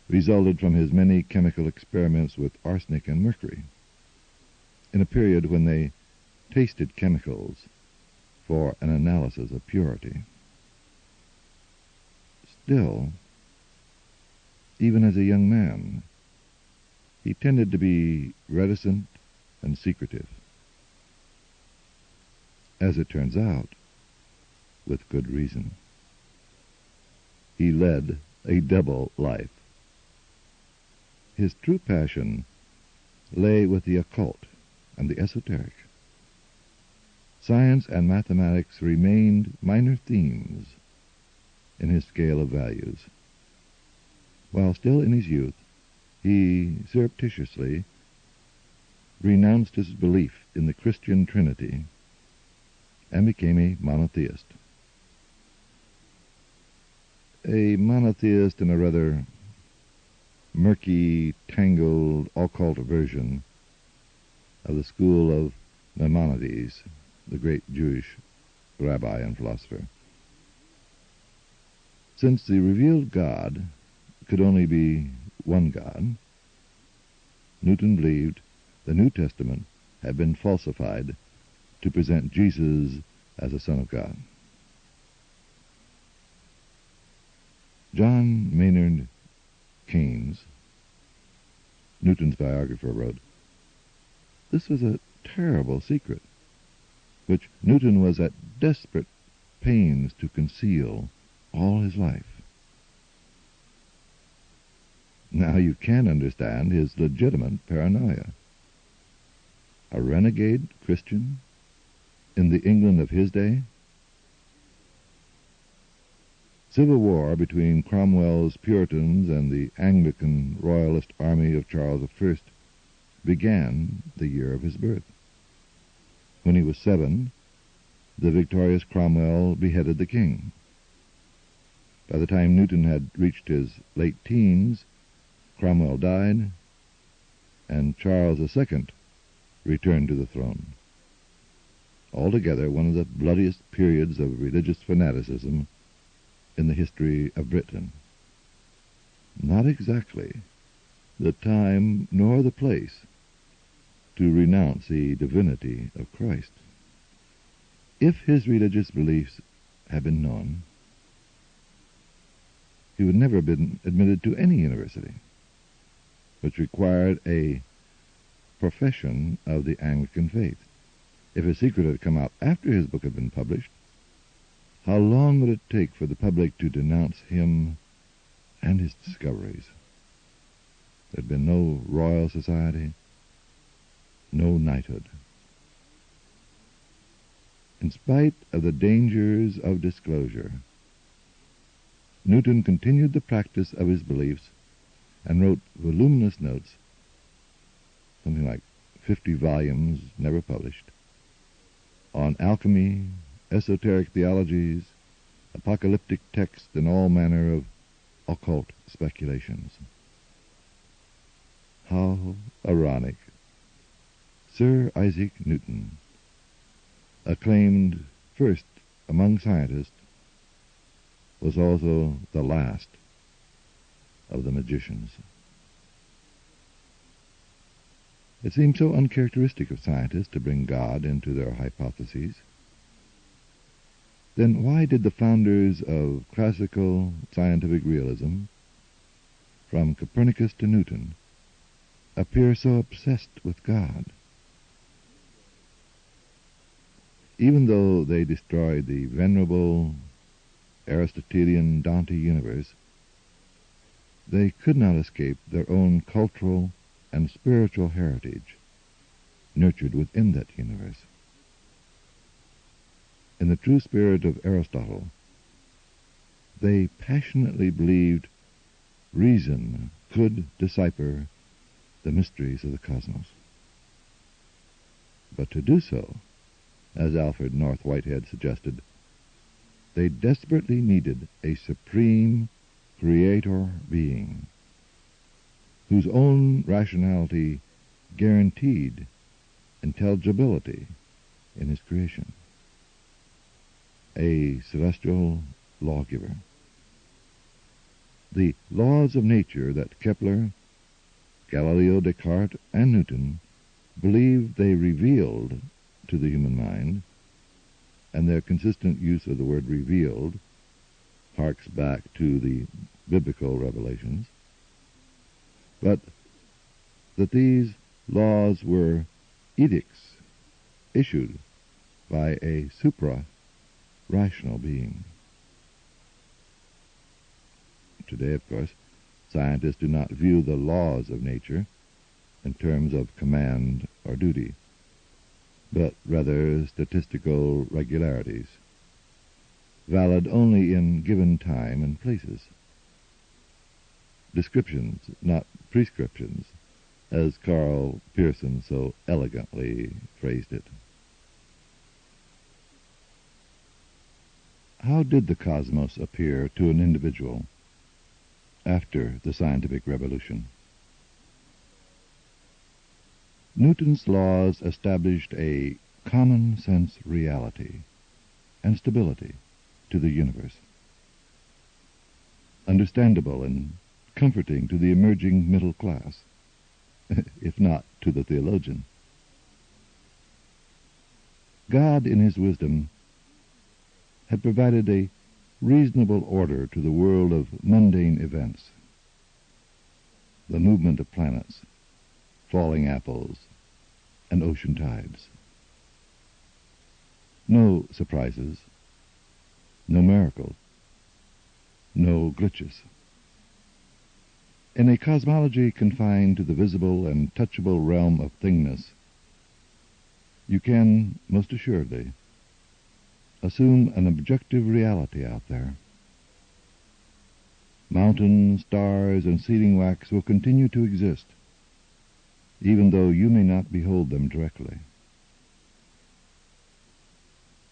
resulted from his many chemical experiments with arsenic and mercury, in a period when they tasted chemicals for an analysis of purity. Still, even as a young man, he tended to be reticent and secretive. As it turns out, with good reason. He led a double life. His true passion lay with the occult and the esoteric. Science and mathematics remained minor themes in his scale of values. While still in his youth, he surreptitiously renounced his belief in the Christian Trinity and became a monotheist. A monotheist in a rather murky, tangled, occult version of the school of Maimonides, the great Jewish rabbi and philosopher. Since the revealed God could only be one God, Newton believed the New Testament had been falsified to present Jesus as a Son of God. John Maynard Keynes, Newton's biographer, wrote, "This was a terrible secret, which Newton was at desperate pains to conceal all his life." Now you can understand his legitimate paranoia. A renegade Christian in the England of his day? Civil war between Cromwell's Puritans and the Anglican royalist army of Charles I began the year of his birth. When he was 7, the victorious Cromwell beheaded the king. By the time Newton had reached his late teens, Cromwell died, and Charles II returned to the throne. Altogether, one of the bloodiest periods of religious fanaticism in the history of Britain. Not exactly the time nor the place to renounce the divinity of Christ. If his religious beliefs had been known, he would never have been admitted to any university, which required a profession of the Anglican faith. If his secret had come out after his book had been published, how long would it take for the public to denounce him and his discoveries? There had been no royal society, no knighthood. In spite of the dangers of disclosure, Newton continued the practice of his beliefs and wrote voluminous notes, something like 50 volumes never published, on alchemy, esoteric theologies, apocalyptic texts, and all manner of occult speculations. How ironic! Sir Isaac Newton, acclaimed first among scientists, was also the last of the magicians. It seems so uncharacteristic of scientists to bring God into their hypotheses. Then why did the founders of classical scientific realism, from Copernicus to Newton, appear so obsessed with God? Even though they destroyed the venerable Aristotelian Dante universe, they could not escape their own cultural and spiritual heritage nurtured within that universe. In the true spirit of Aristotle, they passionately believed reason could decipher the mysteries of the cosmos. But to do so, as Alfred North Whitehead suggested, they desperately needed a supreme creator being whose own rationality guaranteed intelligibility in his creation, a celestial lawgiver. The laws of nature that Kepler, Galileo, Descartes, and Newton believed they revealed to the human mind, and their consistent use of the word revealed harks back to the biblical revelations, but that these laws were edicts issued by a supra-rational being. Today, of course, scientists do not view the laws of nature in terms of command or duty, but rather statistical regularities, valid only in given time and places. Descriptions, not prescriptions, as Carl Pearson so elegantly phrased it. How did the cosmos appear to an individual after the scientific revolution? Newton's laws established a common-sense reality and stability to the universe, understandable and comforting to the emerging middle class, if not to the theologian. God, in his wisdom, had provided a reasonable order to the world of mundane events, the movement of planets, falling apples, and ocean tides. No surprises, no miracles, no glitches. In a cosmology confined to the visible and touchable realm of thingness, you can, most assuredly, assume an objective reality out there. Mountains, stars, and sealing wax will continue to exist, even though you may not behold them directly.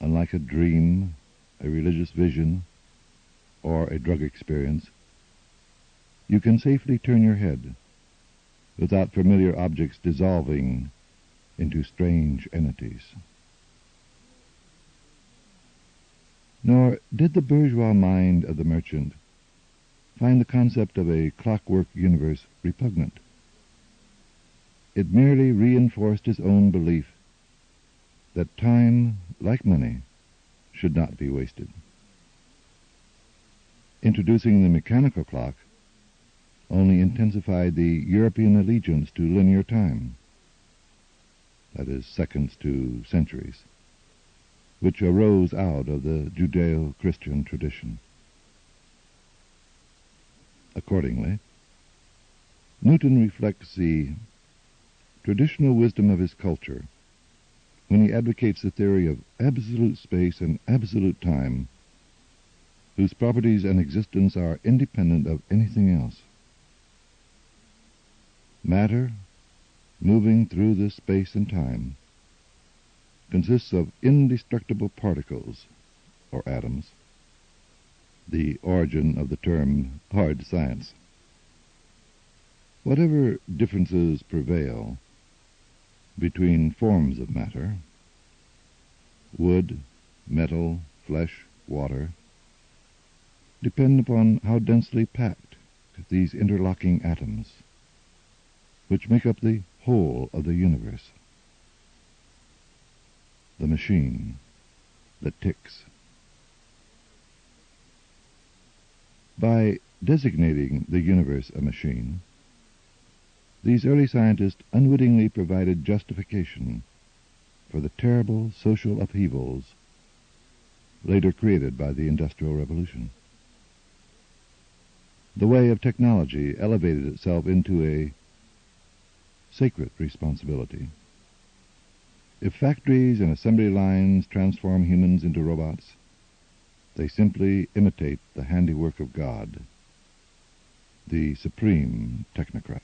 Unlike a dream, a religious vision, or a drug experience, you can safely turn your head without familiar objects dissolving into strange entities. Nor did the bourgeois mind of the merchant find the concept of a clockwork universe repugnant. It merely reinforced his own belief that time, like money, should not be wasted. Introducing the mechanical clock only intensified the European allegiance to linear time, that is, seconds to centuries, which arose out of the Judeo-Christian tradition. Accordingly, Newton reflects the traditional wisdom of his culture when he advocates the theory of absolute space and absolute time, whose properties and existence are independent of anything else. Matter, moving through this space and time, consists of indestructible particles, or atoms, the origin of the term hard science. Whatever differences prevail between forms of matter, wood, metal, flesh, water, depend upon how densely packed these interlocking atoms, which make up the whole of the universe, the machine that ticks. By designating the universe a machine, these early scientists unwittingly provided justification for the terrible social upheavals later created by the Industrial Revolution. The way of technology elevated itself into a sacred responsibility. If factories and assembly lines transform humans into robots, they simply imitate the handiwork of God, the supreme technocrat.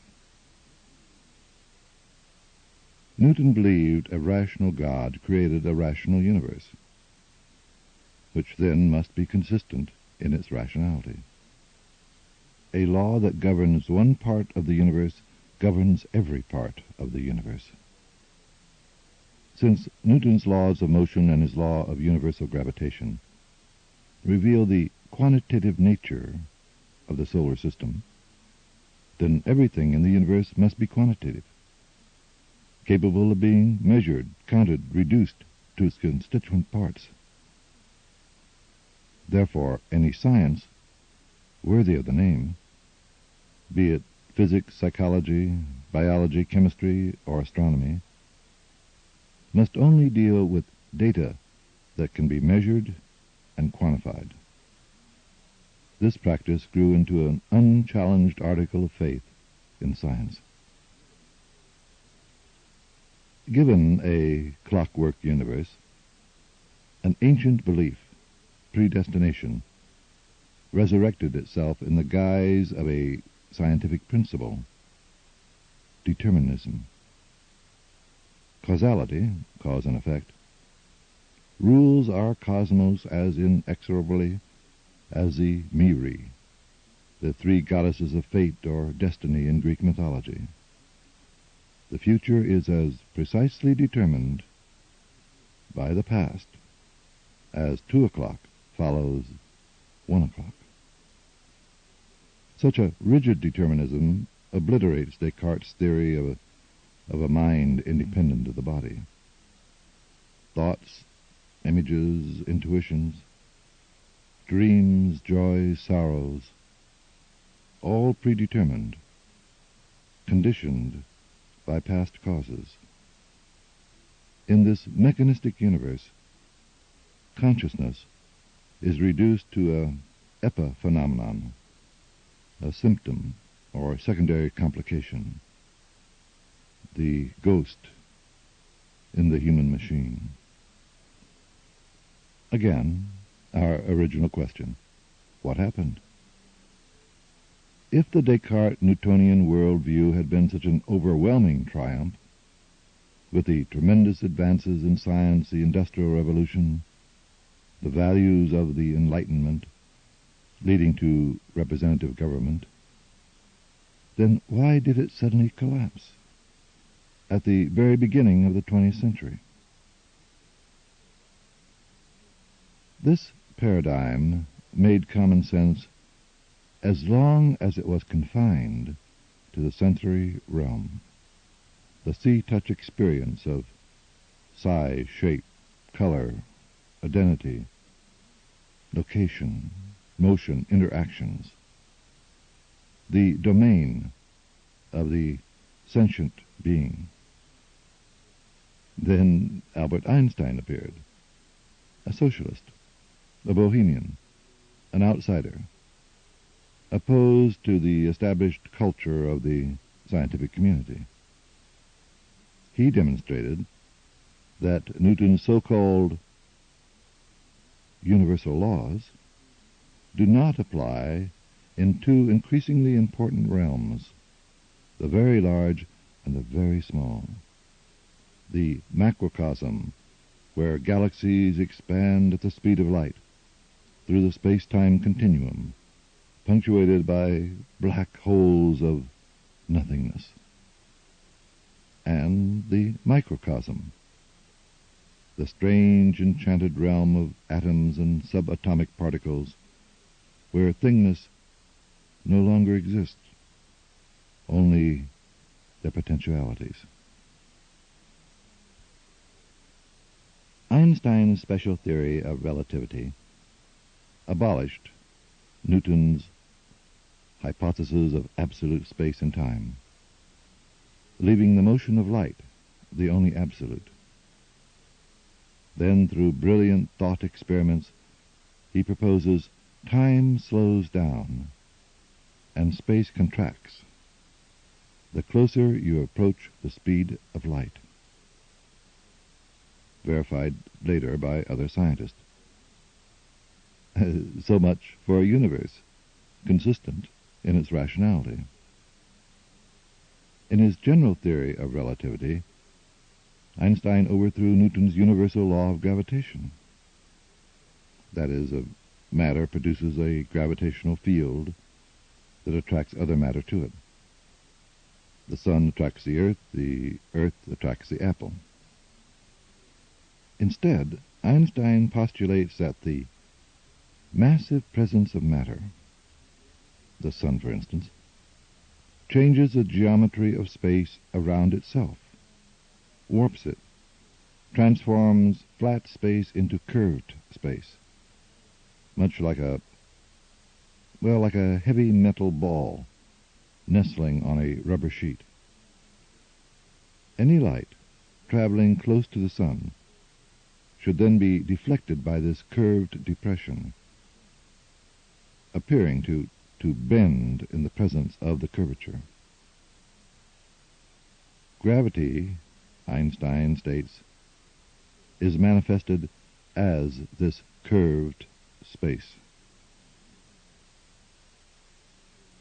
Newton believed a rational God created a rational universe, which then must be consistent in its rationality. A law that governs one part of the universe governs every part of the universe. Since Newton's laws of motion and his law of universal gravitation reveal the quantitative nature of the solar system, then everything in the universe must be quantitative, capable of being measured, counted, reduced to its constituent parts. Therefore, any science worthy of the name, be it physics, psychology, biology, chemistry, or astronomy, must only deal with data that can be measured and quantified. This practice grew into an unchallenged article of faith in science. Given a clockwork universe, an ancient belief, predestination, resurrected itself in the guise of a scientific principle, determinism. Causality, cause and effect, rules our cosmos as inexorably as the Miri, the three goddesses of fate or destiny in Greek mythology. The future is as precisely determined by the past as 2 o'clock follows 1 o'clock. Such a rigid determinism obliterates Descartes' theory of a mind independent of the body. Thoughts, images, intuitions, dreams, joys, sorrows, all predetermined, conditioned by past causes. In this mechanistic universe, consciousness is reduced to an epiphenomenon, a symptom or secondary complication, the ghost in the human machine. Again, our original question, what happened? If the Descartes-Newtonian worldview had been such an overwhelming triumph, with the tremendous advances in science, the Industrial Revolution, the values of the Enlightenment, leading to representative government, then why did it suddenly collapse at the very beginning of the 20th century? This paradigm made common sense as long as it was confined to the sensory realm, the see-touch experience of size, shape, color, identity, location, motion, interactions, the domain of the sentient being. Then Albert Einstein appeared, a socialist, a bohemian, an outsider, opposed to the established culture of the scientific community. He demonstrated that Newton's so-called universal laws do not apply in two increasingly important realms, the very large and the very small. The macrocosm, where galaxies expand at the speed of light through the space-time continuum, punctuated by black holes of nothingness. And the microcosm, the strange enchanted realm of atoms and subatomic particles, where thingness no longer exists, only their potentialities. Einstein's special theory of relativity abolished Newton's hypothesis of absolute space and time, leaving the motion of light the only absolute. Then, through brilliant thought experiments, he proposes time slows down and space contracts the closer you approach the speed of light, verified later by other scientists. So much for a universe consistent in its rationality. In his general theory of relativity, Einstein overthrew Newton's universal law of gravitation. That is, matter produces a gravitational field that attracts other matter to it. The sun attracts the earth attracts the apple. Instead, Einstein postulates that the massive presence of matter, the sun for instance, changes the geometry of space around itself, warps it, transforms flat space into curved space, much like a heavy metal ball nestling on a rubber sheet. Any light traveling close to the sun should then be deflected by this curved depression, appearing to bend in the presence of the curvature. Gravity, Einstein states, is manifested as this curved space.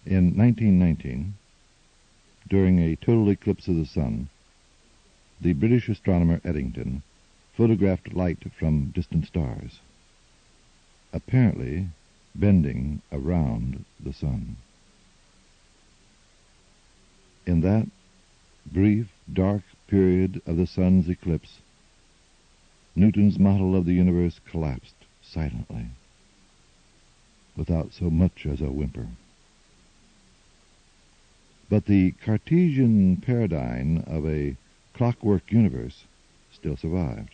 In 1919, during a total eclipse of the sun, the British astronomer Eddington photographed light from distant stars, apparently bending around the sun. In that brief, dark period of the sun's eclipse, Newton's model of the universe collapsed silently, without so much as a whimper. But the Cartesian paradigm of a clockwork universe still survived,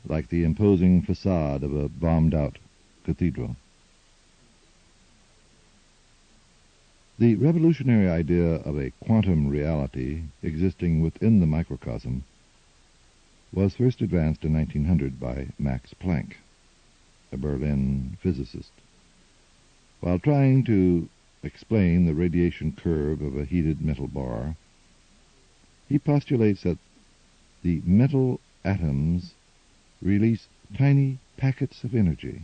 like the imposing facade of a bombed-out cathedral. The revolutionary idea of a quantum reality existing within the microcosm was first advanced in 1900 by Max Planck, a Berlin physicist. While trying to explain the radiation curve of a heated metal bar, he postulates that the metal atoms release tiny packets of energy,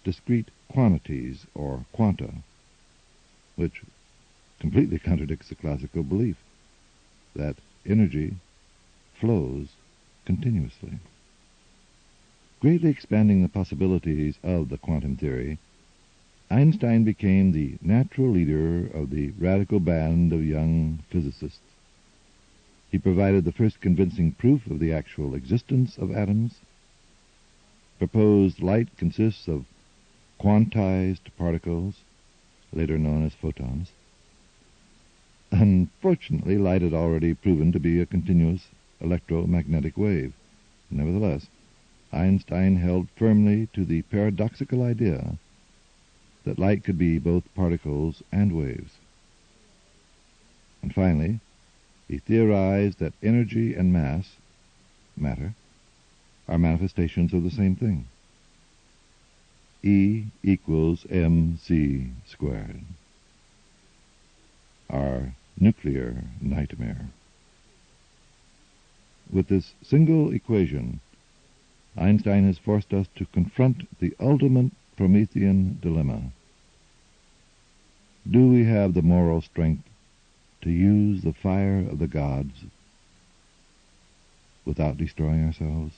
discrete quantities or quanta, which completely contradicts the classical belief that energy flows continuously. Greatly expanding the possibilities of the quantum theory, Einstein became the natural leader of the radical band of young physicists. He provided the first convincing proof of the actual existence of atoms, proposed light consists of quantized particles, later known as photons. Unfortunately, light had already proven to be a continuous electromagnetic wave. Nevertheless, Einstein held firmly to the paradoxical idea that light could be both particles and waves. And finally, he theorized that energy and mass, matter, are manifestations of the same thing. E equals mc squared. Our nuclear nightmare. With this single equation, Einstein has forced us to confront the ultimate Promethean dilemma. Do we have the moral strength to use the fire of the gods without destroying ourselves?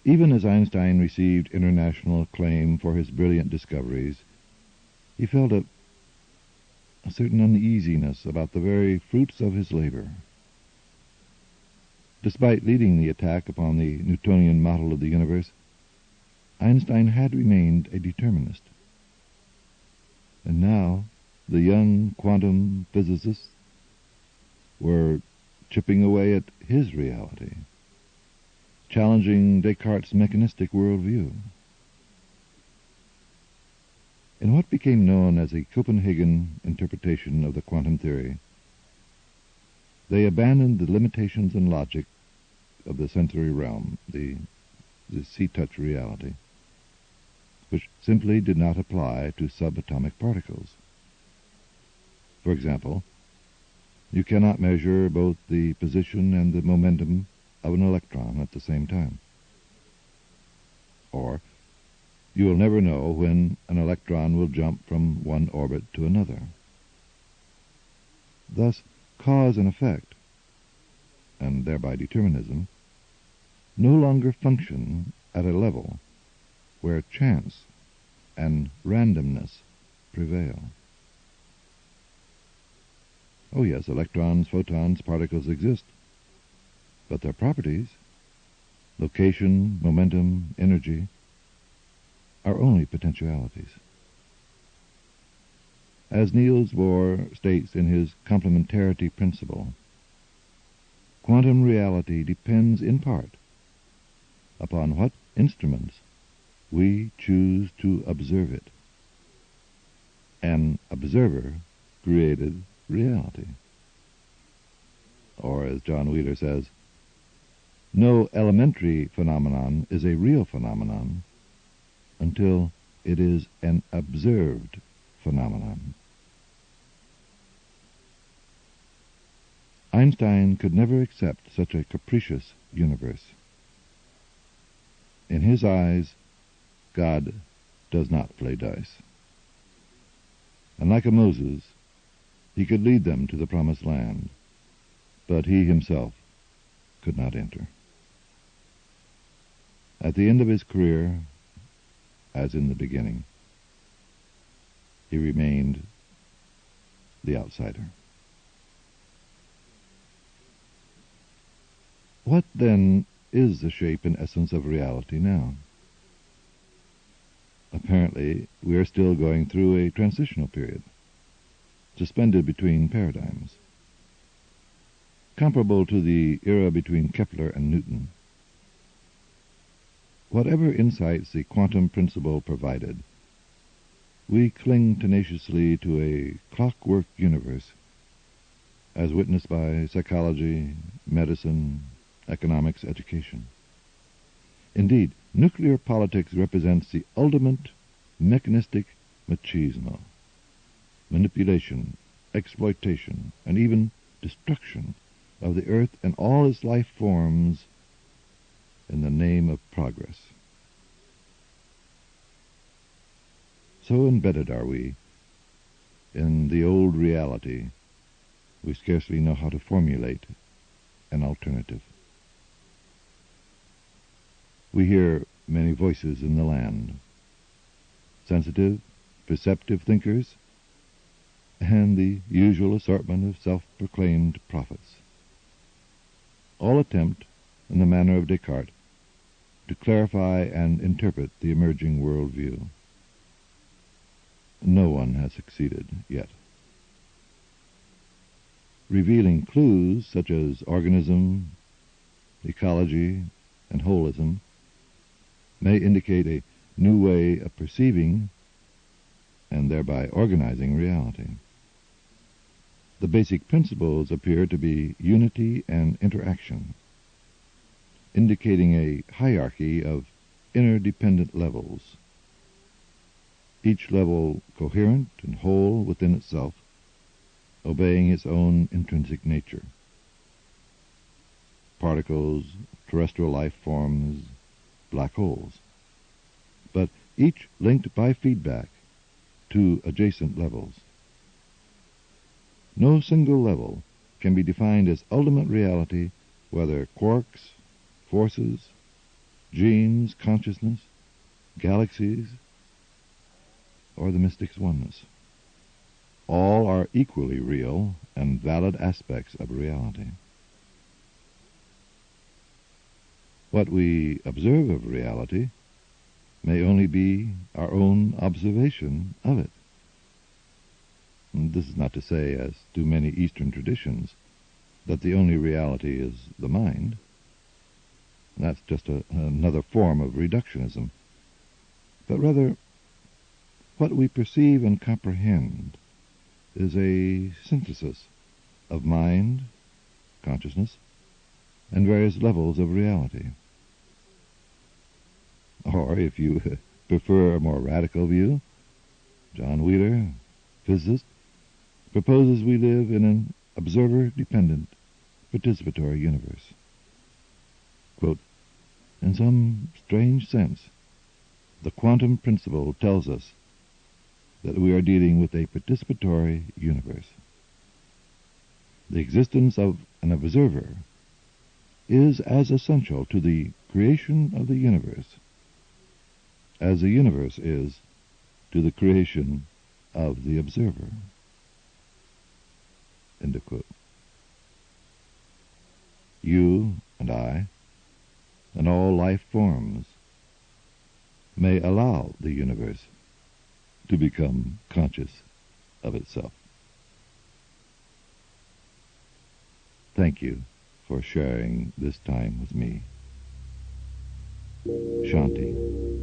Even as Einstein received international acclaim for his brilliant discoveries, he felt a certain uneasiness about the very fruits of his labor. Despite leading the attack upon the Newtonian model of the universe, Einstein had remained a determinist. And now the young quantum physicists were chipping away at his reality, challenging Descartes' mechanistic worldview. In what became known as the Copenhagen interpretation of the quantum theory, they abandoned the limitations and logic of the sensory realm, the see-touch reality, which simply did not apply to subatomic particles. For example, you cannot measure both the position and the momentum of an electron at the same time. Or, you will never know when an electron will jump from one orbit to another. Thus, cause and effect, and thereby determinism, no longer function at a level where chance and randomness prevail. Oh yes, electrons, photons, particles exist, but their properties, location, momentum, energy, are only potentialities. As Niels Bohr states in his complementarity principle, quantum reality depends in part upon what instruments we choose to observe it. An observer created reality. Or, as John Wheeler says, no elementary phenomenon is a real phenomenon until it is an observed phenomenon. Einstein could never accept such a capricious universe. In his eyes, God does not play dice. And like a Moses, he could lead them to the promised land, but he himself could not enter. At the end of his career, as in the beginning, he remained the outsider. What, then, is the shape and essence of reality now? Apparently, we are still going through a transitional period, suspended between paradigms, comparable to the era between Kepler and Newton. Whatever insights the quantum principle provided, we cling tenaciously to a clockwork universe, as witnessed by psychology, medicine, economics, education. Indeed, nuclear politics represents the ultimate mechanistic machismo, manipulation, exploitation, and even destruction of the earth and all its life forms in the name of progress. So embedded are we in the old reality, we scarcely know how to formulate an alternative. We hear many voices in the land, sensitive, perceptive thinkers, and the usual assortment of self-proclaimed prophets. All attempt, in the manner of Descartes, to clarify and interpret the emerging worldview. No one has succeeded yet. Revealing clues such as organism, ecology, and holism may indicate a new way of perceiving and thereby organizing reality. The basic principles appear to be unity and interaction, indicating a hierarchy of interdependent levels, each level coherent and whole within itself, obeying its own intrinsic nature. particles, terrestrial life forms, black holes, but each linked by feedback to adjacent levels. No single level can be defined as ultimate reality, whether quarks, forces, genes, consciousness, galaxies, or the mystic's oneness. All are equally real and valid aspects of reality. What we observe of reality may only be our own observation of it. And this is not to say, as do many Eastern traditions, that the only reality is the mind. That's just another form of reductionism. But rather, what we perceive and comprehend is a synthesis of mind, consciousness, and various levels of reality. Or, if you prefer a more radical view, John Wheeler, physicist, proposes we live in an observer-dependent, participatory universe. Quote, in some strange sense, the quantum principle tells us that we are dealing with a participatory universe. The existence of an observer is as essential to the creation of the universe as the universe is to the creation of the observer. End of quote. You and I, and all life forms, may allow the universe to become conscious of itself. Thank you for sharing this time with me. Shanti.